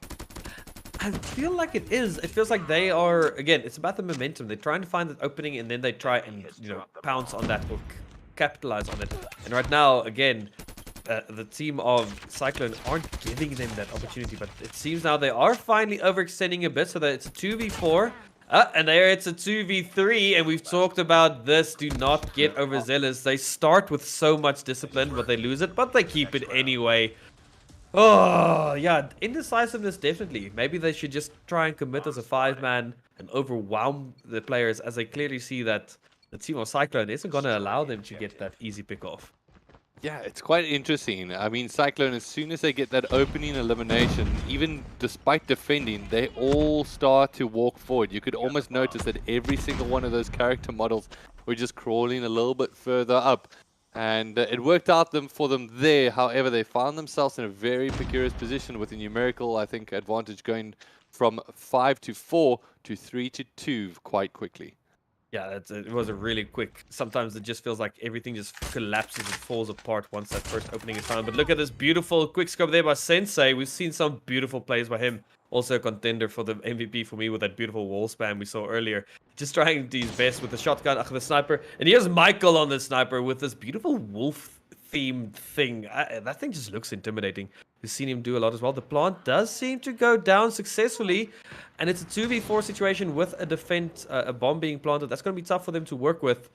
I feel like it is. It feels like they are, again, it's about the momentum. They're trying to find the opening and then they try and, pounce on that or capitalize on it. And right now, again, the team of Cyclone aren't giving them that opportunity. But it seems now they are finally overextending a bit so that it's a 2v4. And there it's a 2v3, and we've talked about this. Do not get overzealous. They start with so much discipline, but they lose it, but they keep it anyway. Oh, yeah, indecisiveness, definitely. Maybe they should just try and commit as a 5-man and overwhelm the players, as they clearly see that the team of Cyclone isn't going to allow them to get that easy pick-off. Yeah, it's quite interesting. I mean, Cyclone, as soon as they get that opening elimination, even despite defending, they all start to walk forward. You could almost notice that every single one of those character models were just crawling a little bit further up. And it worked out for them there. However, they found themselves in a very precarious position with a numerical, I think, advantage going from 5 to 4 to 3 to 2 quite quickly. Yeah, it was a really quick. Sometimes it just feels like everything just collapses and falls apart once that first opening is found. But look at this beautiful quick scope there by Sensei. We've seen some beautiful plays by him. Also a contender for the MVP for me with that beautiful wall spam we saw earlier. Just trying to do his best with the shotgun, the sniper. And here's Michael on the sniper with this beautiful wolf-themed thing. That thing just looks intimidating. We've seen him do a lot as well. The plant does seem to go down successfully. And it's a 2v4 situation with a bomb being planted. That's going to be tough for them to work with.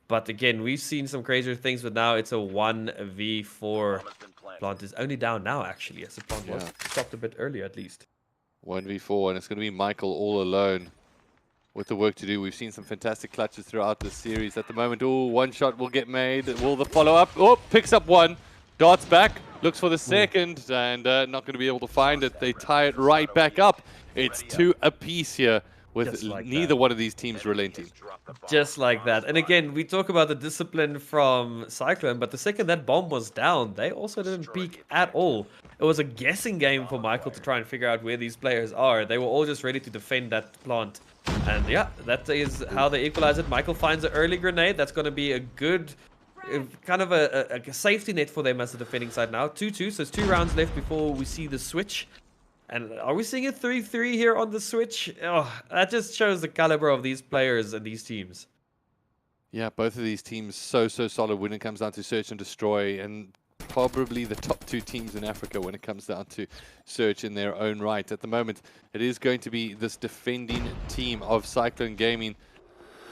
But again, we've seen some crazier things. But now it's a 1v4. Plant is only down now, actually. As the plant was stopped a bit earlier, at least. 1v4, and it's going to be Michael all alone. with the work to do. We've seen some fantastic clutches throughout this series. At the moment, oh, one shot will get made. Will the follow-up? Oh, picks up one. Darts back, looks for the second, and not going to be able to find it. They tie it right back up. It's 2 apiece here, with Like neither one of these teams relenting. Just like that. And again, we talk about the discipline from Cyclone, but the second that bomb was down, they also didn't peek at all. It was a guessing game for Michael to try and figure out where these players are. They were all just ready to defend that plant. And yeah, that is how they equalize it. Michael finds an early grenade. That's going to be a good, kind of a safety net for them as the defending side now. 2-2, so it's 2 rounds left before we see the switch. And are we seeing a 3-3 here on the switch? Oh, that just shows the caliber of these players and these teams. Yeah, both of these teams so solid when it comes down to search and destroy, and probably the top 2 teams in Africa when it comes down to search in their own right. At the moment, it is going to be this defending team of Cyclone Gaming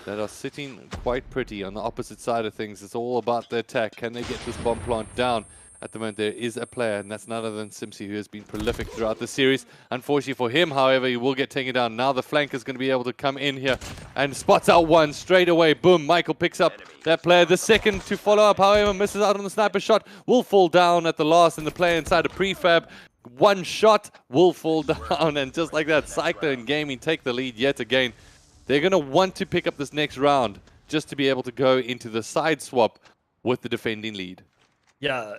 that are sitting quite pretty on the opposite side of things. It's all about the attack. Can they get this bomb plant down? At the moment, there is a player, and that's none other than Simpsy, who has been prolific throughout the series. Unfortunately for him, however, he will get taken down. Now the flank is going to be able to come in here and spots out one straight away. Boom, Michael picks up that player. The second to follow up, however, misses out on the sniper shot. Will fall down at the last, and the player inside a prefab. One shot will fall down, and just like that, Cyclone Gaming take the lead yet again. They're going to want to pick up this next round just to be able to go into the side swap with the defending lead. Yeah,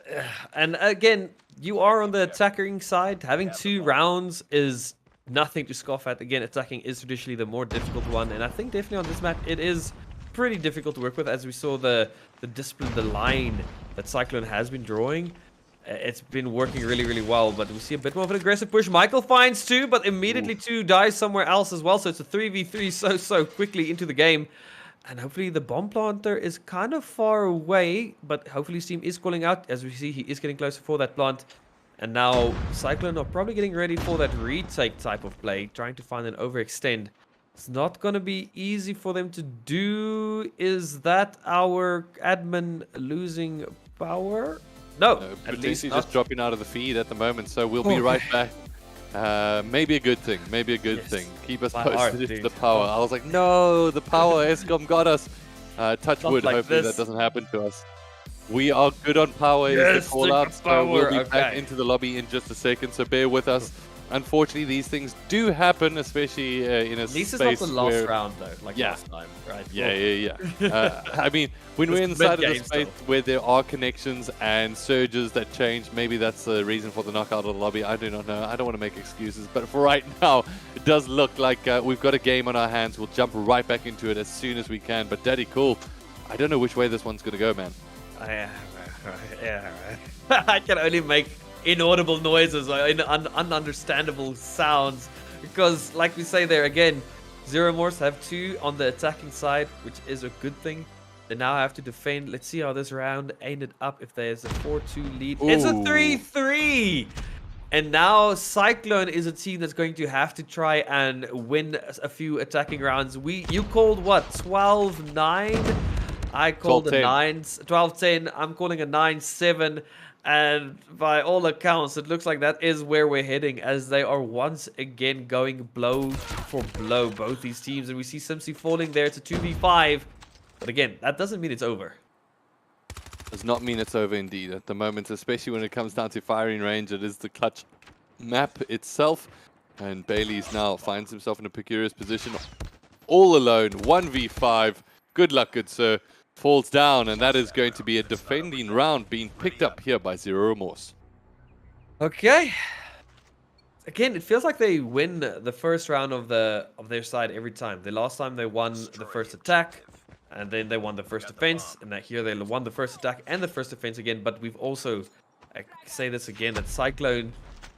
and again, you are on the attacking side. Having 2 rounds is nothing to scoff at. Again, attacking is traditionally the more difficult one, and I think definitely on this map it is pretty difficult to work with, as we saw the discipline, the line that Cyclone has been drawing. It's been working really well, but we see a bit more of an aggressive push. Michael finds 2, but immediately 2 dies somewhere else as well, so it's a 3v3 so quickly into the game. And hopefully the bomb planter is kind of far away, but hopefully his team is calling out. As we see, he is getting closer for that plant. And now Cyclone are probably getting ready for that retake type of play, trying to find an overextend. It's not going to be easy for them to do. Is that our admin losing power? No, at least potentially just dropping out of the feed at the moment, so we'll be right back. Maybe a good thing. Maybe a good thing. Keep us posted if the power. I was like, no, the power. Escom got us. Touch wood. Like hopefully that doesn't happen to us. We are good on power. Is the call out. So we'll be back into the lobby in just a second. So bear with us. Unfortunately, these things do happen, especially in a space where... At least it's not the last round, though, like last time, right? Yeah. I mean, when we're inside of the space where there are connections and surges that change, maybe that's the reason for the knockout of the lobby. I do not know. I don't want to make excuses. But for right now, it does look like we've got a game on our hands. We'll jump right back into it as soon as we can. But Daddy Cool, I don't know which way this one's going to go, man. I can only make inaudible noises or ununderstandable sounds, because like we say there again, Zero Morse have 2 on the attacking side, which is a good thing. They now have to defend. Let's see how this round ended up. If there's a 4-2 lead, it's a 3-3, and now Cyclone is a team that's going to have to try and win a few attacking rounds. You called what, 12-9? I called a 12-10. I'm calling a 9-7. And by all accounts, it looks like that is where we're heading, as they are once again going blow for blow, both these teams. And we see Simpsy falling there. It's a 2v5. But again, that doesn't mean it's over. Does not mean it's over indeed at the moment, especially when it comes down to firing range. It is the clutch map itself. And Bailey's now finds himself in a precarious position. All alone, 1v5. Good luck, good sir. Falls down, and that is going to be a defending round being picked up here by Zero Remorse. Okay. Again, it feels like they win the first round of their side every time. The last time they won the first attack, and then they won the first defense, and that here they won the first attack and the first defense again. But we've also, I say this again, that Cyclone,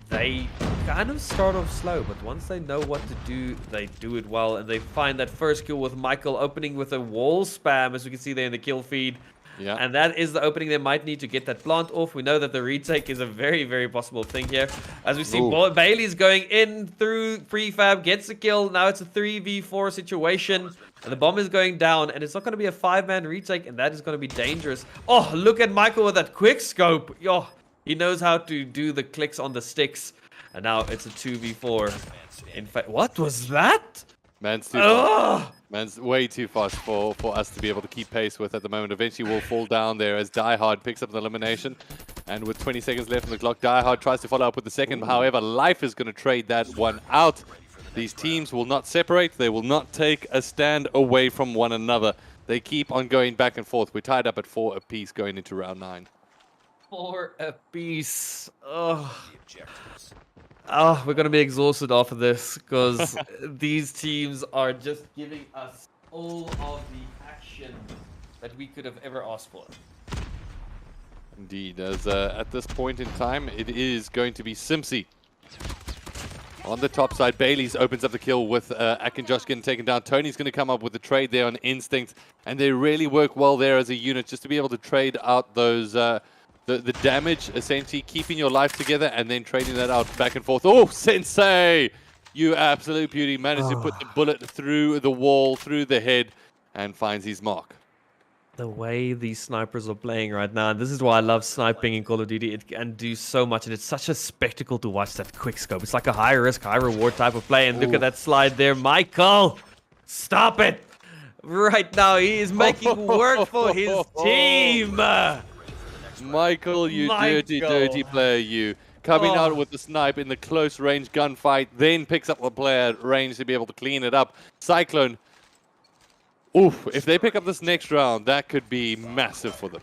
they kind of start off slow, but once they know what to do, they do it well. And they find that first kill with Michael opening with a wall spam, as we can see there in the kill feed. Yeah. And that is the opening they might need to get that plant off. We know that the retake is a very possible thing here. As we see, Bailey's going in through prefab, gets a kill. Now it's a 3v4 situation. And the bomb is going down, and it's not going to be a 5-man retake, and that is going to be dangerous. Oh, look at Michael with that quick scope. Oh, he knows how to do the clicks on the sticks. And now it's a 2v4. In fact, what was that? Man's too fast. Man's way too fast for us to be able to keep pace with at the moment. Eventually we'll fall down there as Die Hard picks up the elimination. And with 20 seconds left on the clock, Die Hard tries to follow up with the second. However, Life is going to trade that one out. These teams will not separate. They will not take a stand away from one another. They keep on going back and forth. We're tied up at 4 apiece going into round 9. 4 apiece. Oh, we're going to be exhausted after this because these teams are just giving us all of the action that we could have ever asked for. Indeed, as at this point in time, it is going to be Simpsy. On the top side, Bailey's opens up the kill with Ak and Josh getting taken down. Tony's going to come up with the trade there on Instinct, and they really work well there as a unit just to be able to trade out those... The damage, essentially keeping your life together and then trading that out back and forth. Oh, Sensei! You absolute beauty. Managed to put the bullet through the wall, through the head, and finds his mark. The way these snipers are playing right now, and this is why I love sniping in Call of Duty. It can do so much, and it's such a spectacle to watch that quick scope. It's like a high risk, high reward type of play. And look at that slide there. Michael, stop it! Right now, he is making work for his team. Michael, you dirty player, you. Coming out with the snipe in the close range gunfight, then picks up the player at range to be able to clean it up. Cyclone, oof, if they pick up this next round, that could be massive for them.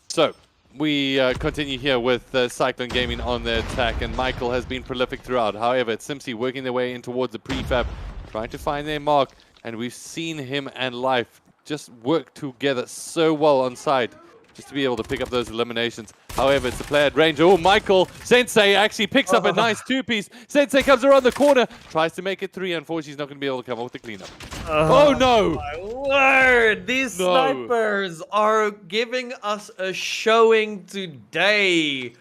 So, we continue here with Cyclone Gaming on their attack, and Michael has been prolific throughout. However, it's Simpsy working their way in towards the prefab, trying to find their mark, and we've seen him and Life just work together so well on side just to be able to pick up those eliminations. However, it's the player at range. Oh, Michael, Sensei actually picks up a nice 2-piece. Sensei comes around the corner, tries to make it 3. Unfortunately, he's not going to be able to come up with the cleanup. Oh, no! My word! These snipers are giving us a showing today.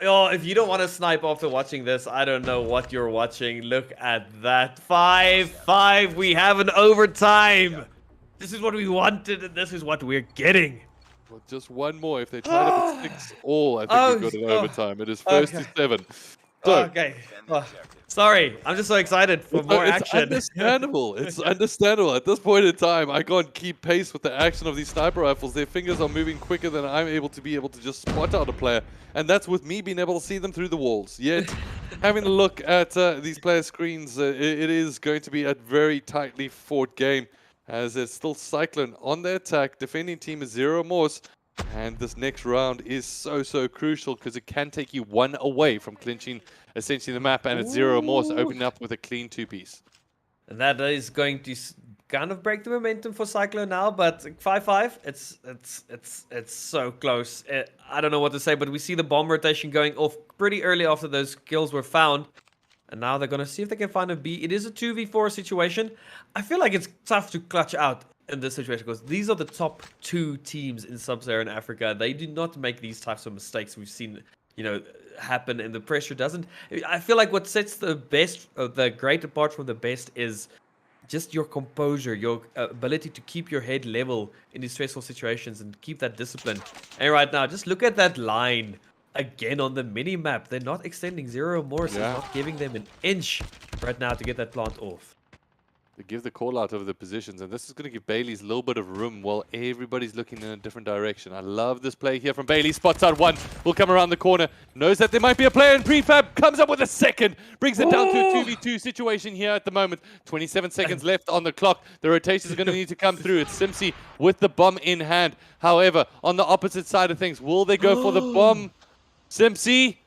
Oh, if you don't want to snipe after watching this, I don't know what you're watching. Look at that. 5-5. We have an overtime. This is what we wanted, and this is what we're getting. Well, just one more. If they try to put 6 all, I think we've got an overtime. It is first to 7. So, okay. Sorry, I'm just so excited for more action. It's understandable. It's understandable. At this point in time, I can't keep pace with the action of these sniper rifles. Their fingers are moving quicker than I'm able to just spot out a player. And that's with me being able to see them through the walls. Yet, having a look at these players' screens, it is going to be a very tightly fought game, as it's still Cyclone on the attack. Defending team is Zero Morse, and this next round is so crucial because it can take you 1 away from clinching essentially the map, and it's Zero Morse opening up with a clean 2-piece. And that is going to kind of break the momentum for Cyclone now, but 5-5, it's so close. I don't know what to say, but we see the bomb rotation going off pretty early after those kills were found. And now they're going to see if they can find a B. It is a 2v4 situation. I feel like it's tough to clutch out in this situation because these are the top 2 teams in Sub-Saharan Africa. They do not make these types of mistakes we've seen, happen, and the pressure doesn't. I feel like what sets the best, the great apart from the best is just your composure, your ability to keep your head level in these stressful situations and keep that discipline. And right now, just look at that line. Again on the mini-map, they're not extending. Zero Morse is not giving them an inch right now to get that plant off. They give the call out of the positions, and this is going to give Bailey's a little bit of room while everybody's looking in a different direction. I love this play here from Bailey. Spots out 1, will come around the corner, knows that there might be a player in prefab, comes up with a second, brings it down to a 2v2 situation here at the moment. 27 seconds left on the clock. The rotations are going to need to come through. It's Simpsy with the bomb in hand. However, on the opposite side of things, will they go for the bomb? Simpsy,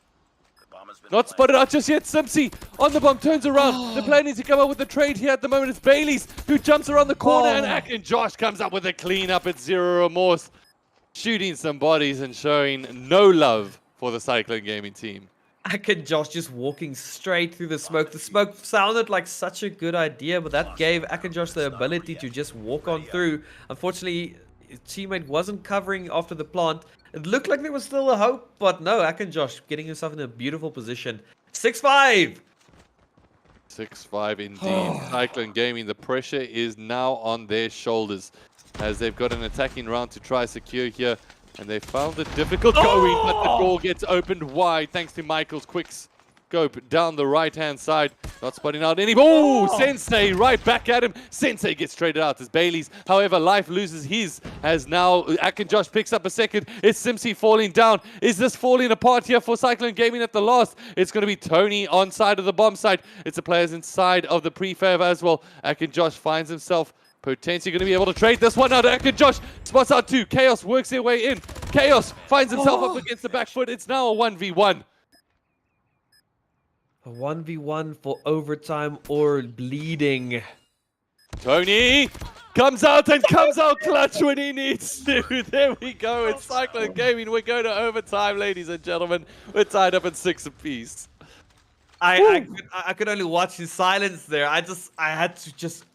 not spotted out just yet. Simpsy on the bomb, turns around. The player needs to come up with the trade here at the moment. It's Bailey's who jumps around the corner, and Ak and Josh comes up with a cleanup at Zero Remorse, shooting some bodies and showing no love for the Cyclone Gaming team. Ak and Josh just walking straight through the smoke. The smoke sounded like such a good idea, but that gave Ak and Josh the ability to just walk on through. Unfortunately, his teammate wasn't covering after the plant. It looked like there was still a hope, but no, Ak and Josh getting himself in a beautiful position. 6-5! 6-5 indeed. Cyclone Gaming, the pressure is now on their shoulders as they've got an attacking round to try secure here. And they found it difficult going, but the door gets opened wide thanks to Michael's quicks. scope down the right-hand side. Not spotting out any. Oh, Sensei right back at him. Sensei gets traded out as Bailey's. However, Life loses his as now Josh picks up a second. Is Simpsy falling down? Is this falling apart here for Cyclone Gaming at the last? It's going to be Tony on side of the bomb side. It's the players inside of the prefab as well. Josh finds himself potentially going to be able to trade this one out. Josh spots out 2. Chaos works their way in. Chaos finds himself up against the back foot. It's now a 1v1. A 1v1 for overtime or bleeding. Tony comes out and comes out clutch when he needs to. There we go. It's Cyclone Gaming. We're going to overtime, ladies and gentlemen. We're tied up at 6 apiece. I could only watch in silence there. I had to just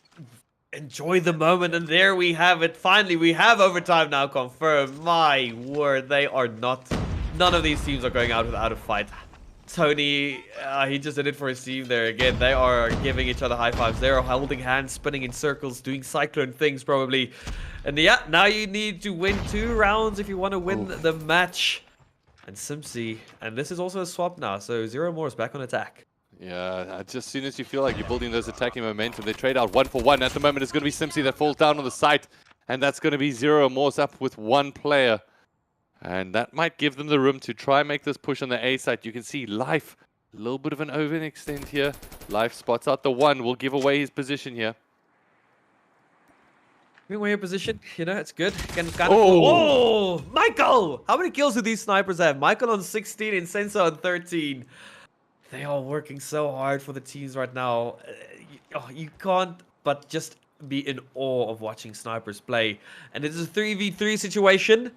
enjoy the moment, and there we have it. Finally, we have overtime now confirmed. My word, they are not. None of these teams are going out without a fight. Tony, he just did it for his team there again. They are giving each other high fives. They're holding hands, spinning in circles, doing cyclone things probably. And yeah, now you need to win 2 rounds if you want to win the match. And Simpsy, and this is also a swap now, so Zero More is back on attack. Yeah, just as soon as you feel like you're building those attacking momentum, they trade out 1 for 1. At the moment, it's going to be Simpsy that falls down on the site, and that's going to be Zero Morse up with 1 player. And that might give them the room to try and make this push on the A site. You can see Life, a little bit of an overextend here. Life spots out the 1, will give away his position here. Giving away your position, you know, it's good. Oh, Michael! How many kills do these snipers have? Michael on 16 and Senso on 13. They are working so hard for the teams right now. You can't but just be in awe of watching snipers play. And it is a 3v3 situation.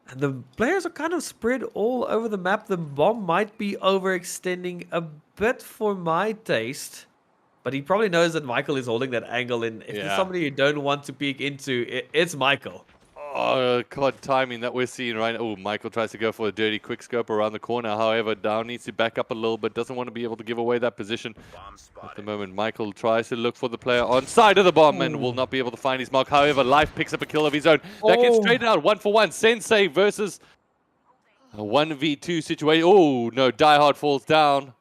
And the players are kind of spread all over the map. The bomb might be overextending a bit for my taste. But he probably knows that Michael is holding that angle. And if there's somebody you don't want to peek into, it's Michael. Oh, God, timing that we're seeing right now. Oh, Michael tries to go for a dirty quick scope around the corner. However, Down needs to back up a little bit. Doesn't want to be able to give away that position. At the moment, Michael tries to look for the player on side of the bomb and will not be able to find his mark. However, Life picks up a kill of his own. That gets traded out 1 for 1. Sensei versus a 1v2 situation. Oh, no, Diehard falls down.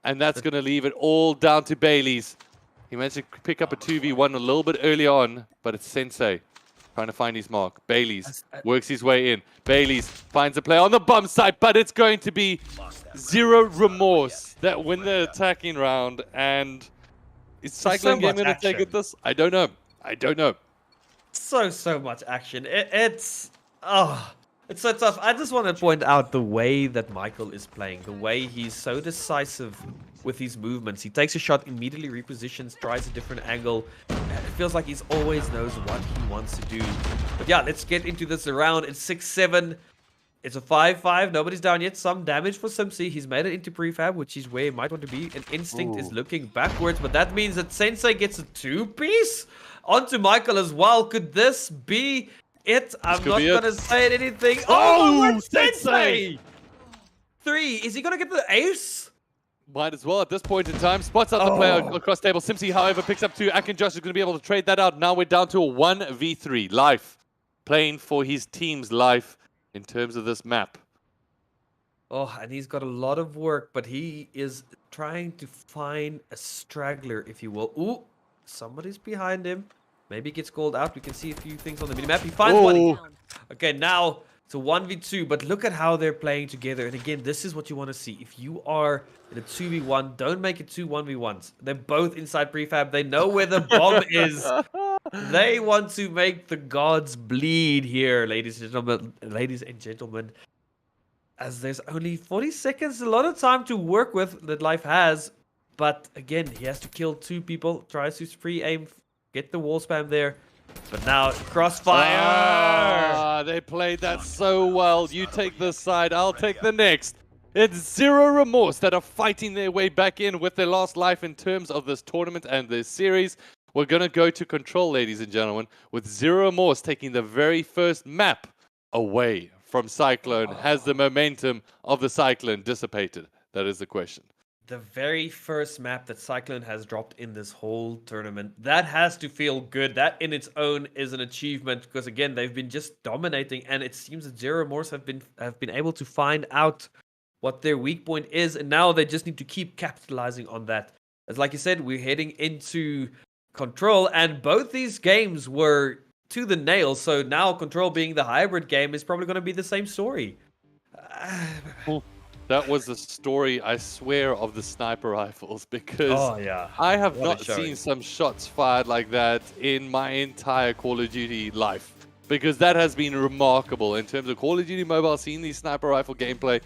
And that's going to leave it all down to Bailey's. He managed to pick up a 2v1 a little bit early on, but it's Sensei trying to find his mark. Bailey's works his way in. Bailey's finds a player on the bomb site, but it's going to be Zero Remorse that win the attacking round. And is Cyclone Game going to take it this? I don't know. I don't know. So much action. It's so tough. I just want to point out the way that Michael is playing, the way he's so decisive with his movements. He takes a shot, immediately repositions, tries a different angle. It feels like he always knows what he wants to do. But yeah, let's get into this round. It's 6-7. It's a 5-5. Nobody's down yet. Some damage for Simpsy. He's made it into prefab, which is where he might want to be. And Instinct is looking backwards, but that means that Sensei gets a 2-piece onto Michael as well. Could this be it? I'm not going to say anything. Oh, Sensei! 3. Is he going to get the ace? Might as well at this point in time. Spots out the player across table. Simpsy, however, picks up 2. Josh is going to be able to trade that out. Now we're down to a 1v3. Life playing for his team's life in terms of this map. Oh, and he's got a lot of work, but he is trying to find a straggler, if you will. Ooh, somebody's behind him. Maybe he gets called out. We can see a few things on the minimap. He finds one. Okay, now it's a 1v2, but look at how they're playing together. And again, this is what you want to see. If you are in a 2v1, don't make it 2 1v1s. They're both inside prefab. They know where the bomb is. They want to make the gods bleed here, ladies and gentlemen. As there's only 40 seconds, a lot of time to work with that Life has. But again, he has to kill 2 people. Tries to free aim, get the wall spam there. But now, crossfire! They played that so well. You take this side, I'll take the next. It's Zero Remorse that are fighting their way back in with their last life in terms of this tournament and this series. We're going to go to control, ladies and gentlemen, with Zero Remorse taking the very first map away from Cyclone. Has the momentum of the Cyclone dissipated? That is the question. The very first map that Cyclone has dropped in this whole tournament. That has to feel good. That in its own is an achievement because again, they've been just dominating, and it seems that Zero Remorse have been able to find out what their weak point is, and now they just need to keep capitalizing on that. As like you said, we're heading into Control, and both these games were to the nail. So now Control being the hybrid game is probably going to be the same story. Well, that was the story, I swear, of the sniper rifles, because Oh yeah, I have what a not showing. seen some shots fired like that in my entire Call of Duty life. Because that has been remarkable in terms of Call of Duty Mobile, seeing the sniper rifle gameplay.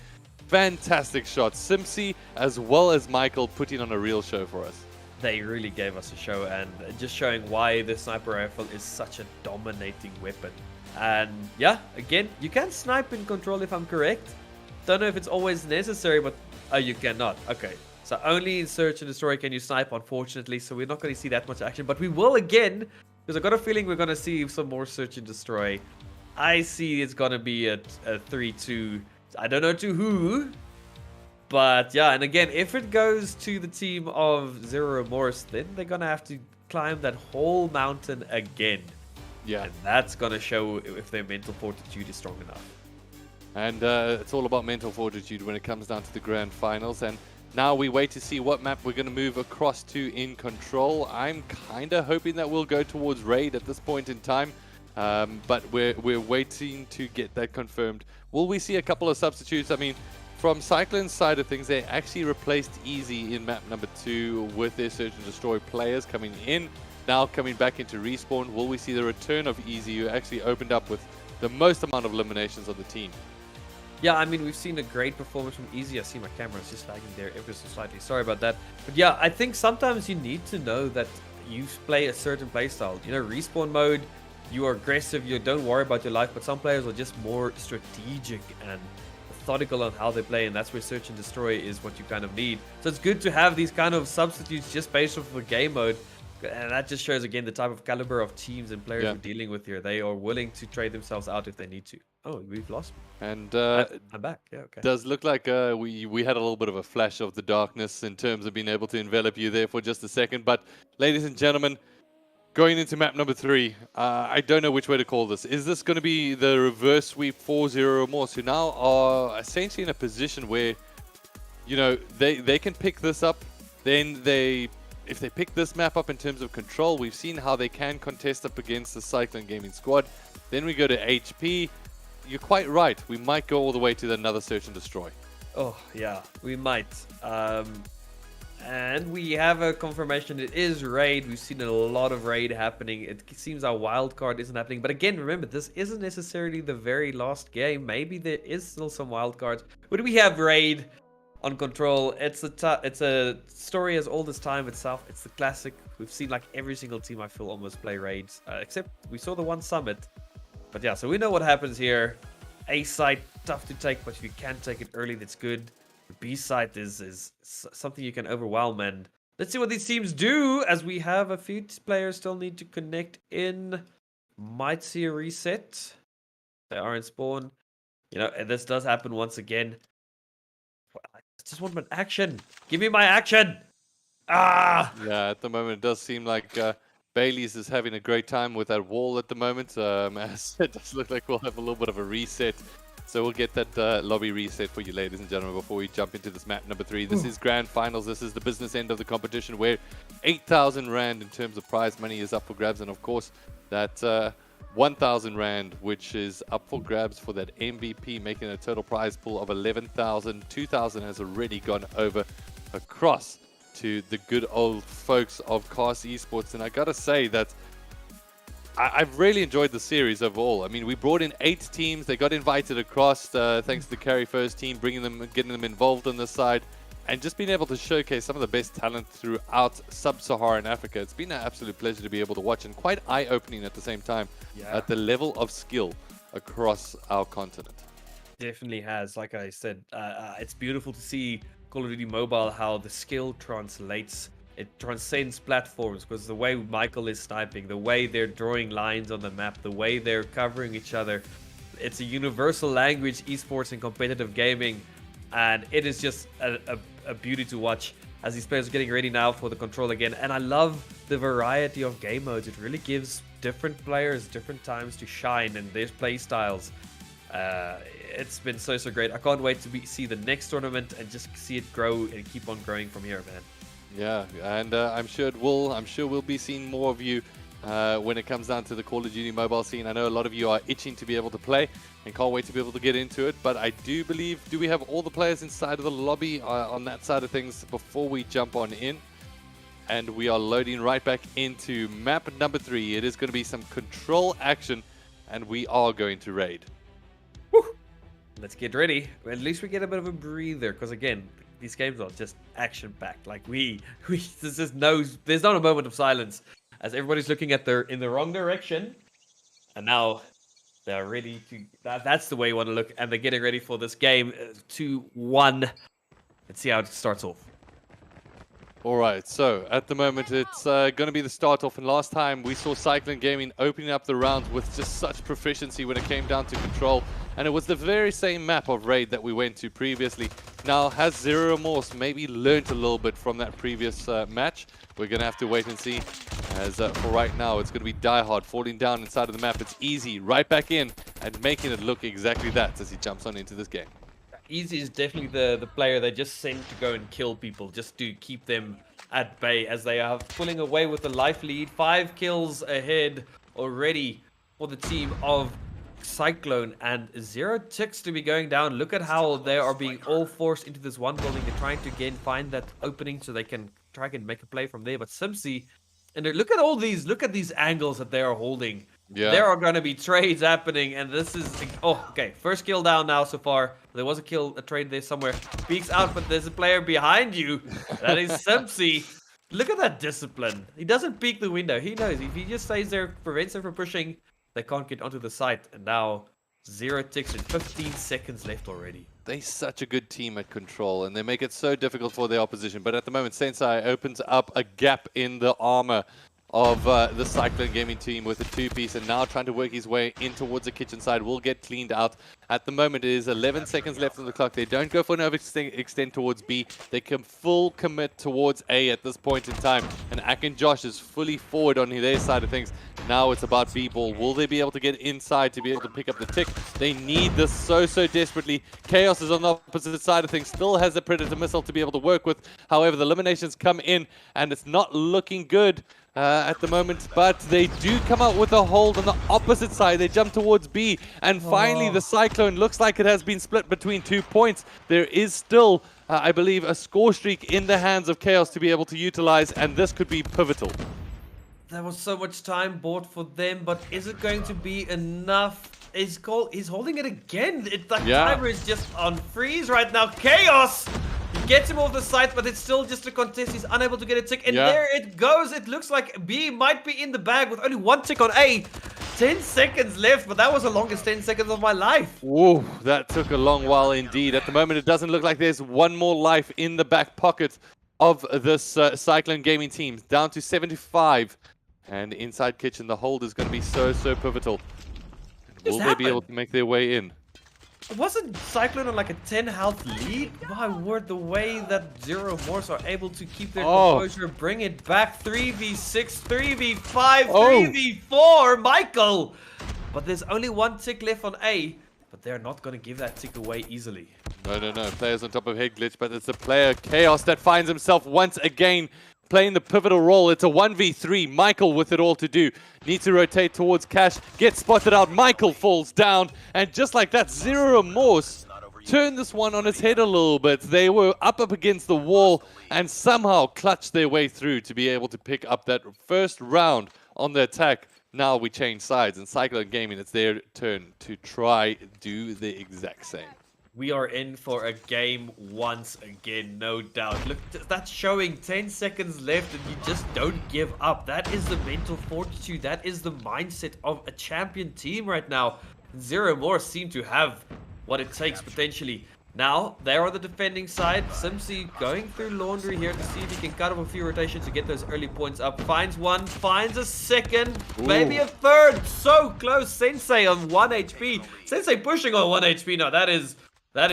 Fantastic shots. Simpsy as well as Michael putting on a real show for us. They really gave us a show, and just showing why the sniper rifle is such a dominating weapon. And yeah, again, you can snipe in Control if I'm correct. Don't know if it's always necessary, but oh, you cannot. Okay, so only in Search and Destroy can you snipe, unfortunately. So we're not going to see that much action, but we will again, because I got a feeling we're going to see some more Search and Destroy. I see it's going to be a 3-2. I don't know to who, but yeah, and again, if it goes to the team of Zero Remorse, then they're going to have to climb that whole mountain again. Yeah. And that's going to show if their mental fortitude is strong enough. And it's all about mental fortitude when it comes down to the grand finals. And now we wait to see what map we're going to move across to in Control. I'm kind of hoping that we'll go towards Raid at this point in time. But we're waiting to get that confirmed. Will we see a couple of substitutes? I mean, from Cyclone's side of things, they actually replaced Easy in map number 2 with their Search and Destroy players coming in. Now coming back into Respawn, will we see the return of Easy, who actually opened up with the most amount of eliminations on the team? Yeah, I mean, we've seen a great performance from Easy. I see my camera is just lagging there ever so slightly. Sorry about that. But yeah, I think sometimes you need to know that you play a certain playstyle. You know, Respawn mode, you are aggressive, you don't worry about your life, but some players are just more strategic and methodical on how they play, and that's where Search and Destroy is what you kind of need. So it's good to have these kind of substitutes just based off of the game mode, and that just shows again the type of caliber of teams and players we're dealing with here. They are willing to trade themselves out if they need to. Oh, we've lost me. And I'm back. Yeah, okay. Does look like we had a little bit of a flash of the darkness in terms of being able to envelop you there for just a second. But ladies and gentlemen, going into map number 3, I don't know which way to call this. Is this going to be the reverse sweep for Zero Remorse, who now are essentially in a position where, you know, they can pick this up, then if they pick this map up in terms of Control, we've seen how they can contest up against the Cyclone Gaming squad. Then we go to HP. You're quite right. We might go all the way to another Search and Destroy. Oh, yeah, we might. And we have a confirmation it is Raid. We've seen a lot of Raid happening. It seems our wild card isn't happening. But again, remember, this isn't necessarily the very last game. Maybe there is still some wild cards. But we have Raid on Control. It's a story as old as time itself. It's the classic. We've seen like every single team, I feel, almost play Raids. Except we saw the one Summit. But yeah, so we know what happens here. A site, tough to take, but if you can take it early, that's good. The B site is something you can overwhelm, and let's see what these teams do, as we have a few players still need to connect in. Might see a reset. They are in spawn. You know, and this does happen once again. I just want my action. Give me my action. Ah! Yeah, at the moment it does seem like Bailey's is having a great time with that wall at the moment. As it does look like we'll have a little bit of a reset. So we'll get that lobby reset for you, ladies and gentlemen, before we jump into this map number 3. This is Grand Finals. This is the business end of the competition, where 8,000 Rand in terms of prize money is up for grabs. And of course, that 1,000 Rand, which is up for grabs for that MVP, making a total prize pool of 11,000. 2,000 has already gone over across to the good old folks of Cast Esports. And I gotta say that I've really enjoyed the series overall. I mean, we brought in 8 teams. They got invited across, thanks to the Carry First team, getting them involved on this side, and just being able to showcase some of the best talent throughout sub-Saharan Africa. It's been an absolute pleasure to be able to watch, and quite eye-opening at the same time at the level of skill across our continent. Definitely has. Like I said, it's beautiful to see Call of Duty Mobile, how the skill translates. It transcends platforms, because the way Michael is sniping, the way they're drawing lines on the map, the way they're covering each other, it's a universal language, esports and competitive gaming, and it is just a beauty to watch as these players are getting ready now for the Control again. And I love the variety of game modes. It really gives different players different times to shine and their play styles. it's been so great. I can't wait to see the next tournament and just see it grow and keep on growing from here, man. Yeah, and I'm sure it will. I'm sure we'll be seeing more of you when it comes down to the Call of Duty mobile scene. I know a lot of you are itching to be able to play and can't wait to be able to get into it. But I do believe, do we have all the players inside of the lobby on that side of things before we jump on in? And we are loading right back into map number 3. It is going to be some control action, and we are going to raid. Woo. Let's get ready. At least we get a bit of a breather, because again, these games are just action-packed. Like there's not a moment of silence as everybody's looking at in the wrong direction, and now they're ready to. That's the way you want to look, and they're getting ready for this game. 2-1. Let's see how it starts off. All right, so at the moment it's going to be the start off, and last time we saw Cyclone Gaming opening up the rounds with just such proficiency when it came down to control, and it was the very same map of raid that we went to previously. Now, has Zero Remorse maybe learned a little bit from that previous match? We're going to have to wait and see, as for right now it's going to be Die Hard falling down inside of the map. It's Easy right back in and making it look exactly that as he jumps on into this game. Easy is definitely the player they just send to go and kill people, just to keep them at bay, as they are pulling away with the life lead. 5 kills ahead already for the team of Cyclone, and 0 ticks to be going down. Look at how they are being all forced into this one building. They're trying to again find that opening so they can try and make a play from there. But Simpsy, and look at these angles that they are holding. Yeah. There are going to be trades happening, and this is... Oh, okay. First kill down now so far. There was a trade there somewhere. Peeks out, but there's a player behind you. That is Simpsy. Look at that discipline. He doesn't peek the window. He knows if he just stays there, prevents them from pushing, they can't get onto the site. And now 0 ticks and 15 seconds left already. They're such a good team at control, and they make it so difficult for their opposition. But at the moment, Sensei opens up a gap in the armor of the Cyclone Gaming team with a 2-piece, and now trying to work his way in towards the kitchen side. Will get cleaned out. At the moment, it is 11 seconds left on the clock. They don't go for an overextend towards B. They can full commit towards A at this point in time. And Ak and Josh is fully forward on their side of things. Now it's about B ball. Will they be able to get inside to be able to pick up the tick? They need this so desperately. Chaos is on the opposite side of things. Still has a Predator missile to be able to work with. However, the eliminations come in, and it's not looking good at the moment, but they do come out with a hold on the opposite side. They jump towards B, and finally the Cyclone looks like it has been split between 2 points. There is still, I believe, a score streak in the hands of Chaos to be able to utilize, and this could be pivotal. There was so much time bought for them, but is it going to be enough? He's holding it again. The timer is just on freeze right now. Chaos! He gets him off the site, but it's still just a contest. He's unable to get a tick. And there it goes. It looks like B might be in the bag with only 1 tick on A. 10 seconds left, but that was the longest 10 seconds of my life. Whoa, that took a long while indeed. At the moment, it doesn't look like there's one more life in the back pocket of this Cyclone Gaming team. Down to 75. And inside kitchen, the hold is going to be so pivotal. Will they be able to make their way in? Wasn't Cyclone on like a 10 health lead? My word, the way that Zero Remorse are able to keep their composure, bring it back. 3v6, 3v5, 3v4, Michael! But there's only 1 tick left on A, but they're not going to give that tick away easily. No. Players on top of head glitch, but it's the player Chaos that finds himself once again playing the pivotal role. It's a 1v3. Michael with it all to do. Needs to rotate towards Cash. Gets spotted out. Michael falls down. And just like that, Zero Remorse turned this one on its head a little bit. They were up against the wall and somehow clutched their way through to be able to pick up that first round on the attack. Now we change sides, and Cyclone Gaming, it's their turn to try do the exact same. We are in for a game once again, no doubt. Look, that's showing 10 seconds left and you just don't give up. That is the mental fortitude. That is the mindset of a champion team right now. Zero more seem to have what it takes potentially. Now, they're on the defending side. Simpsy going through laundry here to see if he can cut off a few rotations to get those early points up. Finds one, finds a second, maybe a third. So close. Sensei on 1 HP. Sensei pushing on 1 HP. Now, that is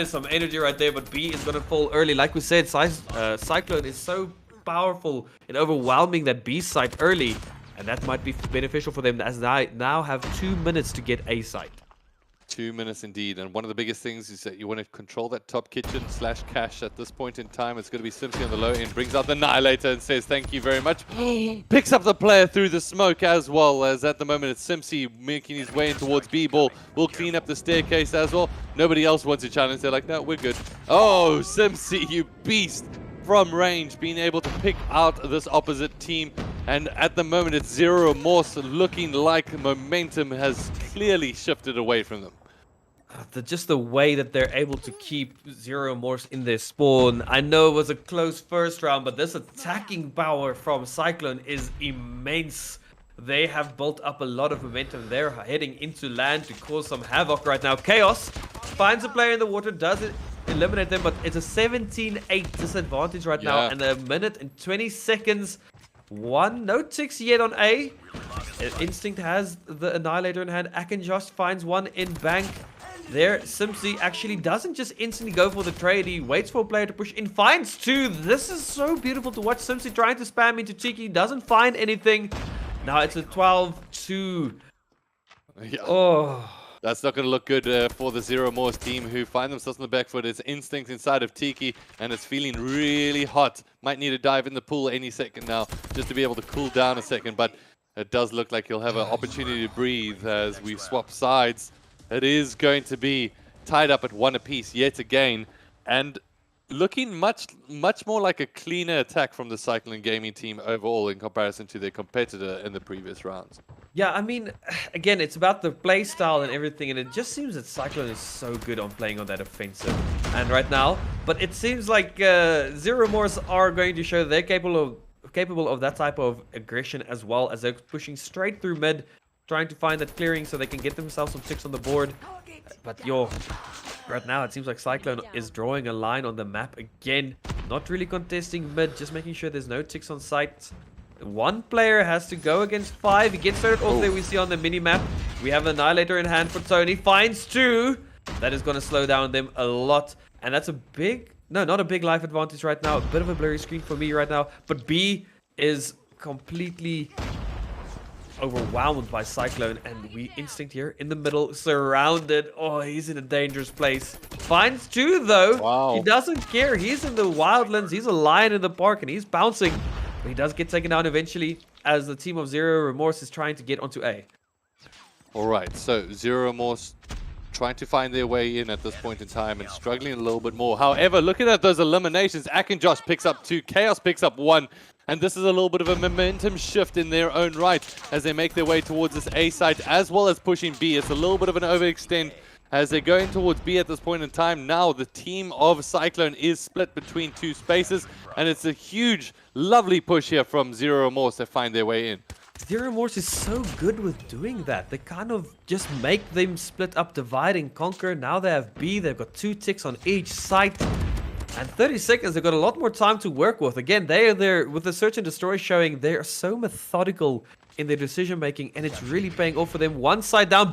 some energy right there, but B is going to fall early. Like we said, Cyclone is so powerful in overwhelming that B site early, and that might be beneficial for them as they now have 2 minutes to get A site. 2 minutes indeed, and one of the biggest things is that you want to control that top kitchen / cache at this point in time. It's going to be Simpsy on the low end, brings out the Annihilator and says thank you very much. Picks up the player through the smoke as well, as at the moment it's Simpsy making his way in towards B-Ball. Will clean up the staircase as well. Nobody else wants to challenge. They're like, no, we're good. Oh, Simpsy, you beast. From range, being able to pick out this opposite team. And at the moment, it's Zero Remorse looking like momentum has clearly shifted away from them. Just the way that they're able to keep Zero Remorse in their spawn. I know it was a close first round, but this attacking power from Cyclone is immense. They have built up a lot of momentum. They're heading into land to cause some havoc right now. Chaos finds a player in the water, does it eliminate them, but it's a 17-8 disadvantage right now, and a minute and 20 seconds. No ticks yet on A. Instinct has the Annihilator in hand. Akinjosh finds one in bank. There, Simpsy actually doesn't just instantly go for the trade. He waits for a player to push in, finds two. This is so beautiful to watch. Simpsy trying to spam into Tiki, doesn't find anything. Now it's a 12-2. Yeah. Oh. That's not going to look good for the Zero Remorse team, who find themselves on the back foot. It's Instinct inside of Tiki, and it's feeling really hot. Might need to dive in the pool any second now, just to be able to cool down a second. But it does look like he'll have an opportunity to breathe as we swap sides. It is going to be tied up at 1 apiece yet again, and looking much more like a cleaner attack from the Cyclone Gaming team overall in comparison to their competitor in the previous rounds. Yeah, I mean, again, it's about the play style and everything, and it just seems that Cyclone is so good on playing on that offensive. And right now, but it seems like Zero Remorse are going to show they're capable of that type of aggression, as well as they're pushing straight through mid, trying to find that clearing so they can get themselves some ticks on the board. But right now it seems like Cyclone is drawing a line on the map again, not really contesting mid, just making sure there's no ticks on sight. One player has to go against 5. He gets started off there. We see on the mini-map. We have an Annihilator in hand for Tony. Finds 2. That is going to slow down them a lot. And that's a big... No, not a big life advantage right now. A bit of a blurry screen for me right now. But B is completely overwhelmed by Cyclone. And we Instinct here in the middle, surrounded. Oh, he's in a dangerous place. Finds 2, though. Wow. He doesn't care. He's in the wildlands. He's a lion in the park, and he's bouncing. But he does get taken down eventually, as the team of Zero Remorse is trying to get onto A. All right, so Zero Remorse trying to find their way in at this point in time and struggling a little bit more. However, looking at those eliminations, Akinjosh picks up 2, Chaos picks up 1, and this is a little bit of a momentum shift in their own right as they make their way towards this A site, as well as pushing B. It's a little bit of an overextend as they're going towards B at this point in time. Now the team of Cyclone is split between 2 spaces, and it's a huge, lovely push here from Zero Remorse to find their way in. Zero Remorse is so good with doing that. They kind of just make them split up, divide and conquer. Now they have B, they've got 2 ticks on each site. And 30 seconds, they've got a lot more time to work with. Again, they are there with the search and destroy showing they are so methodical in their decision making, and it's really paying off for them. One side down,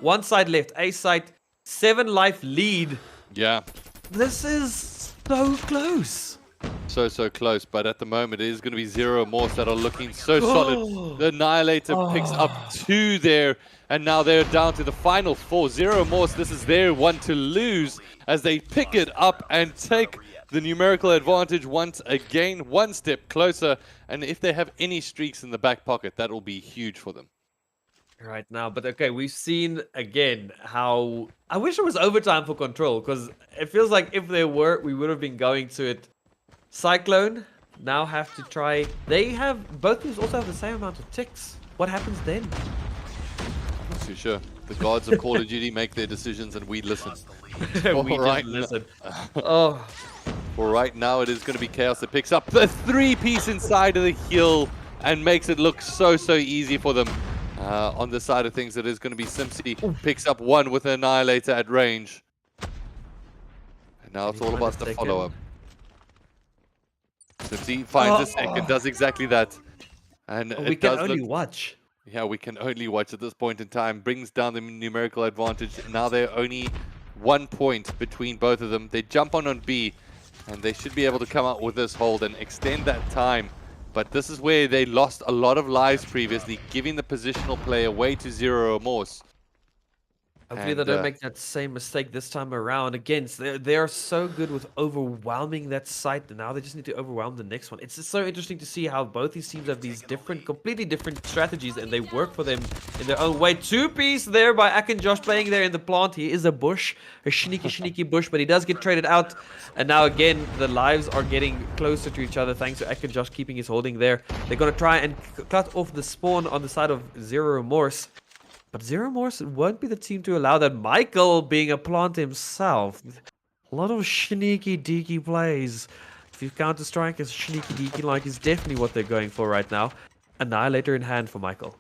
one side left. A side, 7 life lead. Yeah. This is so close. So close, but at the moment it is going to be Zero Remorse that are looking so solid. The Annihilator picks up 2 there, and now they're down to the final 4. Zero Remorse, this is their one to lose as they pick it up and take the numerical advantage once again, one step closer. And if they have any streaks in the back pocket, that will be huge for them. Right now, but okay, we've seen again how I wish it was overtime for Control, because it feels like if there were, we would have been going to it. Cyclone now have to try. They have, both teams also have the same amount of ticks. What happens then? Not too sure. The gods of Call of Duty make their decisions and we listen. We just listen. Oh. For right now, it is going to be Chaos that picks up the 3-piece inside of the hill and makes it look so easy for them. On the side of things, it is going to be Simpsy. Picks up 1 with an Annihilator at range. And now it's all about the follow-up. Simpsy finds a second, does exactly that. And we can only watch. Yeah, we can only watch at this point in time. Brings down the numerical advantage. Now they're only 1 point between both of them. They jump on B, and they should be able to come out with this hold and extend that time. But this is where they lost a lot of lives previously, giving the positional play away to Zero Remorse. Hopefully And they don't make that same mistake this time around. Again, they are so good with overwhelming that site, and now they just need to overwhelm the next one. It's just so interesting to see how both these teams have these completely different strategies, and they work for them in their own way. Two-piece there by Josh playing there in the plant. He is a bush, a sneaky bush, but he does get traded out. And now again, the lives are getting closer to each other thanks to Josh keeping his holding there. They're going to try and cut off the spawn on the side of Zero Remorse. But Zero Remorse won't be the team to allow that. Michael, being a plant himself, a lot of sneaky deaky plays. If you Counter-Strike as sneaky deaky like is definitely what they're going for right now. Annihilator in hand for Michael.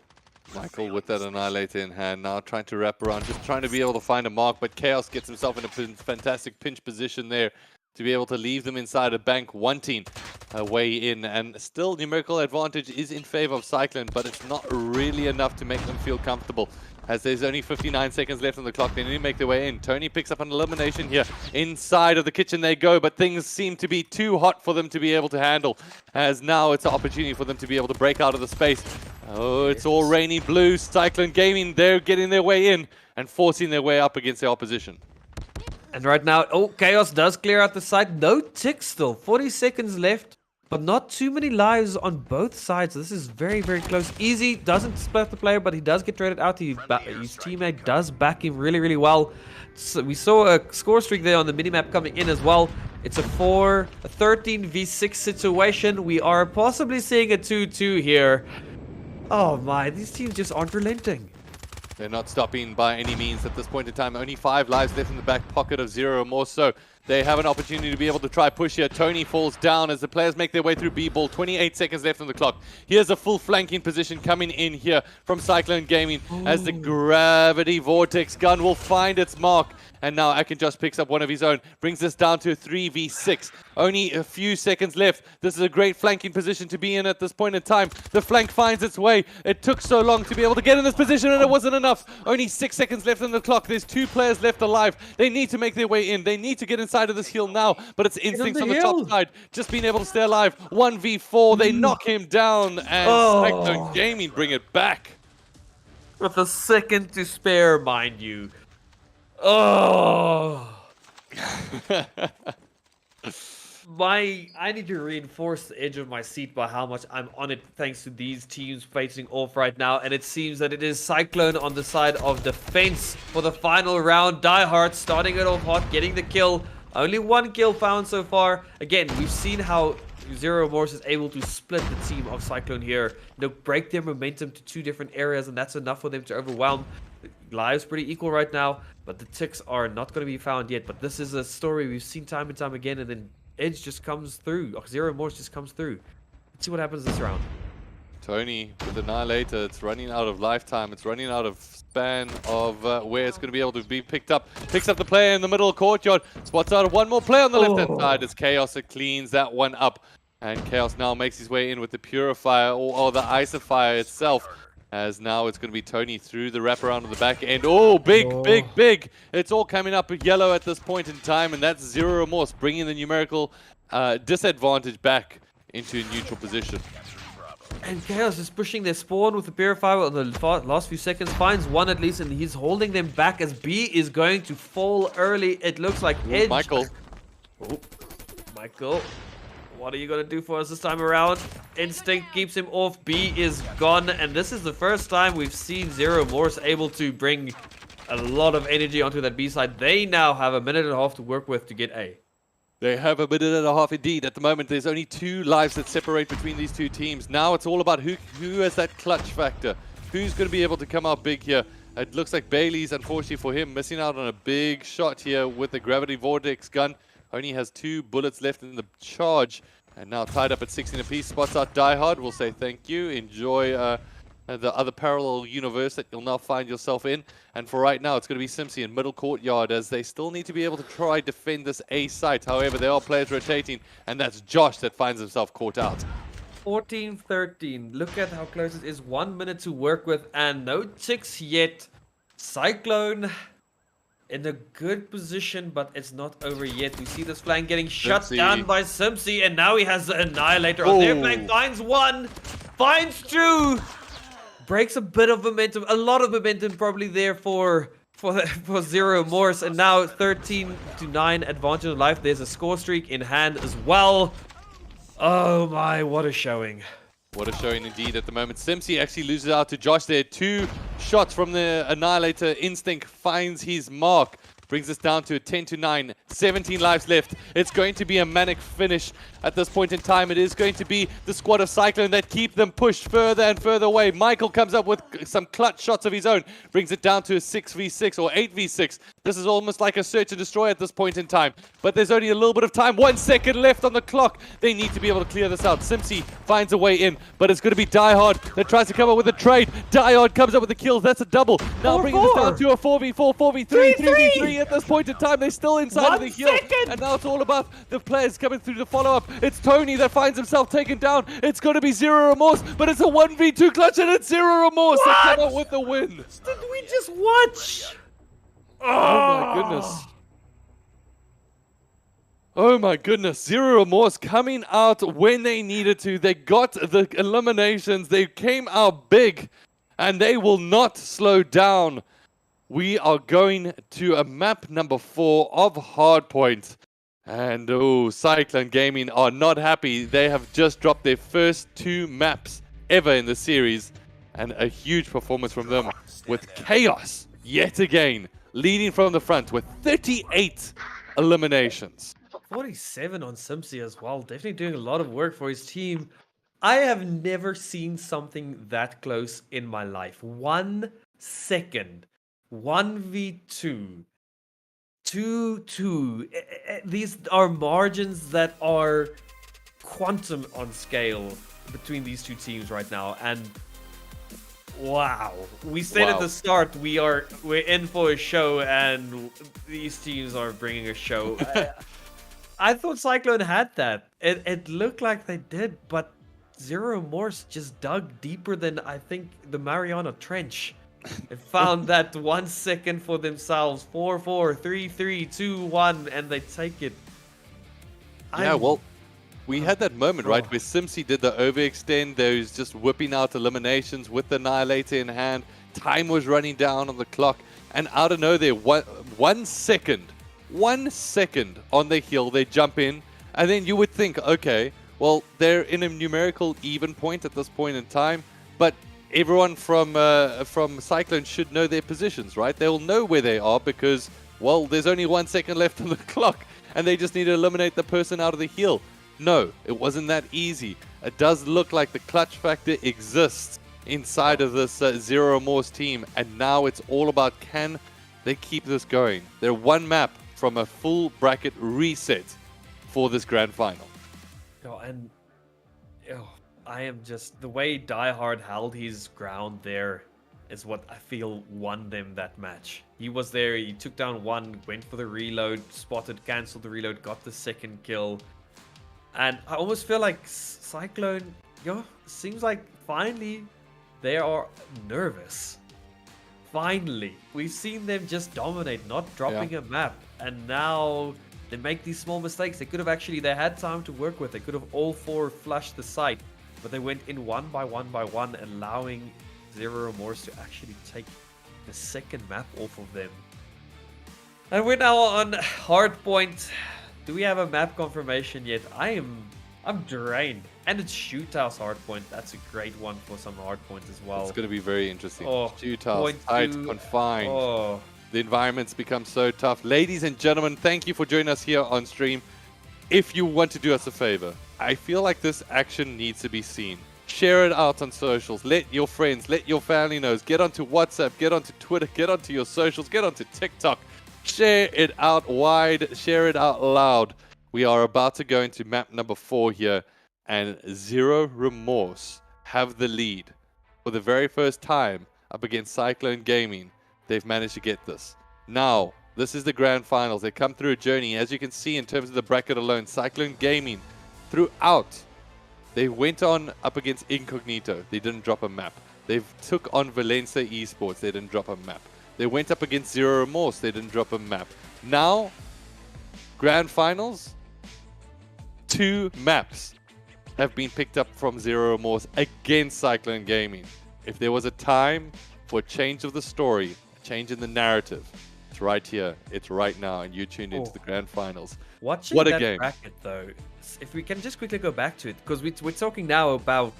Michael with that Annihilator in hand now, trying to wrap around, just trying to be able to find a mark, but Chaos gets himself in a fantastic pinch position there to be able to leave them inside a bank, wanting a way in. And still, numerical advantage is in favor of Cyclone, but it's not really enough to make them feel comfortable. As there's only 59 seconds left on the clock, they need to make their way in. Tony picks up an elimination here. Inside of the kitchen they go, but things seem to be too hot for them to be able to handle. As now it's an opportunity for them to be able to break out of the space. Oh, it's all rainy blue. Cyclone Gaming, they're getting their way in and forcing their way up against the opposition. And right now, Chaos does clear out the site. No tick still. 40 seconds left, but not too many lives on both sides. This is very, very close. Easy doesn't split the player, but he does get traded out. His teammate does back him really, really well. So we saw a score streak there on the minimap coming in as well. It's a 13 v 6 situation. We are possibly seeing a 2-2 here. Oh my, these teams just aren't relenting. They're not stopping by any means at this point in time. Only 5 lives left in the back pocket of Zero or more, so they have an opportunity to be able to try push here. Tony falls down as the players make their way through B-ball. 28 seconds left on the clock. Here's a full flanking position coming in here from Cyclone Gaming as the Gravity Vortex gun will find its mark. And now Akinjosh picks up one of his own, brings this down to a 3v6. Only a few seconds left. This is a great flanking position to be in at this point in time. The flank finds its way. It took so long to be able to get in this position, and it wasn't enough. Only 6 seconds left on the clock. There's 2 players left alive. They need to make their way in. They need to get inside of this hill now, but it's instincts on the top side. Just being able to stay alive. 1v4. They knock him down, and Cyclone Gaming bring it back. With a second to spare, mind you. Oh. I need to reinforce the edge of my seat by how much I'm on it thanks to these teams facing off right now, and it seems that it is Cyclone on the side of defense for the final round. Diehard starting it off hot, getting the kill. Only 1 kill found so far. Again, we've seen how Zero Remorse is able to split the team of Cyclone here, break their momentum to 2 different areas, and that's enough for them to overwhelm. Lives pretty equal right now, but the ticks are not going to be found yet. But this is a story we've seen time and time again, and then Edge just comes through. Zero Remorse just comes through. Let's see what happens this round. Tony with Annihilator, it's running out of lifetime. It's running out of span of where it's going to be able to be picked up. Picks up the player in the middle of courtyard. Spots out 1 more player on the left-hand side as Chaos cleans that one up. And Chaos now makes his way in with the Purifier or the Isofire itself. As now it's going to be Tony through the wraparound on the back end. Oh, big. It's all coming up yellow at this point in time, and that's Zero Remorse, bringing the numerical disadvantage back into a neutral position. And Chaos is pushing their spawn with the Purifier on the last few seconds. Finds 1 at least, and he's holding them back as B is going to fall early. It looks like Edge. Michael. Oh, Michael. What are you going to do for us this time around? Instinct keeps him off. B is gone. And this is the first time we've seen Zero Remorse able to bring a lot of energy onto that B side. They now have a minute and a half to work with to get A. They have a minute and a half indeed. At the moment, there's only 2 lives that separate between these 2 teams. Now it's all about who has that clutch factor. Who's going to be able to come out big here? It looks like Bailey's, unfortunately for him, missing out on a big shot here with the Gravity Vortex gun. Only has 2 bullets left in the charge. And now tied up at 16 apiece. Spots out Diehard. We'll say thank you. Enjoy the other parallel universe that you'll now find yourself in. And for right now, it's going to be Simpsy in middle courtyard as they still need to be able to try defend this A site. However, there are players rotating, and that's Josh that finds himself caught out. 14-13. Look at how close it is. 1 minute to work with, and no ticks yet. Cyclone in a good position, but it's not over yet. We see this flank getting shut down by Simpsy, and now he has the Annihilator on their flank. Finds 1, finds 2. Breaks a bit of momentum, a lot of momentum probably there for for Zero Remorse, and now 13-9 advantage of life. There's a score streak in hand as well. Oh my, what a showing. What a showing indeed at the moment. Simpsy actually loses out to Josh there. 2 shots from the Annihilator. Instinct finds his mark. Brings us down to a 10-9, 17 lives left. It's going to be a manic finish at this point in time. It is going to be the squad of Cyclone that keep them pushed further and further away. Michael comes up with some clutch shots of his own. Brings it down to a 6v6 or 8v6. This is almost like a search and destroy at this point in time. But there's only a little bit of time. 1 second left on the clock. They need to be able to clear this out. Simpsy finds a way in, but it's going to be Diehard that tries to come up with a trade. Diehard comes up with the kills. That's a double. Now brings us down to a 4v4, 4v3, 3v3 at this point in time. They're still inside of the hill. And now it's all about the players coming through the follow-up. It's Tony that finds himself taken down. It's going to be Zero Remorse, but it's a 1v2 clutch, and it's Zero Remorse that come out with the win. Did we just watch? Oh my goodness. Oh my goodness. Zero Remorse coming out when they needed to. They got the eliminations. They came out big, and they will not slow down. We are going to a map number 4 of Hardpoint. And oh, Cyclone Gaming are not happy. They have just dropped their first 2 maps ever in the series. And a huge performance from them with Chaos yet again leading from the front with 38 eliminations. 47 on Simpsy as well. Definitely doing a lot of work for his team. I have never seen something that close in my life. 1 second. 1v2. 2-2. These are margins that are quantum on scale between these 2 teams right now. And wow, we said at the start we're in for a show, and these teams are bringing a show. I thought Cyclone had that. It looked like they did, but Zero Remorse just dug deeper than I think the Mariana Trench. And found that 1 second for themselves. 4-4, 3-3, 2-1, and they take it. Yeah, well, we had that moment, right, where Simpsy did the overextend. They was just whipping out eliminations with the Annihilator in hand. Time was running down on the clock. And out of nowhere, 1 second on the hill, they jump in. And then you would think, okay, well, they're in a numerical even point at this point in time. But everyone from Cyclone should know their positions, right? They'll know where they are because, well, there's only 1 second left on the clock. And they just need to eliminate the person out of the hill. No, it wasn't that easy. It does look like the clutch factor exists inside of this Zero Remorse team, and now it's all about can they keep this going. They're 1 map from a full bracket reset for this grand final. Oh, and I am just, the way Diehard held his ground there is what I feel won them that match. He was there, he took down 1, went for the reload, spotted, cancelled the reload, got the 2nd kill. And I almost feel like Cyclone, seems like finally they are nervous. Finally. We've seen them just dominate, not dropping a map. And now they make these small mistakes. They had time to work with. They could have all 4 flushed the site. But they went in 1 by 1 by 1, allowing Zero Remorse to actually take the 2nd map off of them. And we're now on Hardpoint. Do we have a map confirmation yet? I'm drained. And it's Shoothouse Hardpoint. That's a great one for some Hardpoint as well. It's going to be very interesting. Oh, Shoothouse, tight, confined. Oh. The environments become so tough. Ladies and gentlemen, thank you for joining us here on stream. If you want to do us a favor, I feel like this action needs to be seen. Share it out on socials. Let your friends, let your family know. Get onto WhatsApp, get onto Twitter, get onto your socials, get onto TikTok. Share it out wide, share it out loud. We are about to go into map number 4 here, and Zero Remorse have the lead. For the very first time up against Cyclone Gaming, they've managed to get this. Now, this is the grand finals. They come through a journey. As you can see in terms of the bracket alone, Cyclone Gaming throughout, they went on up against Incognito. They didn't drop a map. They took on Valencia Esports. They didn't drop a map. They went up against Zero Remorse. They didn't drop a map. Now, grand finals, 2 maps have been picked up from Zero Remorse against Cyclone Gaming. If there was a time for a change of the story, changing the narrative. It's right here. It's right now, and you tuned into the grand finals. Watching What a that game. bracket, though, if we can just quickly go back to it, because we're talking now about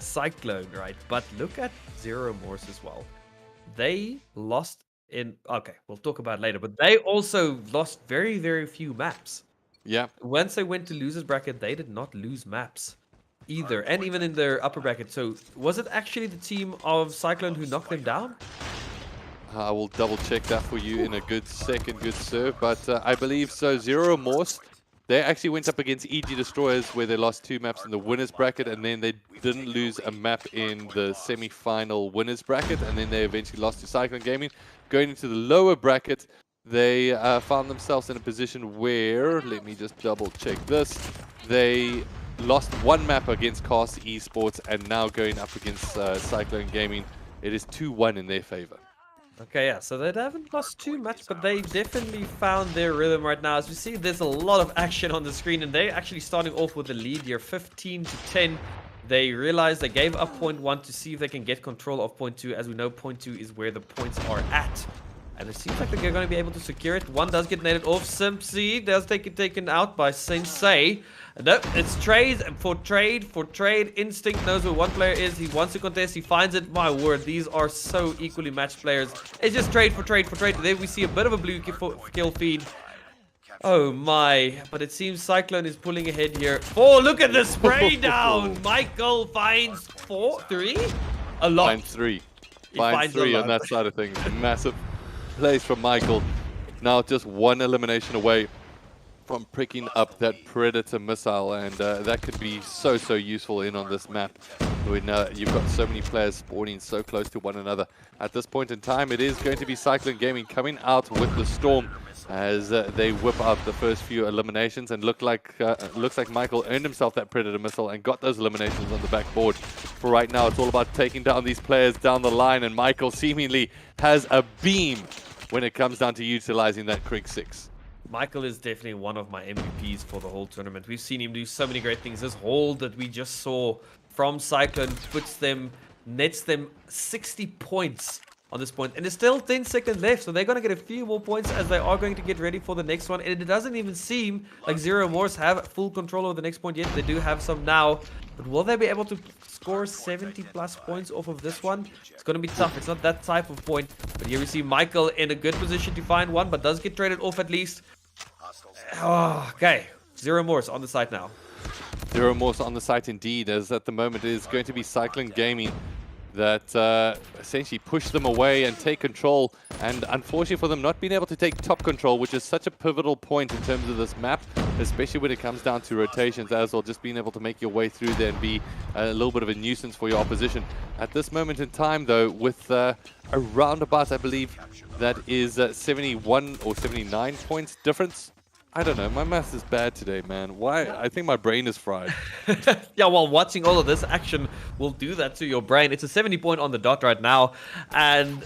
Cyclone, right? But look at Zero Remorse as well. They lost in... Okay, we'll talk about it later. But they also lost very, very few maps. Yeah. Once they went to losers bracket, they did not lose maps either. And even in their upper bracket. So was it actually the team of Cyclone who knocked them down? I will double check that for you in a good second, good serve. But I believe so. Zero Remorse, they actually went up against EG Destroyers where they lost 2 maps in the winners bracket, and then they didn't lose a map in the semi-final winners bracket, and then they eventually lost to Cyclone Gaming. Going into the lower bracket, they found themselves in a position where, let me just double check this, they lost 1 map against Cast Esports, and now going up against Cyclone Gaming, it is 2-1 in their favor. Okay, yeah, so they haven't lost too much, but they definitely found their rhythm right now. As we see, there's a lot of action on the screen, and they're actually starting off with the lead here, 15-10. They realized they gave up point 1 to see if they can get control of point 2. As we know, point 2 is where the points are at. And it seems like they're going to be able to secure it. 1 does get naded off. Simpsy does take it taken out by Sensei. No, it's trade for trade. Instinct knows where one player is. He wants to contest. He finds it. My word, these are so equally matched players. It's just trade for trade. There we see a bit of a blue kill feed. Oh my, but it seems Cyclone is pulling ahead here. Oh, look at the spray down. Michael finds 3? A lot. Finds 3. Finds 3 on that side of things. Massive plays from Michael. Now just 1 elimination away from pricking up that Predator missile, and that could be so useful in on this map when you've got so many players spawning so close to one another. At this point in time, it is going to be Cyclone Gaming coming out with the Storm as they whip up the first few eliminations, and looks like Michael earned himself that Predator missile and got those eliminations on the backboard. For right now, it's all about taking down these players down the line, and Michael seemingly has a beam when it comes down to utilizing that Krieg 6. Michael is definitely one of my MVPs for the whole tournament. We've seen him do so many great things. This hold that we just saw from Cyclone nets them 60 points on this point. And there's still 10 seconds left, so they're going to get a few more points as they are going to get ready for the next one. And it doesn't even seem like Zero Remorse have full control over the next point yet. They do have some now. But will they be able to score 70+ points off of this one? It's going to be tough. It's not that type of point. But here we see Michael in a good position to find one, but does get traded off at least. Oh, okay. Zero Remorse on the site now. Zero Remorse on the site indeed, as at the moment it is going to be Cyclone Gaming that essentially push them away and take control. And unfortunately for them, not being able to take top control, which is such a pivotal point in terms of this map, especially when it comes down to rotations as well, just being able to make your way through there and be a little bit of a nuisance for your opposition. At this moment in time, though, with around about, I believe, that is 71 or 79 points difference. I don't know. My math is bad today, man. Why? I think my brain is fried. Yeah, well, watching all of this action will do that to your brain. It's a 70 point on the dot right now. And,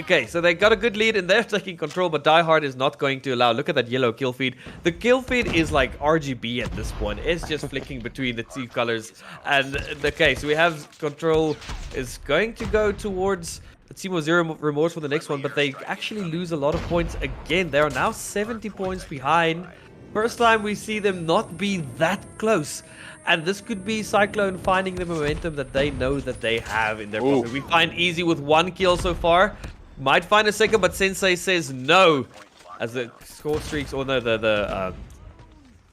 okay, so they got a good lead and they're taking control, but Die Hard is not going to allow. Look at that yellow kill feed. The kill feed is like RGB at this point. It's just flicking between the 2 colors. And, okay, so we have control is going to go towards the team of Zero Remorse for the next one, but they actually lose a lot of points again. They are now 70 points behind. First time we see them not be that close. And this could be Cyclone finding the momentum that they know that they have in their pocket. We find Easy with 1 kill so far. Might find a second, but Sensei says no. As the score streaks, or no, the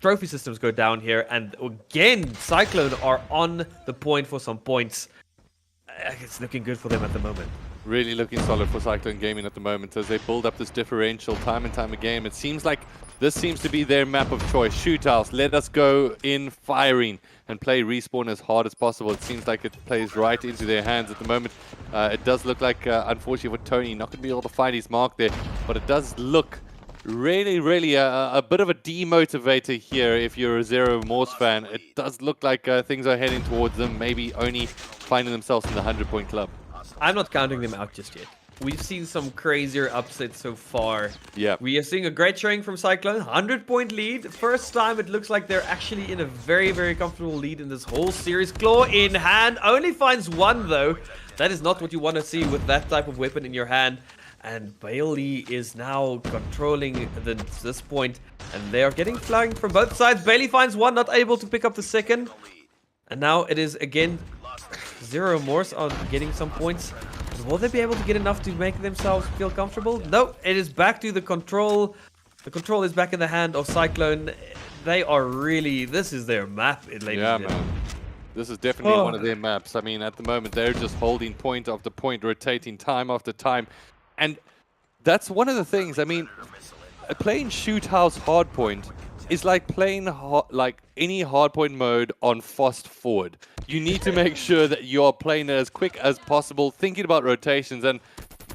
trophy systems go down here. And again, Cyclone are on the point for some points. It's looking good for them at the moment. Really looking solid for Cyclone Gaming at the moment as they build up this differential time and time again. It seems like this seems to be their map of choice. Shootouts, let us go in firing and play Respawn as hard as possible. It seems like it plays right into their hands at the moment. It does look like, unfortunately for Tony, not going to be able to find his mark there, but it does look really a bit of a demotivator here if you're a Zero Remorse fan. It does look like things are heading towards them, maybe only finding themselves in the 100-point club. I'm not counting them out just yet. We've seen some crazier upsets so far. Yeah. We are seeing a great showing from Cyclone. 100-point lead. First time it looks like they're actually in a very comfortable lead in this whole series. Claw in hand. Only finds 1 though. That is not what you want to see with that type of weapon in your hand. And Bailey is now controlling this point, and they are getting flagged from both sides. Bailey finds one, not able to pick up the second. And now it is again Zero Remorse on getting some points. Will they be able to get enough to make themselves feel comfortable? No, it is back to the control. The control is back in the hand of Cyclone. They are really, this is their map, ladies and gentlemen. Man. This is definitely one of their maps. I mean, at the moment, they're just holding point after point, rotating time after time. And that's one of the things. I mean, playing Shoot House Hardpoint is like playing like any hardpoint mode on fast forward. You need to make sure that you are playing it as quick as possible, thinking about rotations. And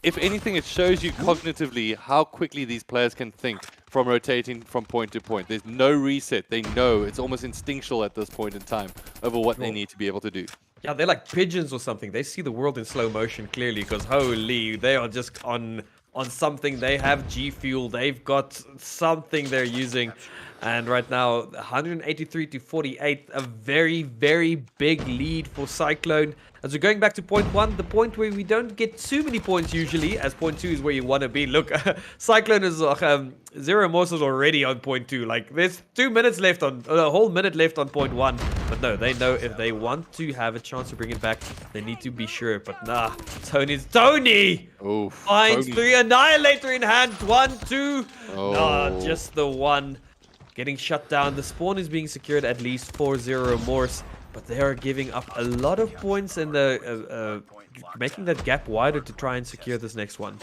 if anything, it shows you cognitively how quickly these players can think from rotating from point to point. There's no reset. They know. It's almost instinctual at this point in time over what they need to be able to do. Yeah, they're like pigeons or something. They see the world in slow motion clearly, because holy, they are just on something. They have G Fuel. They've got something they're using. And right now, 183 to 48, a very, very big lead for Cyclone. As we're going back to point one, the point where we don't get too many points usually, as point two is where you want to be. Look, Cyclone is Zero Remorse is already on point two. Like, there's 2 minutes left on, a whole minute left on point one. But no, they know if they want to have a chance to bring it back, they need to be sure. But nah, Tony Oh, finds three, Annihilator in hand, 1, 2. Oh. Nah, just the one. Getting shut down. The spawn is being secured at least for Zero Remorse, but they are giving up a lot of points and making that gap wider to try and secure this next one.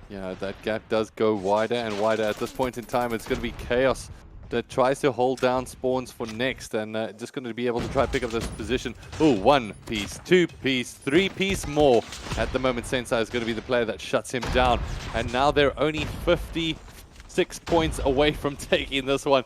Yeah, that gap does go wider and wider. At this point in time, it's going to be Chaos that tries to hold down spawns for next, and just going to be able to try to pick up this position. Oh, 1 piece, 2 piece, 3 piece more. At the moment, Sensei is going to be the player that shuts him down, and now they're only 56 points away from taking this one.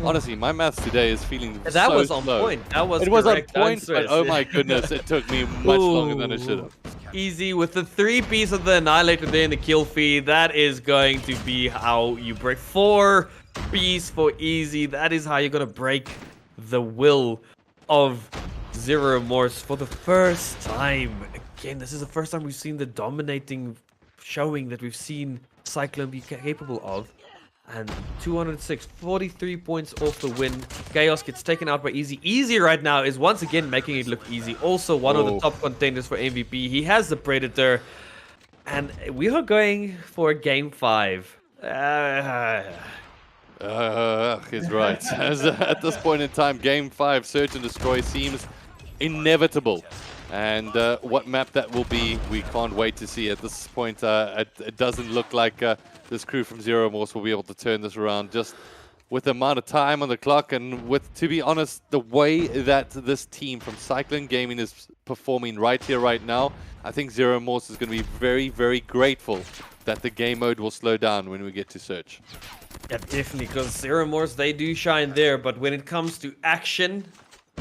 Honestly, my maths today is feeling that so was on slow. point. That was it was on point, answers. but oh my goodness, it took me much longer than it should have. Easy with the 3 piece of the Annihilator there in the kill feed. That is going to be how you break 4 piece for easy. That is how you're going to break the will of Zero Remorse for the first time. Again, this is the first time we've seen the dominating showing that we've seen Cyclone be capable of. And 206, 43 points off the win. Chaos gets taken out by Easy. Easy right now is once again making it look easy. Also one of the top contenders for MVP. He has the Predator. And we are going for game 5. He's right. At this point in time, game 5, Search and Destroy seems inevitable. And what map that will be, we can't wait to see. At this point, it doesn't look like this crew from Zero Remorse will be able to turn this around just with the amount of time on the clock, and with, to be honest, the way that this team from Cyclone Gaming is performing right here, right now. I think Zero Remorse is going to be very, very grateful that the game mode will slow down when we get to Search. Yeah, definitely, because Zero Remorse, they do shine there, but when it comes to action,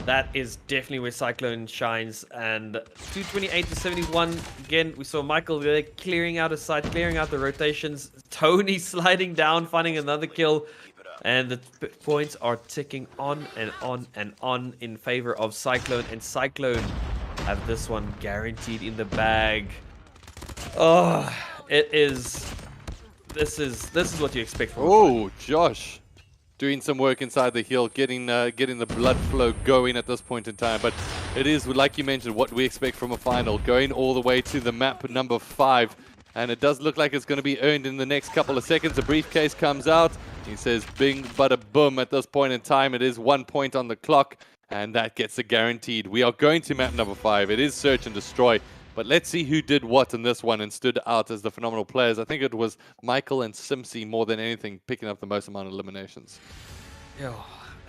that is definitely where Cyclone shines. And 228 to 71. Again, we saw Michael there clearing out his side, clearing out the rotations. Tony sliding down, finding another kill. And the points are ticking on and on and on in favor of Cyclone. And Cyclone have this one guaranteed in the bag. Oh, it is. This is what you expect from. Oh, Josh. Doing some work inside the hill, getting the blood flow going at this point in time. But it is, like you mentioned, what we expect from a final, going all the way to the map number 5. And it does look like it's going to be earned in the next couple of seconds. The briefcase comes out. He says, bing, bada, boom. At this point in time, it is 1 point on the clock. And that gets it guaranteed. We are going to map number 5. It is Search and Destroy. But let's see who did what in this one and stood out as the phenomenal players. I think it was Michael and Simsy more than anything picking up the most amount of eliminations. Yeah,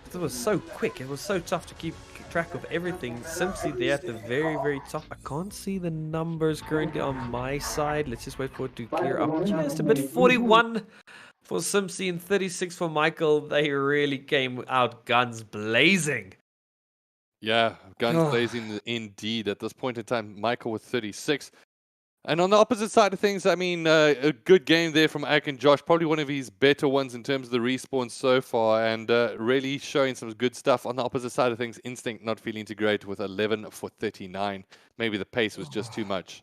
it was so quick. It was so tough to keep track of everything. Simsy there at the very, very top. I can't see the numbers currently on my side. Let's just wait for it to clear up just a bit. 41 for Simsy and 36 for Michael. They really came out guns blazing. Yeah, guns blazing indeed. At this point in time, Michael with 36. And on the opposite side of things, I mean, a good game there from Ak and Josh. Probably one of his better ones in terms of the respawns so far. And really showing some good stuff. On the opposite side of things, Instinct not feeling too great with 11 for 39. Maybe the pace was just too much.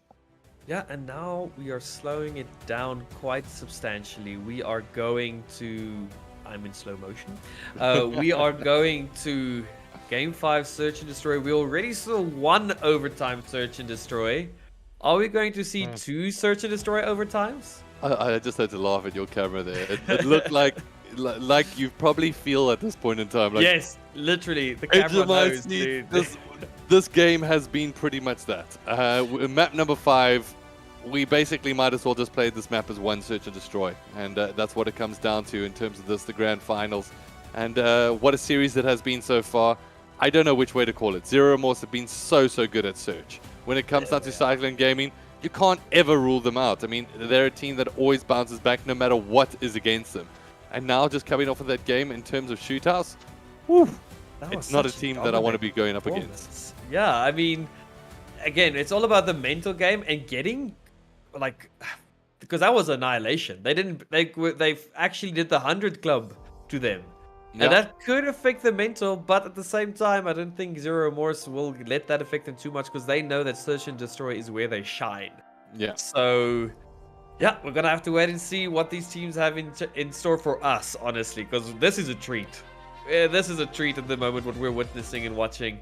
Yeah, and now we are slowing it down quite substantially. We are going to. I'm in slow motion. We are going to Game 5 Search and Destroy. We already saw one overtime Search and Destroy. Are we going to see two Search and Destroy overtimes? I just had to laugh at your camera there. It looked like you probably feel at this point in time. Like, Yes, literally. The camera knows, dude. This game has been pretty much that. Map number 5, we basically might as well just play this map as one Search and Destroy. And that's what it comes down to in terms of this, the grand finals. And what a series it has been so far. I don't know which way to call it. Zero Remorse have been so good at Search. When it comes down to Cyclone Gaming, you can't ever rule them out. I mean, they're a team that always bounces back no matter what is against them. And now just coming off of that game in terms of shootouts, whew, it's not a team that I want to be going up against. Yeah, I mean, again, it's all about the mental game and getting, like, because that was annihilation. They actually did the 100 club to them. Yeah. And that could affect the mental, but at the same time, I don't think Zero Remorse will let that affect them too much because they know that Search and Destroy is where they shine. Yeah. So, yeah, we're going to have to wait and see what these teams have in store for us, honestly, because this is a treat. This is a treat at the moment, what we're witnessing and watching.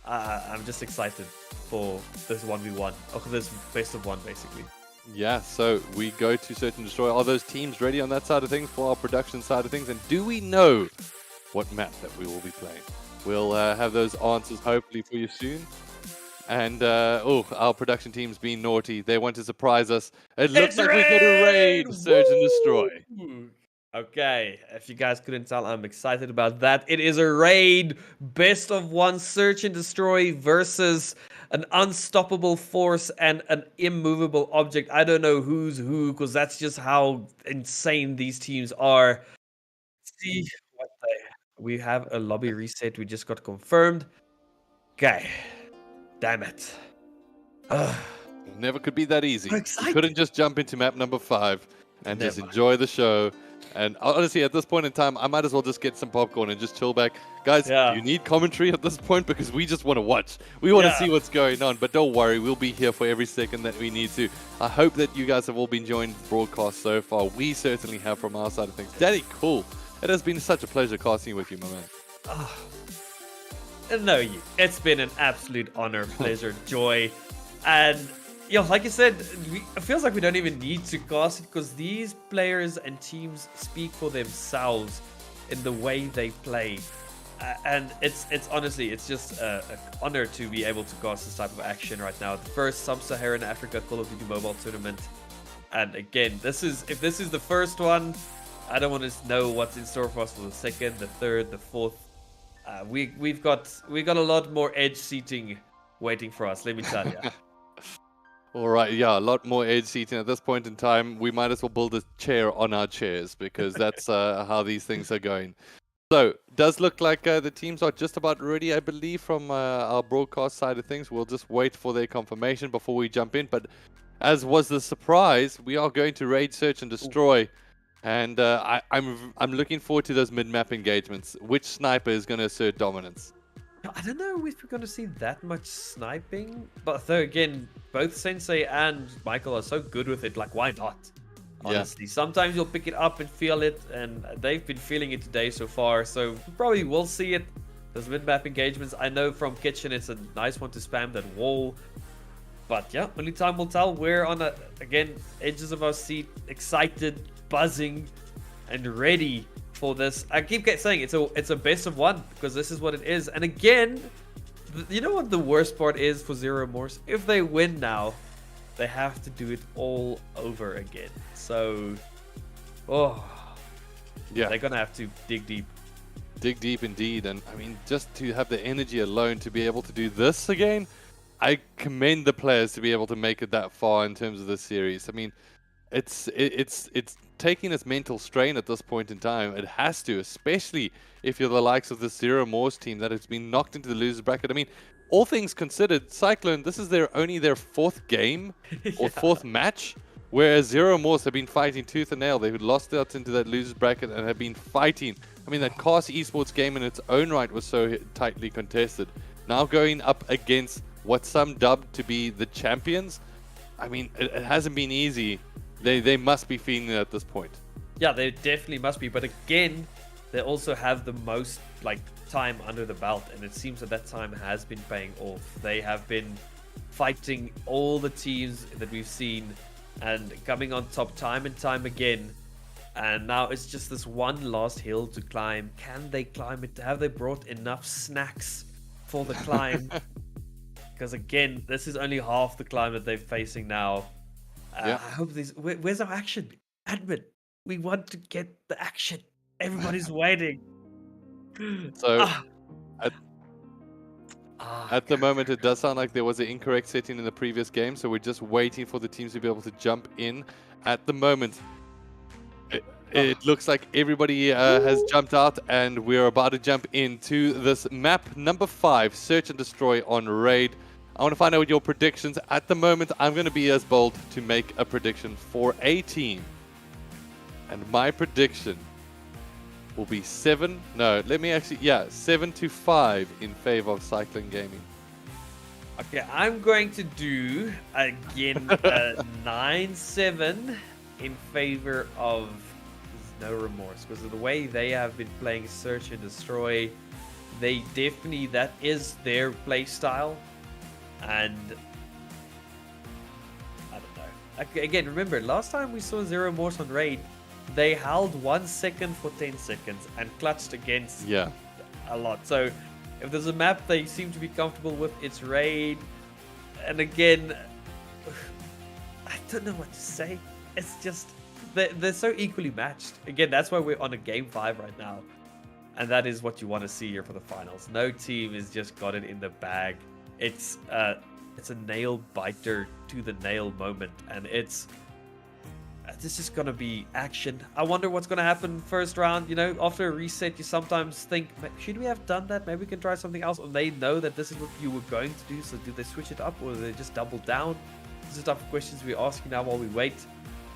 I'm just excited for this 1v1, or this best of one, basically. Yeah, so we go to Search and Destroy. Are those teams ready on that side of things for our production side of things? And do we know what map that we will be playing? We'll have those answers hopefully for you soon. And, our production team's being naughty. They want to surprise us. It looks like we've got a raid, Search and Destroy. Okay, if you guys couldn't tell, I'm excited about that. It is a raid, best of one Search and Destroy versus an unstoppable force and an immovable object. I don't know who's who, because that's just how insane these teams are. Let's see what we have a lobby reset. We just got confirmed. Okay, damn it. It never could be that easy. I'm You couldn't just jump into map number 5 and just enjoy the show. And honestly, at this point in time, I might as well just get some popcorn and just chill back. Guys, you need commentary at this point because we just want to watch. We want to see what's going on. But don't worry, we'll be here for every second that we need to. I hope that you guys have all been enjoying the broadcast so far. We certainly have from our side of things. Daddy, cool. It has been such a pleasure casting with you, my man. No, it's been an absolute honor, pleasure, joy. And like you said, it feels like we don't even need to cast it because these players and teams speak for themselves in the way they play. And it's honestly, it's just an honor to be able to cast this type of action right now. The first Sub-Saharan Africa Call of Duty Mobile tournament. And again, if this is the first one, I don't want to know what's in store for us for the second, the third, the fourth. We've got a lot more edge seating waiting for us, let me tell you. All right, a lot more edge seating at this point in time. We might as well build a chair on our chairs because that's how these things are going. So, does look like the teams are just about ready, I believe, from our broadcast side of things. We'll just wait for their confirmation before we jump in. But as was the surprise, we are going to raid, search, and destroy. And I'm looking forward to those mid-map engagements. Which sniper is going to assert dominance? I don't know if we're going to see that much sniping, but though again, both Sensei and Michael are so good with it, like why not? Honestly, sometimes you'll pick it up and feel it, and they've been feeling it today so far, so we probably will see it. Those mid-map engagements, I know from Kitchen it's a nice one to spam that wall, but yeah, only time will tell. We're on again, edges of our seat, excited, buzzing, and ready for this. I keep saying it's a best of one because this is what it is. And again, you know what the worst part is for Zero Remorse? If they win now, they have to do it all over again. So, they're gonna have to dig deep. Dig deep indeed. And I mean, just to have the energy alone to be able to do this again, I commend the players to be able to make it that far in terms of the series. I mean, it's taking its mental strain at this point in time. It has to, especially if you're the likes of the Zero Remorse team that has been knocked into the losers bracket. I mean, all things considered, Cyclone, this is only their 4th game or 4th match, whereas Zero Remorse have been fighting tooth and nail. They've lost out into that losers bracket and have been fighting. I mean, that CAS esports game in its own right was so tightly contested. Now going up against what some dubbed to be the champions, I mean, it hasn't been easy. They must be feeling it at this point. Yeah, they definitely must be. But again, they also have the most time under the belt, and it seems that time has been paying off. They have been fighting all the teams that we've seen and coming on top time and time again. And now it's just this one last hill to climb. Can they climb it? Have they brought enough snacks for the climb? Because again, this is only half the climb that they're facing now. Yeah. I hope these. Where's our action? Admin, we want to get the action. Everybody's waiting. So at the moment, it does sound like there was an incorrect setting in the previous game. So we're just waiting for the teams to be able to jump in. At the moment, it looks like everybody has jumped out, and we're about to jump into this map number 5, Search and Destroy on Raid. I want to find out your predictions. At the moment, I'm going to be as bold to make a prediction for a team. And my prediction will be 7 to 5 in favor of Cycling Gaming. Okay, I'm going to do again 9-7 in favor of No Remorse, because of the way they have been playing Search and Destroy. They definitely, that is their play style, and I don't know. Again, remember last time we saw Zero Remorse on Raid, they held 1 second for 10 seconds and clutched against a lot. So if there's a map they seem to be comfortable with, it's Raid. And again, I don't know what to say. It's just they're so equally matched. Again, that's why we're on a game 5 right now, and that is what you want to see here for the finals. No team has just got it in the bag. It's a nail biter to the nail moment, and it's just gonna be action. I wonder what's gonna happen first round. You know, after a reset, you sometimes think, should we have done that? Maybe we can try something else. Or they know that this is what you were going to do. So do they switch it up, or do they just double down? This is the type of questions we're asking now while we wait.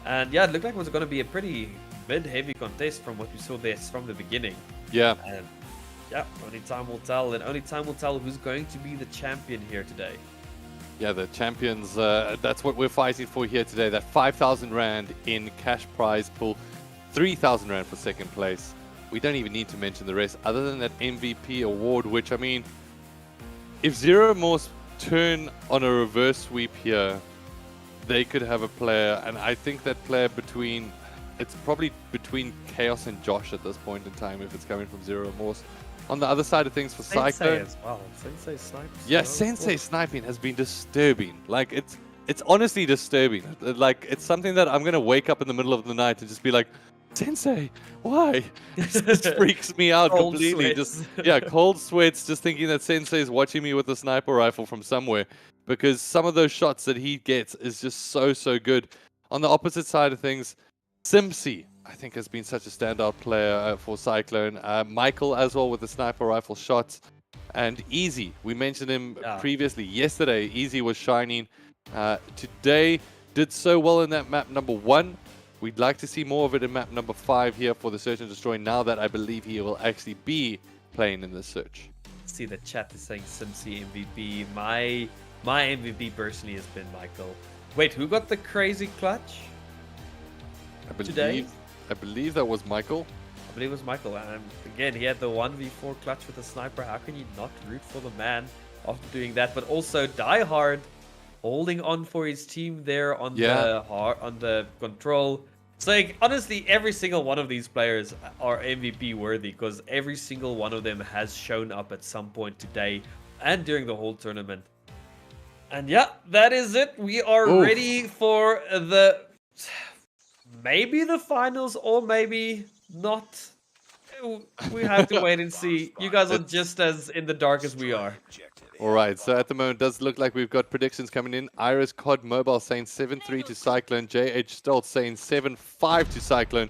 And yeah, it looked like it was going to be a pretty mid-heavy contest from what we saw there from the beginning. Yeah. And yeah, only time will tell. And only time will tell who's going to be the champion here today. Yeah, the champions, that's what we're fighting for here today. That 5,000 Rand in cash prize pool, 3,000 Rand for second place. We don't even need to mention the rest, other than that MVP award, which, I mean, if Zero Remorse turn on a reverse sweep here, they could have a player, and I think that player it's probably between Chaos and Josh at this point in time if it's coming from Zero Remorse. On the other side of things for Sensei Cyclone, as well. Sensei sniping. yeah, Sensei sniping has been disturbing. Like, it's honestly disturbing. Like, it's something that I'm gonna wake up in the middle of the night and just be like, Sensei, why? This freaks me out Cold completely. sweats. Just cold sweats, just thinking that Sensei is watching me with a sniper rifle from somewhere, because some of those shots that he gets is just so good. On the opposite side of things, Simpsy, I think, has been such a standout player for Cyclone. Michael as well with the sniper rifle shots. And Easy, we mentioned him previously. Yesterday, Easy was shining. Today, did so well in that map number 1. We'd like to see more of it in map number 5 here for the Search and Destroy, now that I believe he will actually be playing in the Search. See, the chat is saying Simpsy MVP. My MVP personally has been Michael. Wait, who got the crazy clutch? I believe that was Michael. I believe it was Michael, and again, he had the 1v4 clutch with the sniper. How can you not root for the man after doing that? But also Die Hard holding on for his team there on the control. So like, honestly, every single one of these players are MVP worthy, because every single one of them has shown up at some point today and during the whole tournament. And yeah, that is it. We are ready for maybe the finals, or maybe not. We have to wait and see. You guys are just as in the dark as we are. All right, so at the moment, it does look like we've got predictions coming in. Iris COD Mobile saying 7-3 to Cyclone. JH Stoltz saying 7-5 to Cyclone.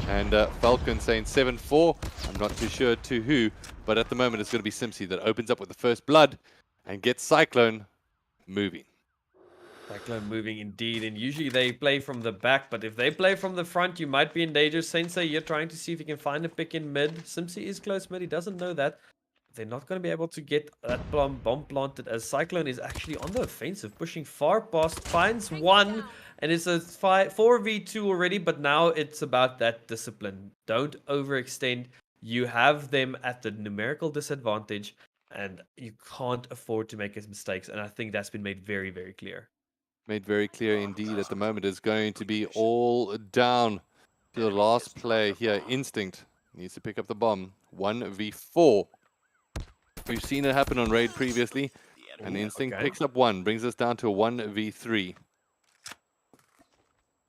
And Falcon saying 7-4. I'm not too sure to who, but at the moment, it's going to be Simpsy that opens up with the first blood and gets Cyclone moving. Cyclone moving indeed, and usually they play from the back, but if they play from the front, you might be in danger. Sensei, you're trying to see if you can find a pick in mid. Simpsy is close mid, he doesn't know that. they're not going to be able to get that bomb planted as Cyclone is actually on the offensive, pushing far past, finds one, and it's a 4v2 already, but now it's about that discipline. Don't overextend. You have them at the numerical disadvantage, and you can't afford to make mistakes, and I think that's been made very, very clear. Made very clear indeed. At the moment, it's going to be all down to the last play here. Instinct needs to pick up the bomb. 1v4. We've seen it happen on Raid previously. And Instinct picks up one, brings us down to a 1v3.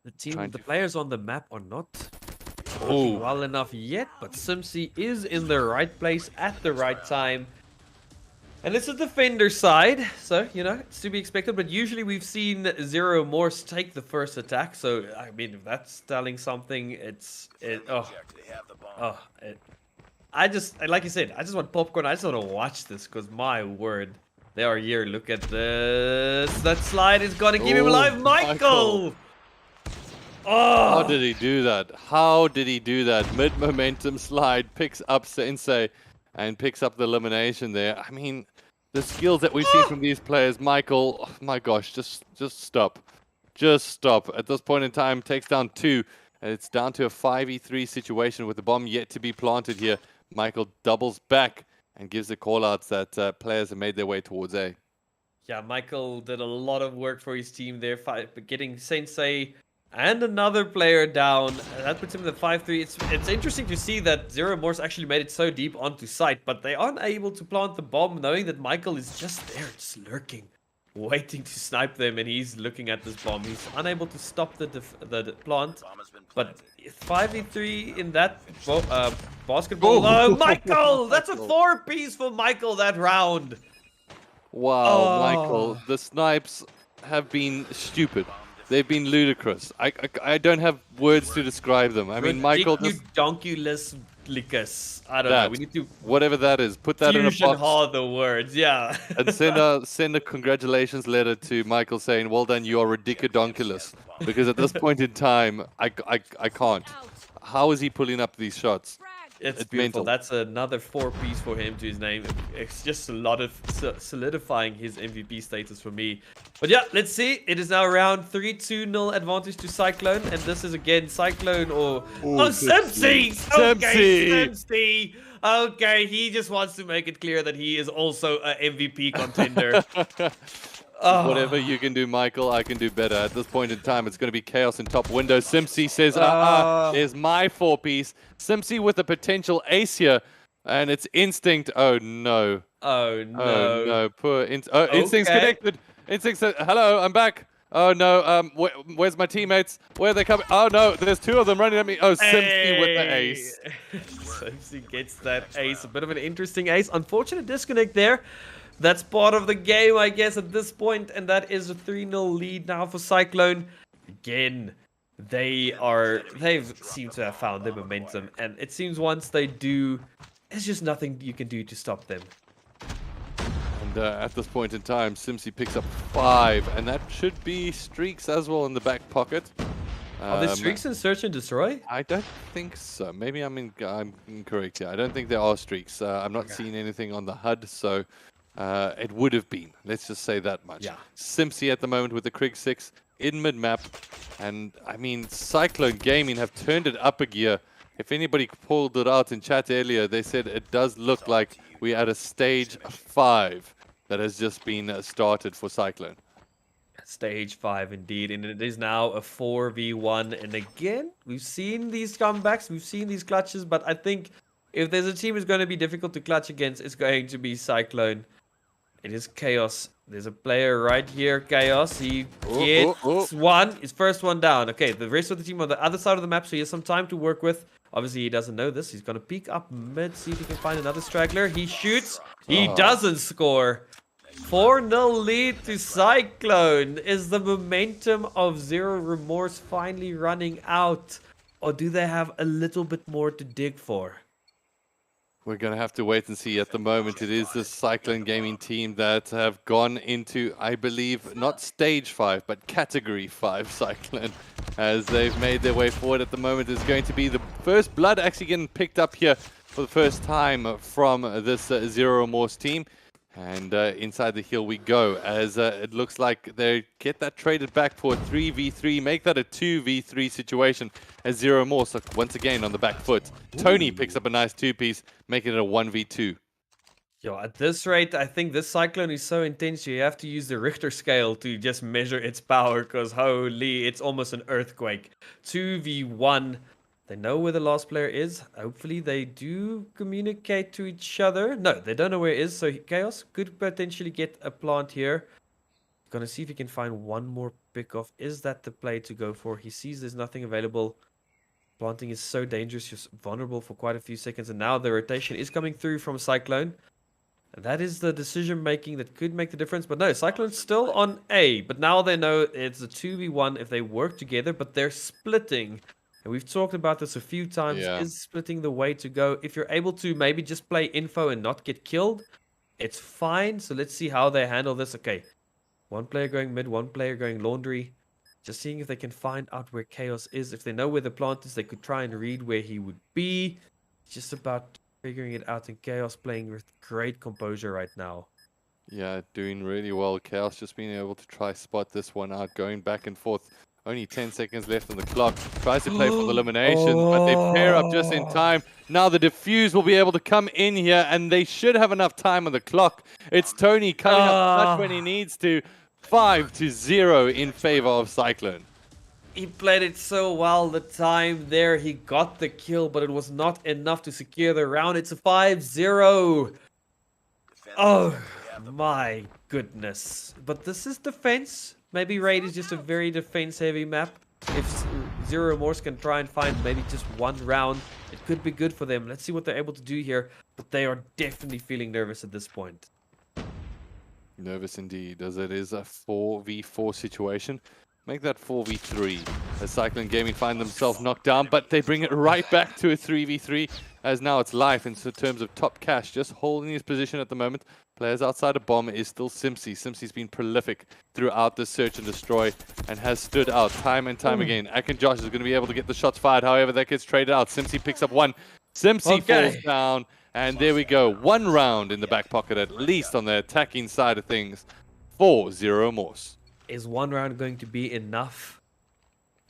The players on the map are not working well enough yet, but Simsi is in the right place at the right time. And it's a defender side, so, you know, it's to be expected. But usually we've seen Zero Morse take the first attack. So, I mean, if that's telling something, like you said, I just want popcorn. I just want to watch this because, my word, they are here. Look at this. That slide is going to keep him alive. Michael! Oh. How did he do that? How did he do that? Mid-momentum slide, picks up Sensei and picks up the elimination there. I mean, the skills that we've seen from these players, Michael, oh my gosh, just stop. Just stop. At this point in time, takes down two. And it's down to a 5v3 situation with the bomb yet to be planted here. Michael doubles back and gives the call-outs that players have made their way towards A. Yeah, Michael did a lot of work for his team there, getting Sensei and another player down. That puts him in the 5-3. It's interesting to see that Zero Morse actually made it so deep onto site, but they aren't able to plant the bomb, knowing that Michael is just there, just lurking, waiting to snipe them, and he's looking at this bomb. He's unable to stop the plant, but 5v3 in that basketball. Oh, Michael! That's a 4-piece for Michael that round. Wow, Michael, the snipes have been stupid. They've been ludicrous. I don't have words to describe them. I mean, Michael just... Donkulus lickus. I don't know. We need to... Whatever that is. Put that in a box. Fusion hard the words, yeah. And send a congratulations letter to Michael saying, well done, you are ridiculous. Because at this point in time, I can't. How is he pulling up these shots? It's beautiful. Mental. That's another 4-piece for him to his name. It's just a lot of solidifying his MVP status for me. But yeah, let's see. It is now around 3-2-0 advantage to Cyclone. And this is again Cyclone or... Simsi! Okay, Simsi! Okay, he just wants to make it clear that he is also an MVP contender. Whatever you can do, Michael, I can do better. At this point in time, it's going to be chaos in top window. Simsi says, here's my 4-piece. Simsi with a potential ace here. And it's Instinct. Oh, no. Oh, no. Oh, no. Poor Instinct's connected. Instinct says, hello, I'm back. Oh, no. Where's my teammates? Where are they coming? Oh, no. There's two of them running at me. Oh, Simsi with the ace. Simsi gets that ace. A bit of an interesting ace. Unfortunate disconnect there. That's part of the game, I guess, at this point, and that is a 3-0 lead now for Cyclone. Again, they seem to have found their momentum, and it seems once they do, there's just nothing you can do to stop them. And at this point in time, Simsi picks up 5, and that should be streaks as well in the back pocket. Are there streaks in Search and Destroy? I don't think so. Maybe I'm incorrect here. I don't think there are streaks. I'm not seeing anything on the HUD, so... it would have been. Let's just say that much. Yeah. Simsi at the moment with the Krieg 6 in mid-map. And, I mean, Cyclone Gaming have turned it up a gear. If anybody pulled it out in chat earlier, they said it does look like we're at a stage 5 that has just been started for Cyclone. Stage 5 indeed, and it is now a 4v1. And again, we've seen these comebacks, we've seen these clutches, but I think if there's a team that's going to be difficult to clutch against, it's going to be Cyclone. It is Chaos. There's a player right here, Chaos. He gets one. His first one down. Okay, the rest of the team on the other side of the map, so he has some time to work with. Obviously, he doesn't know this. He's going to peek up mid, see if he can find another straggler. He shoots. He doesn't score. 4-0 lead to Cyclone. Is the momentum of Zero Remorse finally running out? Or do they have a little bit more to dig for? We're going to have to wait and see. At the moment, it is the Cyclone Gaming team that have gone into, I believe, not stage 5, but category 5 Cyclone. As they've made their way forward at the moment, is going to be the first blood actually getting picked up here for the first time from this Zero Remorse team. And inside the hill we go, as it looks like they get that traded back for a 3v3, make that a 2v3 situation, as Zero Remorse once again on the back foot. Tony picks up a nice 2-piece, making it a 1v2. Yo, at this rate, I think this cyclone is so intense, you have to use the Richter scale to just measure its power, because holy, it's almost an earthquake. 2v1. They know where the last player is. Hopefully they do communicate to each other. No, they don't know where it is, so Chaos could potentially get a plant here. Gonna see if he can find one more pick-off. Is that the play to go for? He sees there's nothing available. Planting is so dangerous, just vulnerable for quite a few seconds, and now the rotation is coming through from Cyclone. And that is the decision making that could make the difference. But no, Cyclone's still on A. But now they know it's a 2v1 if they work together, but they're splitting. And we've talked about this a few times. Yeah. Is splitting the way to go? If you're able to maybe just play info and not get killed, it's fine. So let's see how they handle this. Okay, one player going mid, one player going laundry. Just seeing if they can find out where Chaos is. If they know where the plant is, they could try and read where he would be. It's just about figuring it out, and Chaos playing with great composure right now. Yeah, doing really well. Chaos just being able to try spot this one out, going back and forth. Only 10 seconds left on the clock. Tries to play for the elimination, but they pair up just in time. Now the defuse will be able to come in here, and they should have enough time on the clock. It's Tony coming up clutch when he needs to. 5-0 in favor of Cyclone. He played it so well the time there. He got the kill, but it was not enough to secure the round. It's a 5-0. Oh, my goodness. But this is defense. Maybe Raid is just a very defense-heavy map. If Zero Remorse can try and find maybe just one round, it could be good for them. Let's see what they're able to do here. But they are definitely feeling nervous at this point. Nervous indeed, as it is a 4v4 situation. Make that 4v3 as Cyclone Gaming find themselves knocked down, but they bring it right back to a 3v3 as now it's life in terms of top cash, just holding his position at the moment. Players outside of bomb is still Simpsy. Simpsy's been prolific throughout the search and destroy and has stood out time and time again. Akin Josh is going to be able to get the shots fired, however that gets traded out. Simpsy picks up one. Simpsy falls down, and there we go. One round in the back pocket at least on the attacking side of things for Zero Remorse. Is one round going to be enough?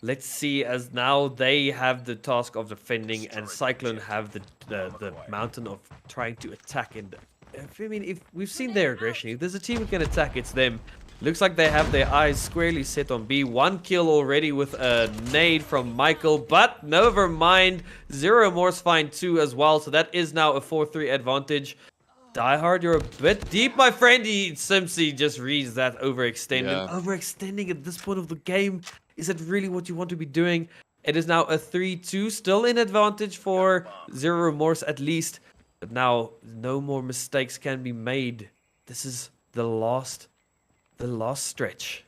Let's see, as now they have the task of defending and Cyclone have the mountain of trying to attack. And if we've seen their aggression, if there's a team who can attack, it's them. Looks like they have their eyes squarely set on B. One kill already with a nade from Michael, but never mind. Zero Remorse find two as well, so that is now a 4-3 advantage. Die Hard, you're a bit deep, my friend. Simpsy just reads that overextending. Yeah. Overextending at this point of the game. Is that really what you want to be doing? It is now a 3-2, still in advantage for Zero Remorse at least. But now, no more mistakes can be made. This is the last stretch.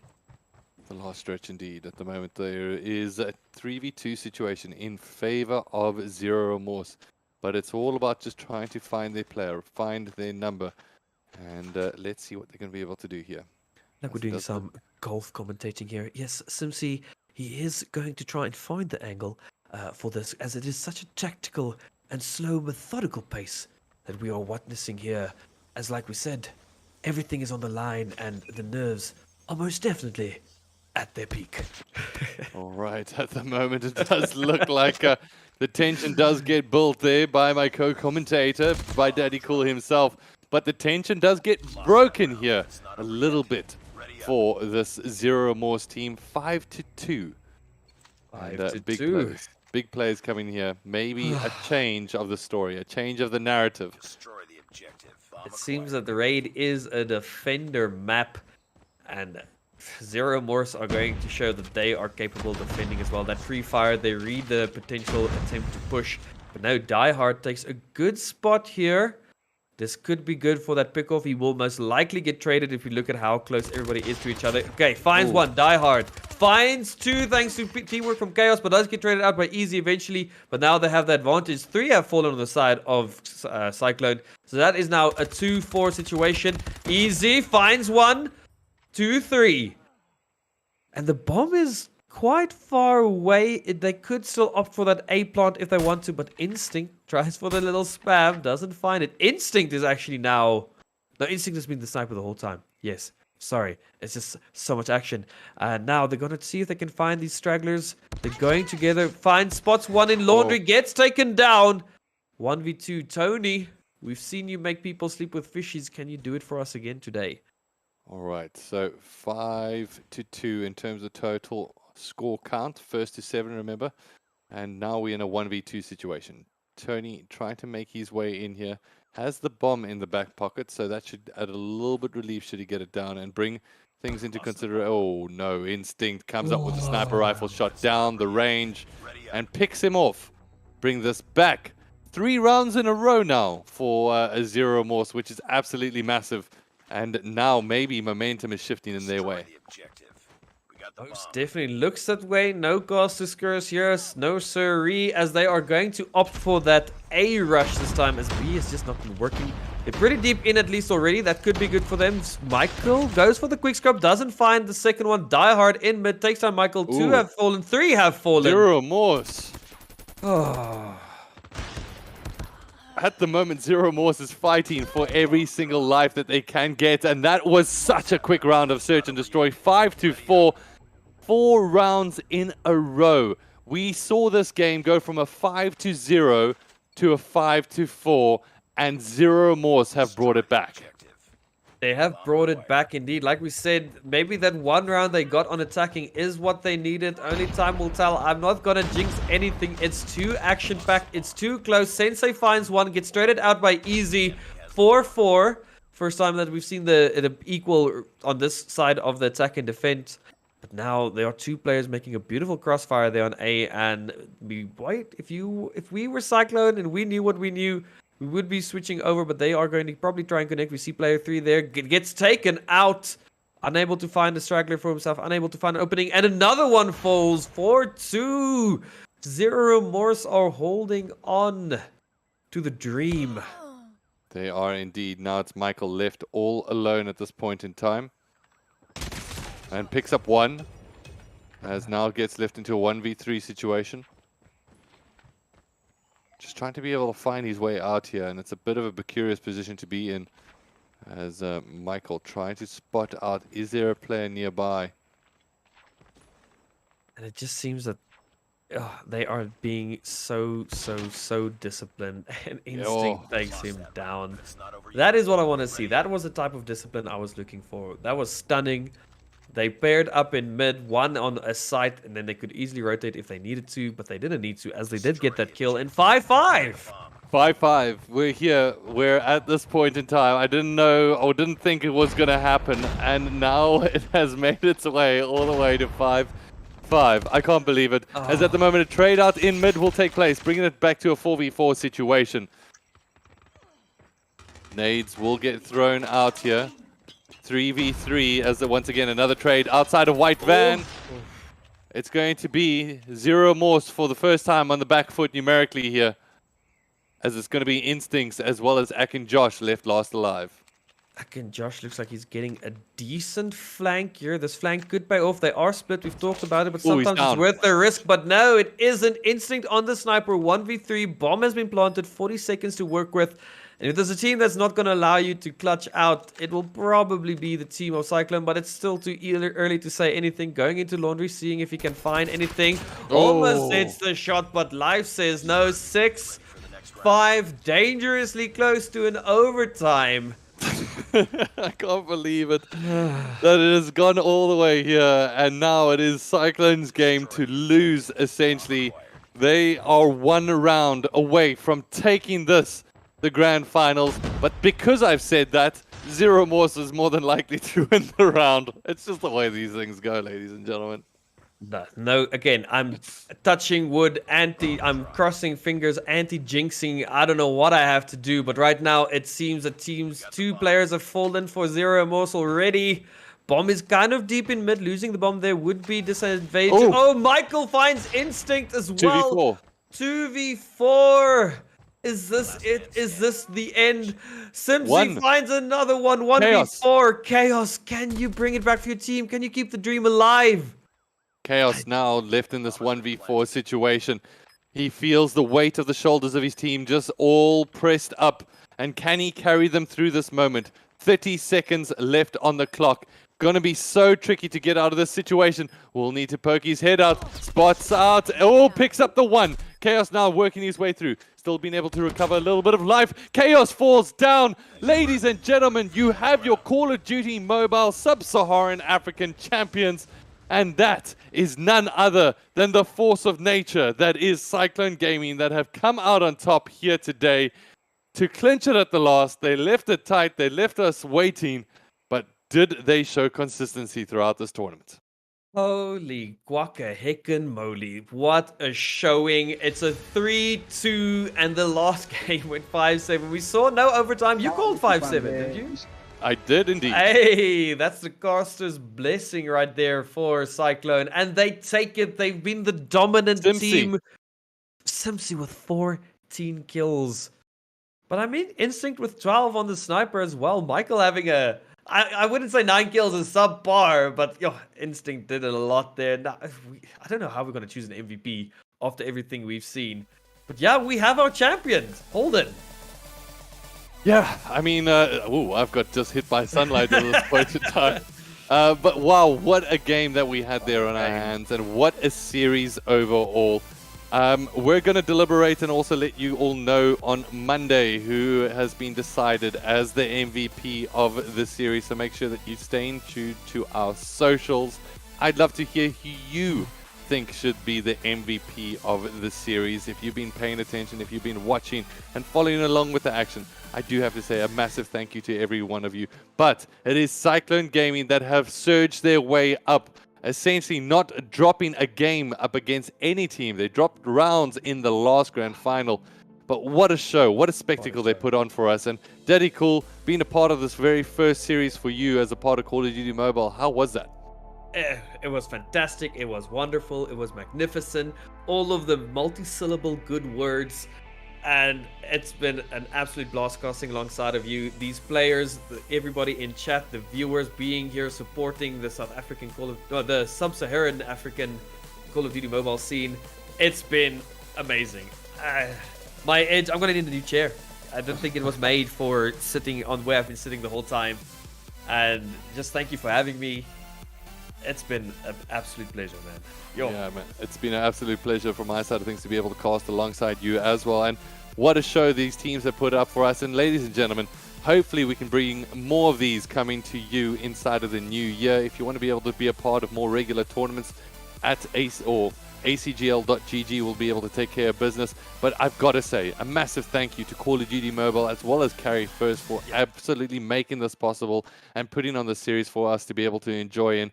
The last stretch indeed. At the moment, there is a 3v2 situation in favor of Zero Remorse. But it's all about just trying to find their player, find their number. And let's see what they're going to be able to do here. Like we're doing some golf commentating here. Yes, Simpsy, he is going to try and find the angle for this, as it is such a tactical and slow, methodical pace that we are witnessing here. As like we said, everything is on the line and the nerves are most definitely at their peak. All right, at the moment it does look like the tension does get built there by my co-commentator, by Daddy Cool himself. But the tension does get broken here a little bit for this Zero Remorse team. 5-2. 5-2. Big plays coming here. Maybe a change of the story, a change of the narrative. It seems that the raid is a defender map, and Zero Remorse are going to show that they are capable of defending as well. That free fire, they read the potential attempt to push. But now Die Hard takes a good spot here. This could be good for that pick-off. He will most likely get traded if you look at how close everybody is to each other. Okay, finds one. Die Hard finds two thanks to teamwork from Chaos, but does get traded out by Easy eventually. But now they have the advantage. Three have fallen on the side of Cyclone. So that is now a 2-4 situation. Easy finds one. 2-3. And the bomb is quite far away. They could still opt for that A plant if they want to, but Instinct tries for the little spam, doesn't find it. Instinct is actually now... No, Instinct has been the sniper the whole time. Yes, sorry. It's just so much action. Now they're going to see if they can find these stragglers. They're going together, find spots. One in Laundry, gets taken down. 1v2, Tony. We've seen you make people sleep with fishies. Can you do it for us again today? All right, so 5-2 in terms of total score count. First to 7, remember. And now we're in a 1v2 situation. Tony trying to make his way in here. Has the bomb in the back pocket, so that should add a little bit relief should he get it down and bring things into consideration. Oh, no. Instinct comes up with the sniper rifle shot down the range and picks him off. Bring this back. 3 rounds in a row now for a Zero Remorse, which is absolutely massive. And now maybe momentum is shifting in their way. Most definitely looks that way. No gas to Skurs here. No siree, as they are going to opt for that A rush this time, as B has just not been working. They're pretty deep in at least already. That could be good for them. Michael goes for the quick scope. Doesn't find the second one. Die hard in mid. Takes down Michael. 2 have fallen. 3 have fallen. Zero Remorse. Oh. At the moment, Zero Remorse is fighting for every single life that they can get. And that was such a quick round of search and destroy. 5-4. 4 rounds in a row. We saw this game go from a 5-0 to a 5-4. And Zero Remorse have brought it back. They have brought it back indeed. Like we said, maybe that 1 round they got on attacking is what they needed. Only time will tell. I'm not going to jinx anything. It's too action-packed. It's too close. Sensei finds one. Gets traded out by Easy. 4-4. First time that we've seen the equal on this side of the attack and defense. But now there are 2 players making a beautiful crossfire there on A. And if we were Cyclone and we knew what we knew, we would be switching over, but they are going to probably try and connect. We see player 3 there. Gets taken out. Unable to find a straggler for himself. Unable to find an opening. And another one falls. 4-2. Zero Remorse are holding on to the dream. They are indeed. Now it's Michael left all alone at this point in time. And picks up 1. As now gets left into a 1v3 situation. Just trying to be able to find his way out here, and it's a bit of a precarious position to be in. As Michael trying to spot out, is there a player nearby? And it just seems that they are being so disciplined, and Instinct takes him down. That is what I want to see. That was the type of discipline I was looking for. That was stunning. They paired up in mid, 1 on a site, and then they could easily rotate if they needed to, but they didn't need to, as they did get that kill in 5-5. 5-5. We're here. We're at this point in time. I didn't know or didn't think it was going to happen, and now it has made its way all the way to 5-5. I can't believe it. As at the moment, a trade out in mid will take place, bringing it back to a 4v4 situation. Nades will get thrown out here. 3v3 as once again another trade outside of White Van. It's going to be Zero Remorse for the first time on the back foot numerically here, as it's going to be Instincts as well as Ak and Josh left last alive. Ak and Josh looks like he's getting a decent flank here. This flank could pay off. They are split. We've talked about it, but sometimes it's worth the risk. But no, it isn't. Instinct on the sniper. 1v3. Bomb has been planted. 40 seconds to work with. And if there's a team that's not going to allow you to clutch out, it will probably be the team of Cyclone, but it's still too early to say anything. Going into Laundry, seeing if he can find anything. Almost hits the shot, but Life says no. 6-5, dangerously close to an overtime. I can't believe it. That it has gone all the way here, and now it is Cyclone's game to lose, essentially. They are 1 round away from taking this the grand finals, but because I've said that, Zero Remorse is more than likely to win the round. It's just the way these things go, ladies and gentlemen. No, again, I'm touching wood, I'm crossing fingers, anti-jinxing. I don't know what I have to do, but right now it seems that 2 players have fallen for Zero Remorse already. Bomb is kind of deep in mid. Losing the bomb there would be disadvantageous. Oh, Michael finds Instinct as well. 2v4. Is this it? Is this the end? Simsy finds another one. 1v4. Chaos. Can you bring it back for your team? Can you keep the dream alive? Chaos now left in this 1v4 situation. He feels the weight of the shoulders of his team just all pressed up. And can he carry them through this moment? 30 seconds left on the clock. Gonna be so tricky to get out of this situation. We'll need to poke his head out. Spots out. Oh, picks up the one. Chaos now working his way through. Still being able to recover a little bit of life. Chaos falls down. Ladies and gentlemen, you have your Call of Duty Mobile Sub-Saharan African champions. And that is none other than the force of nature that is Cyclone Gaming that have come out on top here today to clinch it at the last. They left it tight. They left us waiting. But did they show consistency throughout this tournament? Holy guaca heckin' moly. What a showing. It's a 3-2 and the last game went 5-7. We saw no overtime. You called 5-7, did you? I did indeed. Hey, that's the caster's blessing right there for Cyclone. And they take it. They've been the dominant team. Simpsy with 14 kills. But I mean, Instinct with 12 on the sniper as well. Michael having a... I wouldn't say 9 kills is subpar, but yo, Instinct did a lot there. Now, I don't know how we're going to choose an MVP after everything we've seen. But yeah, we have our champions. Holden. Yeah, I mean, I've got just hit by sunlight at this point in time. But wow, what a game that we had there on our hands, and what a series overall. We're going to deliberate and also let you all know on Monday who has been decided as the MVP of the series. So make sure that you stay tuned to our socials. I'd love to hear who you think should be the MVP of the series. If you've been paying attention, if you've been watching and following along with the action, I do have to say a massive thank you to every one of you. But it is Cyclone Gaming that have surged their way up, essentially not dropping a game up against any team. They dropped rounds in the last grand final. But what a show, what a spectacle they put on for us. And Daddy Cool, being a part of this very first series for you as a part of Call of Duty Mobile, how was that? It was fantastic. It was wonderful. It was magnificent. All of the multi-syllable good words. And it's been an absolute blast casting alongside of you. These players, everybody in chat, the viewers being here supporting the South African the Sub-Saharan African Call of Duty mobile scene. It's been amazing. My edge, I'm going to need a new chair. I don't think it was made for sitting on where I've been sitting the whole time. And just thank you for having me. It's been an absolute pleasure, man. Yo. Yeah, man. It's been an absolute pleasure from my side of things to be able to cast alongside you as well. And what a show these teams have put up for us. And ladies and gentlemen, hopefully we can bring more of these coming to you inside of the new year. If you want to be able to be a part of more regular tournaments at acgl.gg, we'll be able to take care of business. But I've got to say, a massive thank you to Call of Duty Mobile as well as Carry First for absolutely making this possible and putting on the series for us to be able to enjoy. And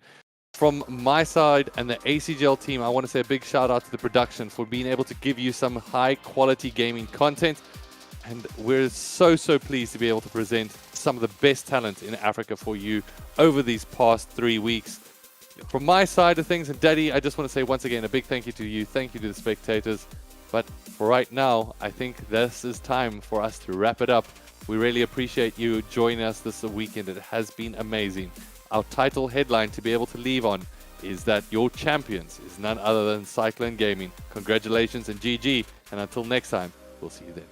from my side and the ACGL team, I want to say a big shout out to the production for being able to give you some high quality gaming content. And we're so pleased to be able to present some of the best talent in Africa for you over these past 3 weeks. From my side of things, and Daddy, I just want to say once again a big thank you to you. Thank you to the spectators. But for right now, I think this is time for us to wrap it up. We really appreciate you joining us this weekend. It has been amazing. Our title headline to be able to leave on is that your champions is none other than Cyclone Gaming. Congratulations and GG. And until next time, we'll see you then.